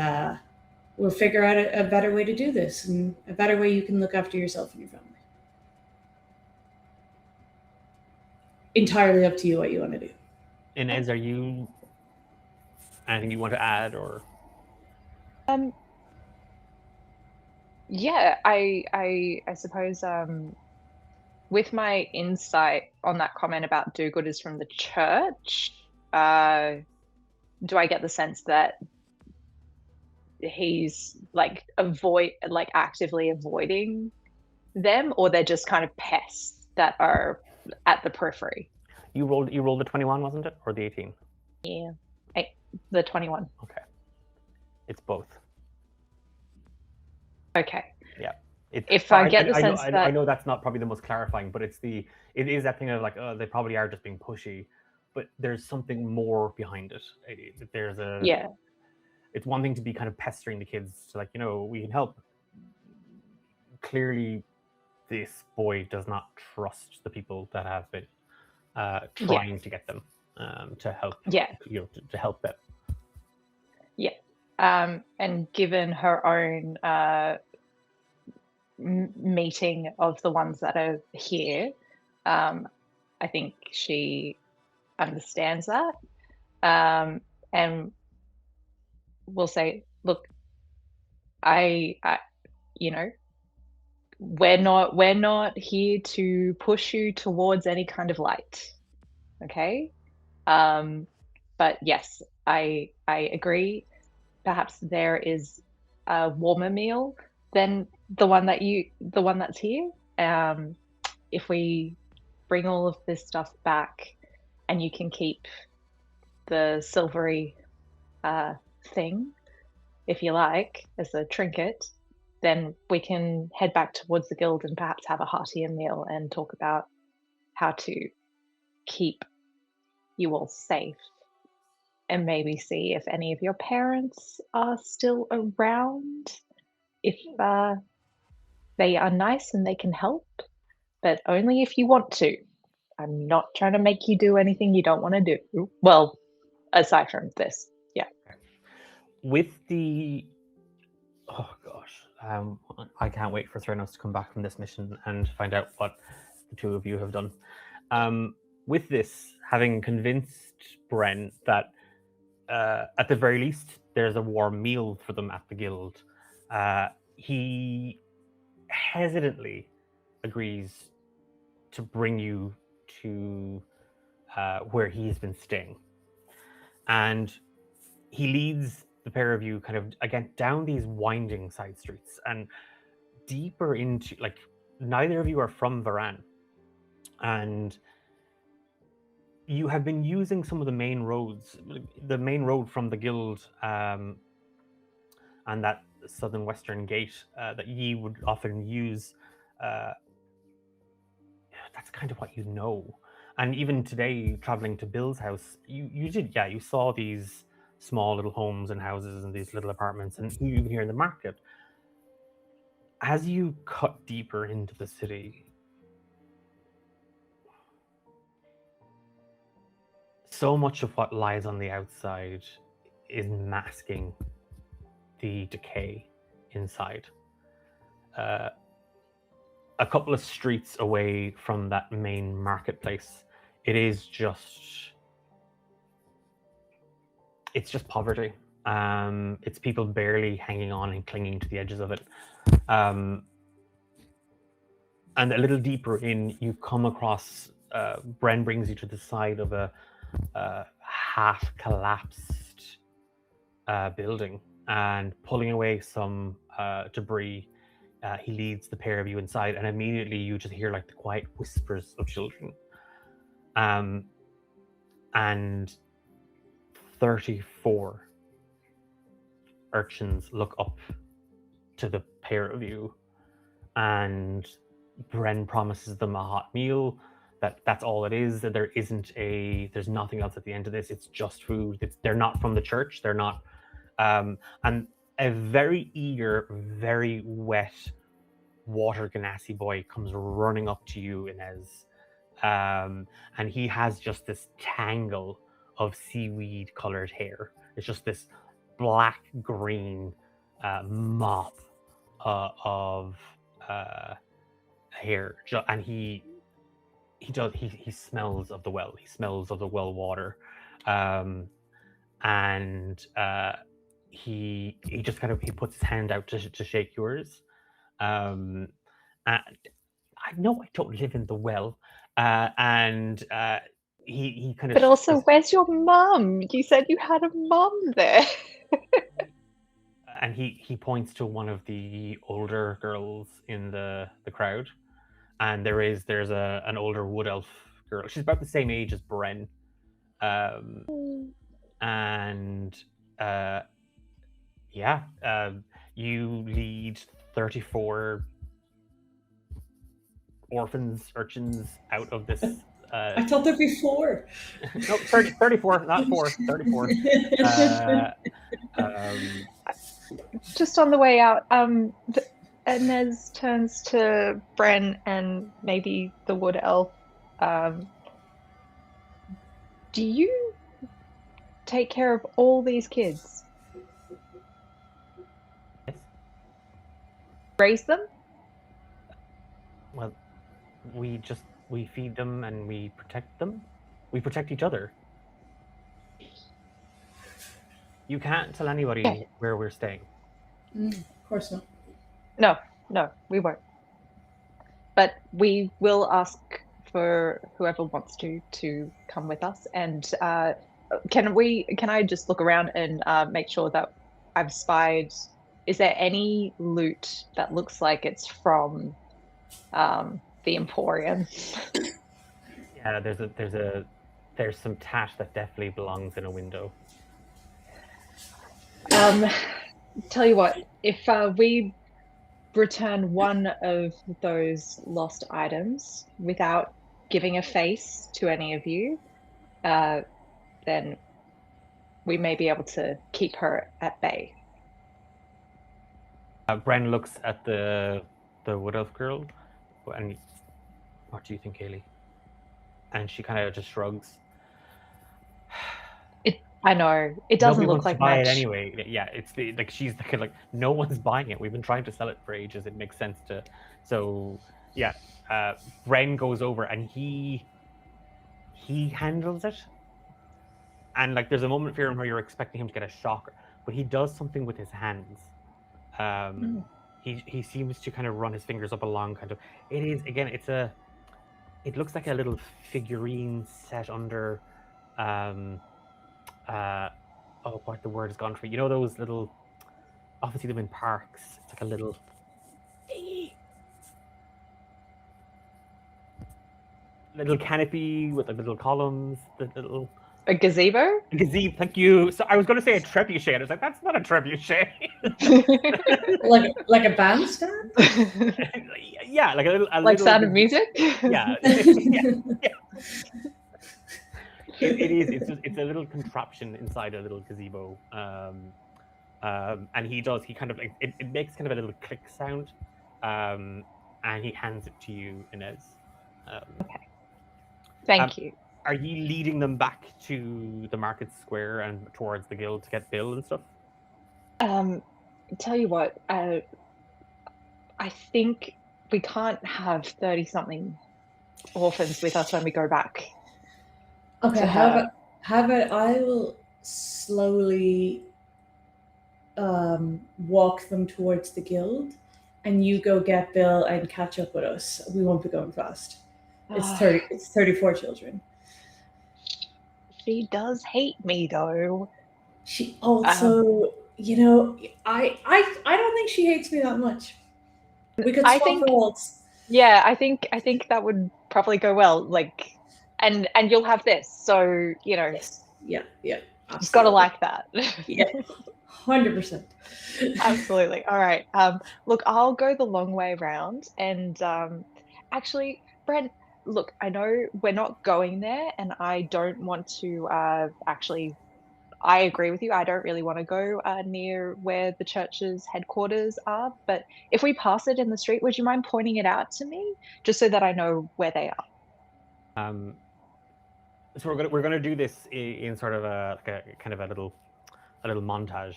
we'll figure out a better way to do this, and a better way you can look after yourself and your family. Entirely up to you what you want to do. Inez, are you... anything you want to add, or... Yeah, I suppose with my insight on that comment about do-gooders from the church, do I get the sense that he's like actively avoiding them, or they're just kind of pests that are at the periphery? You rolled the 21, wasn't it? Or the 18? Yeah, the 21. Okay. It's both. Okay. Yeah. If I get the sense that... I know that's not probably the most clarifying, but it is that thing of like, oh, they probably are just being pushy, but there's something more behind it. There's a... Yeah. It's one thing to be kind of pestering the kids to, like, we can help. Clearly, this boy does not trust the people that have been trying to get them to help. Yeah. To help them. Yeah. And given her own meeting of the ones that are here, I think she understands that, and will say, look, I we're not here to push you towards any kind of light, okay? But yes, I agree. Perhaps there is a warmer meal than the one that's here. If we bring all of this stuff back, and you can keep the silvery thing, if you like, as a trinket, then we can head back towards the guild and perhaps have a heartier meal and talk about how to keep you all safe, and maybe see if any of your parents are still around, if they are nice and they can help, but only if you want to. I'm not trying to make you do anything you don't want to do. Well, aside from this, yeah. With the... oh gosh, I can't wait for Theranos to come back from this mission and find out what the two of you have done. With this, having convinced Bren that at the very least there's a warm meal for them at the guild, he hesitantly agrees to bring you to where he's been staying, and he leads the pair of you kind of again down these winding side streets and deeper into, like, neither of you are from Varan, and you have been using some of the main roads, the main road from the guild and that southern western gate that ye would often use. That's kind of what you know. And even today, traveling to Bill's house, you saw these small little homes and houses and these little apartments, and even here in the market. As you cut deeper into the city, so much of what lies on the outside is masking the decay inside. A couple of streets away from that main marketplace, it's just poverty. It's people barely hanging on and clinging to the edges of it. And a little deeper in, you come across, Bren brings you to the side of a half-collapsed building, and pulling away some debris, he leads the pair of you inside, and immediately you just hear like the quiet whispers of children. And 34 urchins look up to the pair of you, and Bren promises them a hot meal. That's all it is. That there's nothing else at the end of this. It's just food. They're not from the church. They're not. And a very eager, very wet water ganassi boy comes running up to you, Inez. And he has just this tangle of seaweed colored hair. It's just this black green mop of hair, and he smells of the well. He smells of the well water, and he just kind of puts his hand out to shake yours. And I know I don't live in the well, and he kind of. But also, where's your mum? You said you had a mum there. And he points to one of the older girls in the crowd, and there's an older wood elf girl. She's about the same age as Bren, and you lead 34 urchins out of this. I thought there'd be 4. No, 34, not 4, 34. Just on the way out, Inez turns to Bren and maybe the wood elf. Do you take care of all these kids? Yes. Raise them? Well, we feed them and we protect them. We protect each other. You can't tell anybody where we're staying. Of course not. No, we won't. But we will ask for whoever wants to come with us. And can I just look around and make sure that I've spied? Is there any loot that looks like it's from the Emporium? Yeah, there's some tat that definitely belongs in a window. Tell you what, if we return one of those lost items without giving a face to any of you, then we may be able to keep her at bay. Bren looks at the wood elf girl, and what do you think, Kaylee? And she kind of just shrugs. I know it doesn't look like buy much. it anyway. Yeah, it's she's like no one's buying it. We've been trying to sell it for ages. It makes sense to. So yeah, Bren goes over and he handles it, and like there's a moment here where you're expecting him to get a shock, but he does something with his hands. He seems to kind of run his fingers up along kind of. It is again. It looks like a little figurine set under. What the word has gone for? You know those little. Often see them in parks. It's like a little. Little canopy with like little columns. The little. A gazebo? A gazebo. Thank you. So I was going to say a trebuchet. I was like, that's not a trebuchet. like a bandstand? Yeah, like a little. Like Sound of Music? Yeah. Yeah. It is. It's a little contraption inside a little gazebo, and he kind of it makes kind of a little click sound, and he hands it to you, Inez. Okay. Thank you. Are you leading them back to the market square and towards the guild to get Bill and stuff? Tell you what, I think we can't have 30-something orphans with us when we go back. Okay, how about I will slowly walk them towards the guild, and you go get Bill and catch up with us. We won't be going fast. It's 30. It's 34 children. She does hate me though. She also, I don't think she hates me that much. We could I swap think- roles. Yeah, I think that would probably go well. Like, and you'll have this, so Yes. Yeah. just gotta like that. Yeah. 100%. Absolutely. All right. Look, I'll go the long way round, and actually, Brent, look, I know we're not going there, and I don't want to actually. I agree with you. I don't really want to go near where the church's headquarters are. But if we pass it in the street, would you mind pointing it out to me, just so that I know where they are? So we're gonna do this in sort of a kind of a little montage.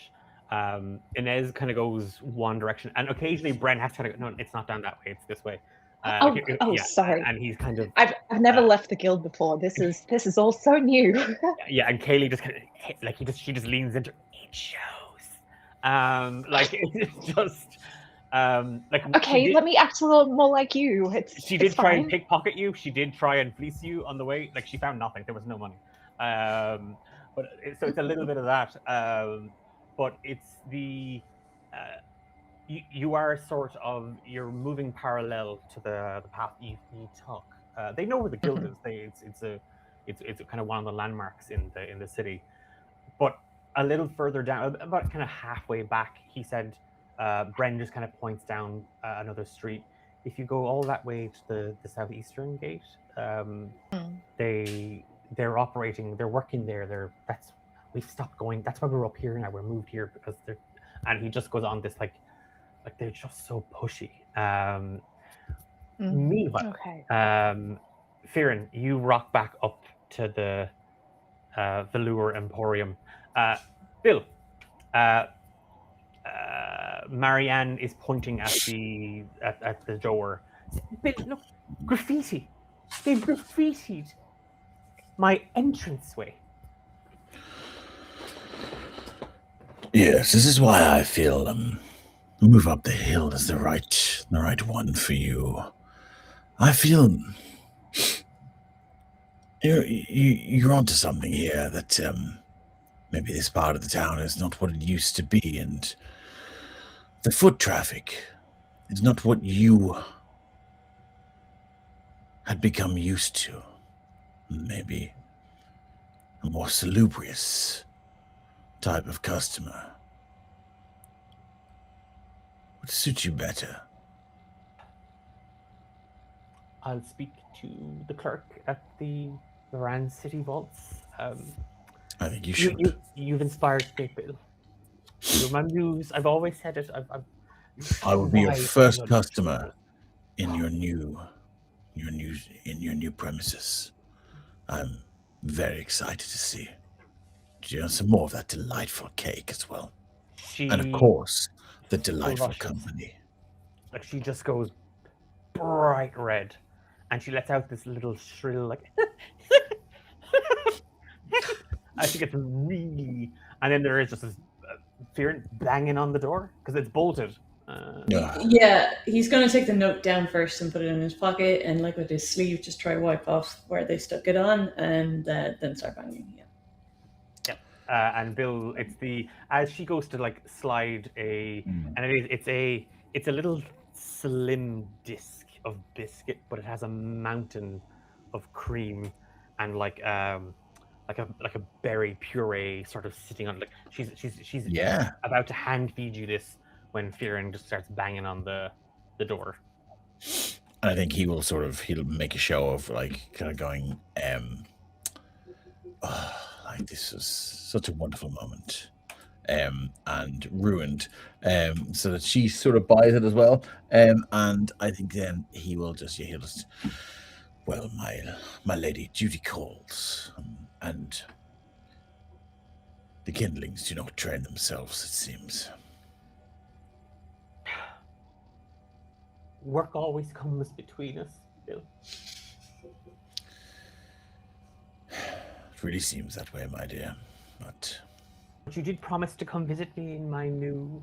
Inez kind of goes one direction, and occasionally Bren has to kind of no, it's not down that way, it's this way. Sorry. And he's kind of. I've never left the guild before. This is all so new. Yeah, and Kaylee just kind of she just leans into it shows. Like it's just like. Okay, let me act a little more like you. She did try fine. and pickpocket you. She did try and fleece you on the way. Like she found nothing. There was no money. But so it's a little bit of that. But it's the. You are sort of you're moving parallel to the path you took. They know where the guild is. It's kind of one of the landmarks in the city. But a little further down, about kind of halfway back, he said, Bren just kind of points down another street. If you go all that way to the southeastern gate, they're operating. They're working there. We've stopped going. That's why we're up here now. We're moved here because they're. And he just goes on this like they're just so pushy. Meanwhile, okay. Firen, you rock back up to the Velour Emporium. Bill, Marianne is pointing at the door. Bill, look, graffiti. They've graffitied my entranceway. Yes, this is why I feel move up the hill is the right one for you. I feel you're onto something here that maybe this part of the town is not what it used to be, and the foot traffic is not what you had become used to. Maybe a more salubrious type of customer would suit you better. I'll speak to the clerk at the Rand City Vaults. I think you should. You've inspired me, Bill. You're my muse. I've always said it. I will be your first customer in your new premises. I'm very excited to see. Some more of that delightful cake as well. And of course, the delightful company. Like she just goes bright red, and she lets out this little shrill like. I think it's really, and then there is just this Fear banging on the door because it's bolted. Yeah, he's gonna take the note down first and put it in his pocket, and like with his sleeve, just try wipe off where they stuck it on, and then start banging. Yeah. And Bill, as she goes to like slide and it's a little slim disc of biscuit, but it has a mountain of cream and like a berry puree sort of sitting on. Like she's about to hand feed you this when Fearon just starts banging on the door. I think he'll make a show of like kind of going like this was such a wonderful moment and ruined so that she sort of buys it as well, and I think then he'll just well, my lady, duty calls, and the kindlings do not train themselves, it seems. Work always comes between us, Bill. It really seems that way, my dear, but But you did promise to come visit me in my new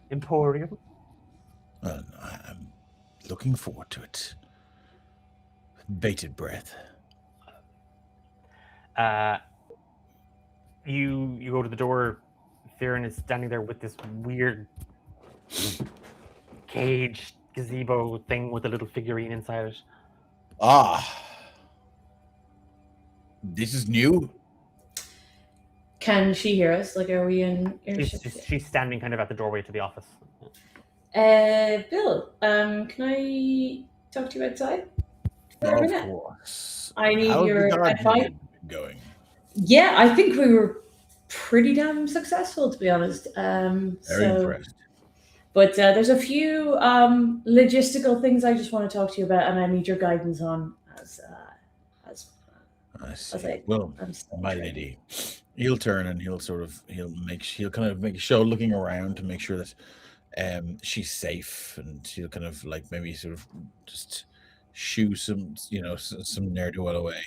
emporium. Well, I'm looking forward to it. Bated breath. You go to the door. Theron is standing there with this weird cage gazebo thing with a little figurine inside it. Ah. This is new? Can she hear us? Like, are we in earshot? She's standing kind of at the doorway to the office. Bill, can I talk to you outside for a minute? Of course. I need How's your the garden advice. going? Yeah, I think we were pretty damn successful, to be honest. Very impressed. But there's a few logistical things I just want to talk to you about, and I need your guidance on I see. I- Well, my lady, he'll turn and he'll kind of make a show looking around to make sure that she's safe, and he'll kind of like maybe sort of just shoo some ne'er do well away,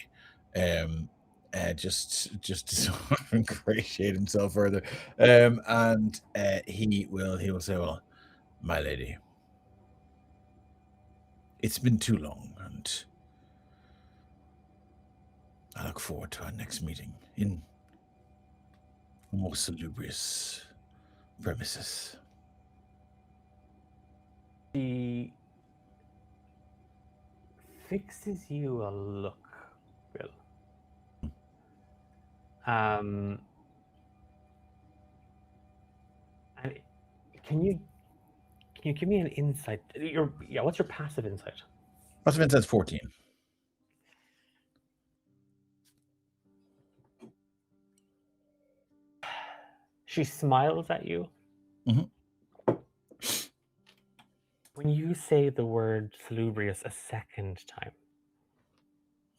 just to sort of ingratiate himself further, and he will say, well, my lady, it's been too long, and I look forward to our next meeting in more salubrious premises. She fixes you a look, Bill. And can you give me an insight? What's your passive insight? Passive insight's 14. She smiles at you. Mm-hmm. When you say the word salubrious a second time,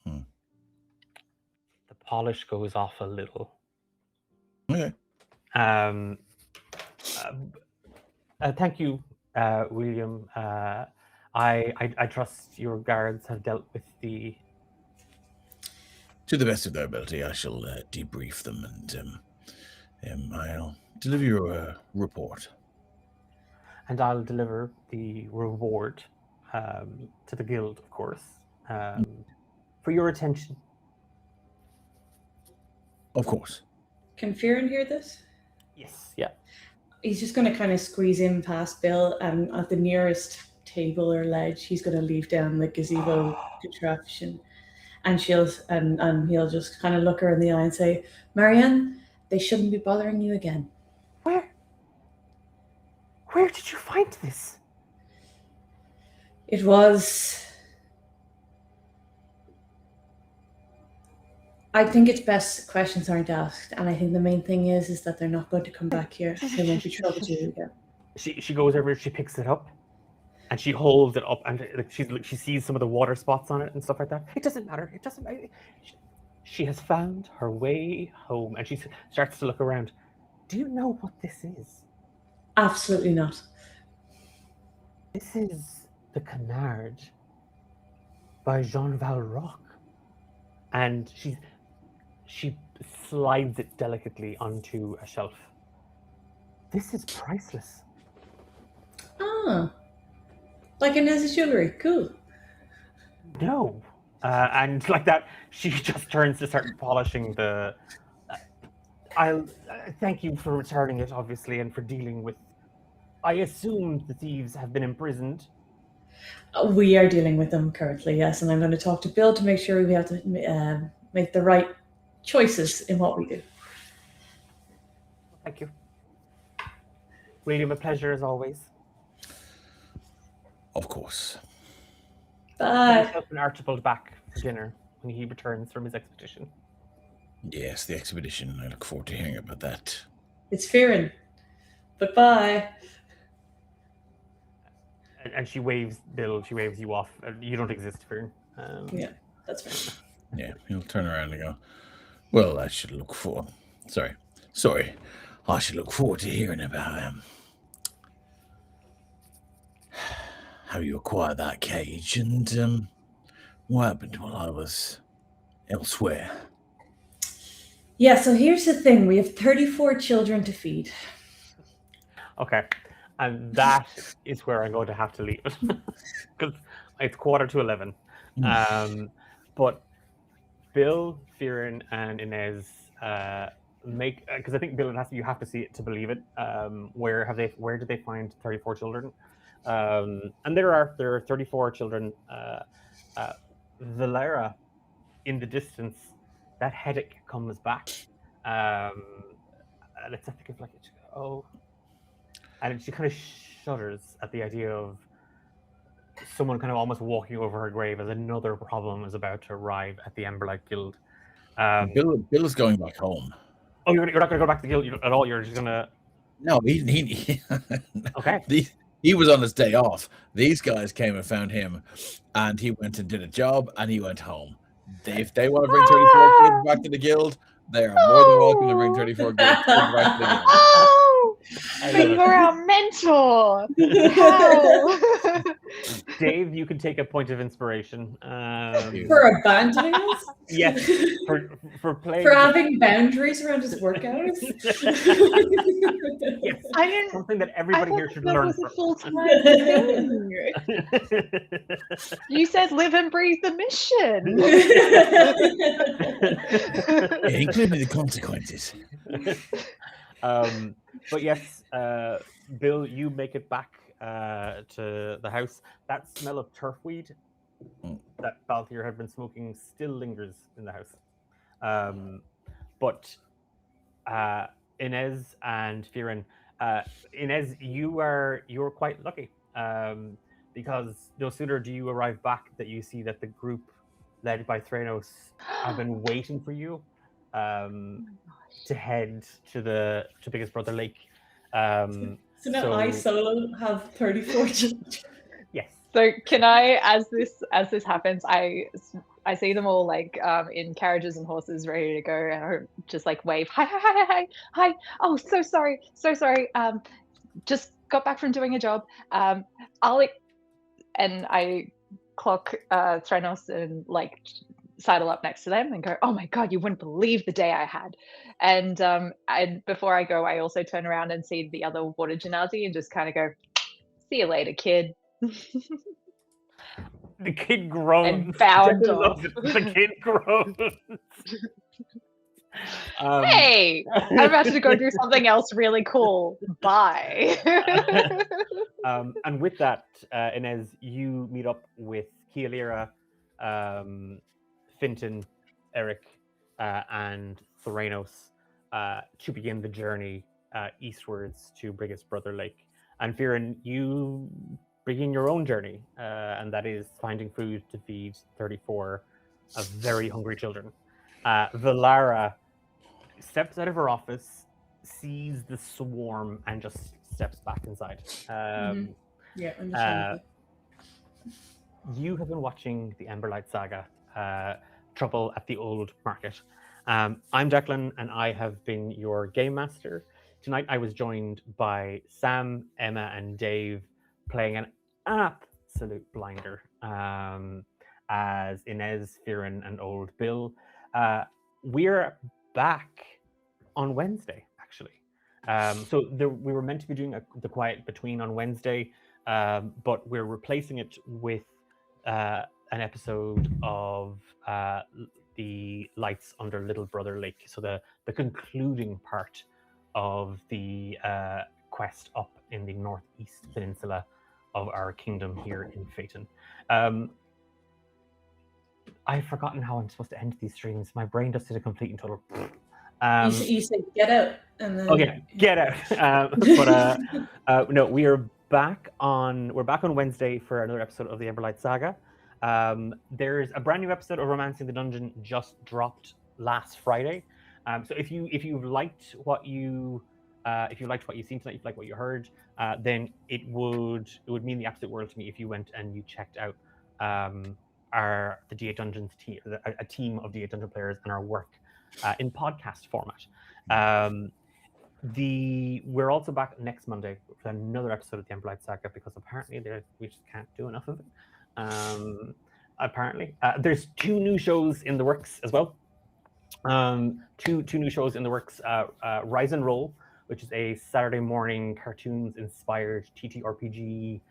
the polish goes off a little. Okay. Thank you, William. I trust your guards have dealt with the... To the best of their ability, I shall debrief them, and I'll deliver you a report. And I'll deliver the reward to the guild, of course, for your attention. Of course. Can Fearon hear this? Yes, yeah. He's just going to kind of squeeze in past Bill, and at the nearest table or ledge, he's going to leave down the gazebo contraption, and he'll just kind of look her in the eye and say, Marianne, they shouldn't be bothering you again. Where did you find this? It was... I think it's best questions aren't asked, and I think the main thing is that they're not going to come back here. They won't be trouble to you again. She goes over, she picks it up, and she holds it up, and she sees some of the water spots on it and stuff like that. It doesn't matter. It doesn't matter. She has found her way home, and she starts to look around. Do you know what this is? Absolutely not. This is the Canard by Jean Valrock, and she slides it delicately onto a shelf. This is priceless. Ah, like Inez's jewelry. Cool. No, and like that, she just turns to start polishing the. I'll thank you for returning it, obviously, and for dealing with. I assume the thieves have been imprisoned. We are dealing with them currently, yes, and I'm going to talk to Bill to make sure we have to make the right choices in what we do. Thank you. William, a pleasure as always. Of course. Bye. Myself and Archibald back for dinner when he returns from his expedition. Yes, the expedition. I look forward to hearing about that. It's Fearon. But bye. And she waves Bill, she waves you off. You don't exist, Fearon. Yeah, that's fine. Yeah, he'll turn around and go, well, I should look forward. Sorry. I should look forward to hearing about how you acquired that cage and what happened while I was elsewhere. Yeah, so here's the thing. We have 34 children to feed. Okay. And that is where I'm going to have to leave it. Because it's 11:15. But Bill, Firen, and Inez make, because I think Bill, you have to see it to believe it. Where did they find 34 children? And there are 34 children. Valera, in the distance, that headache comes back. And it's, I think it's like, oh, and she kind of shudders at the idea of someone kind of almost walking over her grave as another problem is about to arrive at the Emberlight Guild. Bill is going back home. Oh, you're not going to go back to the guild at all? You're just going to... No, he Okay. He was on his day off. These guys came and found him, and he went and did a job, and he went home. If they want to bring 34 kids back to the guild, they are more than welcome to bring 34 kids back to the guild. Oh, but you're our mentor. How? Dave, you can take a point of inspiration. For abandoning us? Yes, for playing... For having boundaries around his work hours? Yes, I didn't... something that everybody here should learn from. That was a full-time thing. You said live and breathe the mission. Including the consequences. But yes, Bill, you make it back to the house. That smell of turfweed that Balthier had been smoking still lingers in the house. But Inez and Firen, Inez, you're quite lucky because no sooner do you arrive back that you see that the group led by Thranos have been waiting for you to head to Biggest Brother Lake. So now I solo have 34 children. Yes. So can I, as this happens, I see them all like in carriages and horses ready to go, and I just like wave, hi. Oh, so sorry. Just got back from doing a job. And I clock Thranos and like sidle up next to them and go, oh my god, you wouldn't believe the day I had. And before I go, I also turn around and see the other water genasi and just kind of go, see you later, kid. The kid groans. And bound off. The kid groans. Hey, I'm about to go do something else really cool. Bye. And with that, Inez, you meet up with Kialira, Finton, Eric, and Thranos to begin the journey eastwards to Biggest Brother Lake. And Firen, you begin your own journey, and that is finding food to feed 34 of very hungry children. Valara steps out of her office, sees the swarm, and just steps back inside. Yeah, understandable. You have been watching the Emberlight Saga, Trouble at the Old Market. I'm Declan, and I have been your game master. Tonight I was joined by Sam, Emma, and Dave playing an absolute blinder as Inez, Firen, and Old Bill. We're back on Wednesday, actually. We were meant to be doing the Quiet Between on Wednesday, but we're replacing it with an episode of the Lights Under Little Brother Lake. So the concluding part of the quest up in the northeast peninsula of our kingdom here in Phaeton. I've forgotten how I'm supposed to end these streams. My brain just did a complete and total. You say get out, and then okay, get out. No, we're back on Wednesday for another episode of the Emberlight Saga. There's a brand new episode of Romancing the Dungeon just dropped last Friday. So if you've liked what you've seen tonight, if you like what you heard, then it would mean the absolute world to me if you went and you checked out the D8 Dungeons team, a team of D8 Dungeon players, and our work in podcast format. We're also back next Monday for another episode of the Emberlight Saga, because apparently we just can't do enough of it. Apparently, there's 2 new shows in the works as well. Two new shows in the works. Rise and Roll, which is a Saturday morning cartoons inspired TTRPG.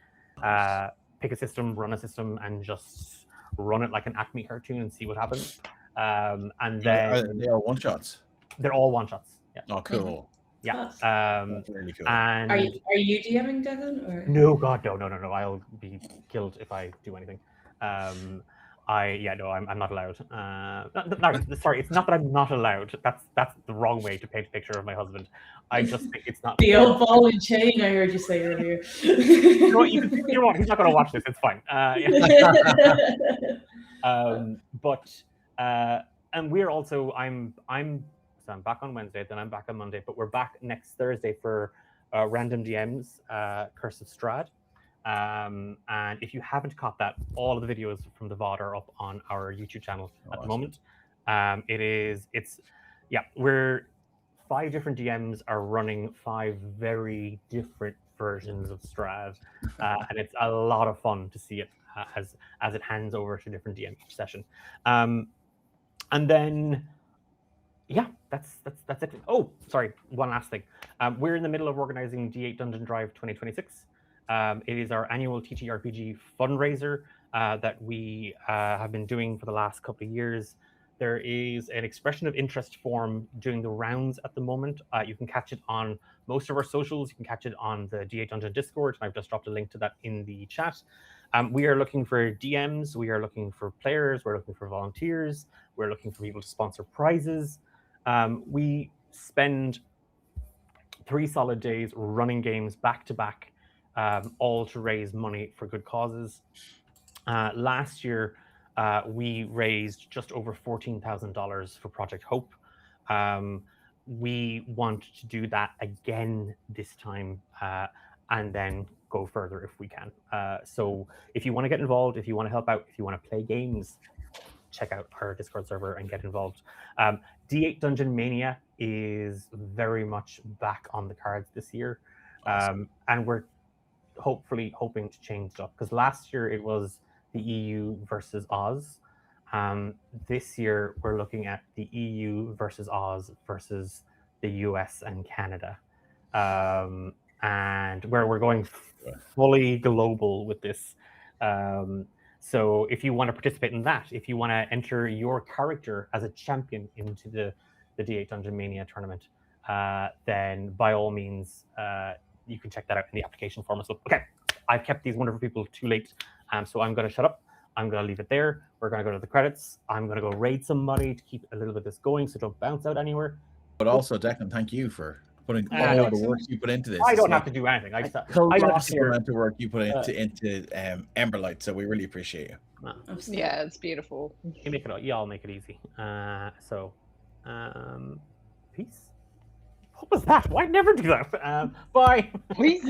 Pick a system, run a system, and just run it like an Acme cartoon and see what happens. And then they are one shots. they're all one shots. Yeah. Oh, cool. Yeah. That's really cool. And Are you DMing, Devin? Or? no, God, no. I'll be killed if I do anything. I'm not allowed. Sorry, it's not that I'm not allowed. That's the wrong way to paint a picture of my husband. I just think it's not. The old ball and chain I heard you say earlier. You know what? He's not going to watch this. It's fine. And we're also I'm back on Wednesday, then I'm back on Monday, but we're back next Thursday for Random DMs, Curse of Strahd. And if you haven't caught that, all of the videos from the VOD are up on our YouTube channel at the moment. We're 5 different DMs are running 5 very different versions of Strahd, and it's a lot of fun to see it as it hands over to different DM each session. And then that's it. Oh, sorry, one last thing. We're in the middle of organizing D8 Dungeon Drive 2026. It is our annual TTRPG fundraiser that we have been doing for the last couple of years. There is an expression of interest form doing the rounds at the moment. You can catch it on most of our socials. You can catch it on the D8 Dungeon Discord. I've just dropped a link to that in the chat. We are looking for DMs. We are looking for players. We're looking for volunteers. We're looking for people to sponsor prizes. We spend 3 solid days running games back to back, all to raise money for good causes. Last year, we raised just over $14,000 for Project Hope. We want to do that again this time, and then go further if we can. So if you want to get involved, if you want to help out, if you want to play games, check out our Discord server and get involved. D8 Dungeon Mania is very much back on the cards this year. Awesome. And we're hopefully hoping to change it up, because last year it was the EU versus Oz. This year we're looking at the EU versus Oz versus the US and Canada. And where we're going fully global with this. So if you want to participate in that, if you want to enter your character as a champion into the D8 Dungeon Mania tournament, then by all means, you can check that out in the application form as well. Okay, I've kept these wonderful people too late, so I'm going to shut up. I'm going to leave it there. We're going to go to the credits. I'm going to go raid somebody to keep a little bit of this going, so don't bounce out anywhere. But also, Declan, thank you for putting all the work you put into this. I don't have to do anything. I don't have the amount of work you put into Emberlight, so we really appreciate you. Yeah, it's beautiful. Y'all make it easy. Peace. What was that? Why never do that? Bye. Peace.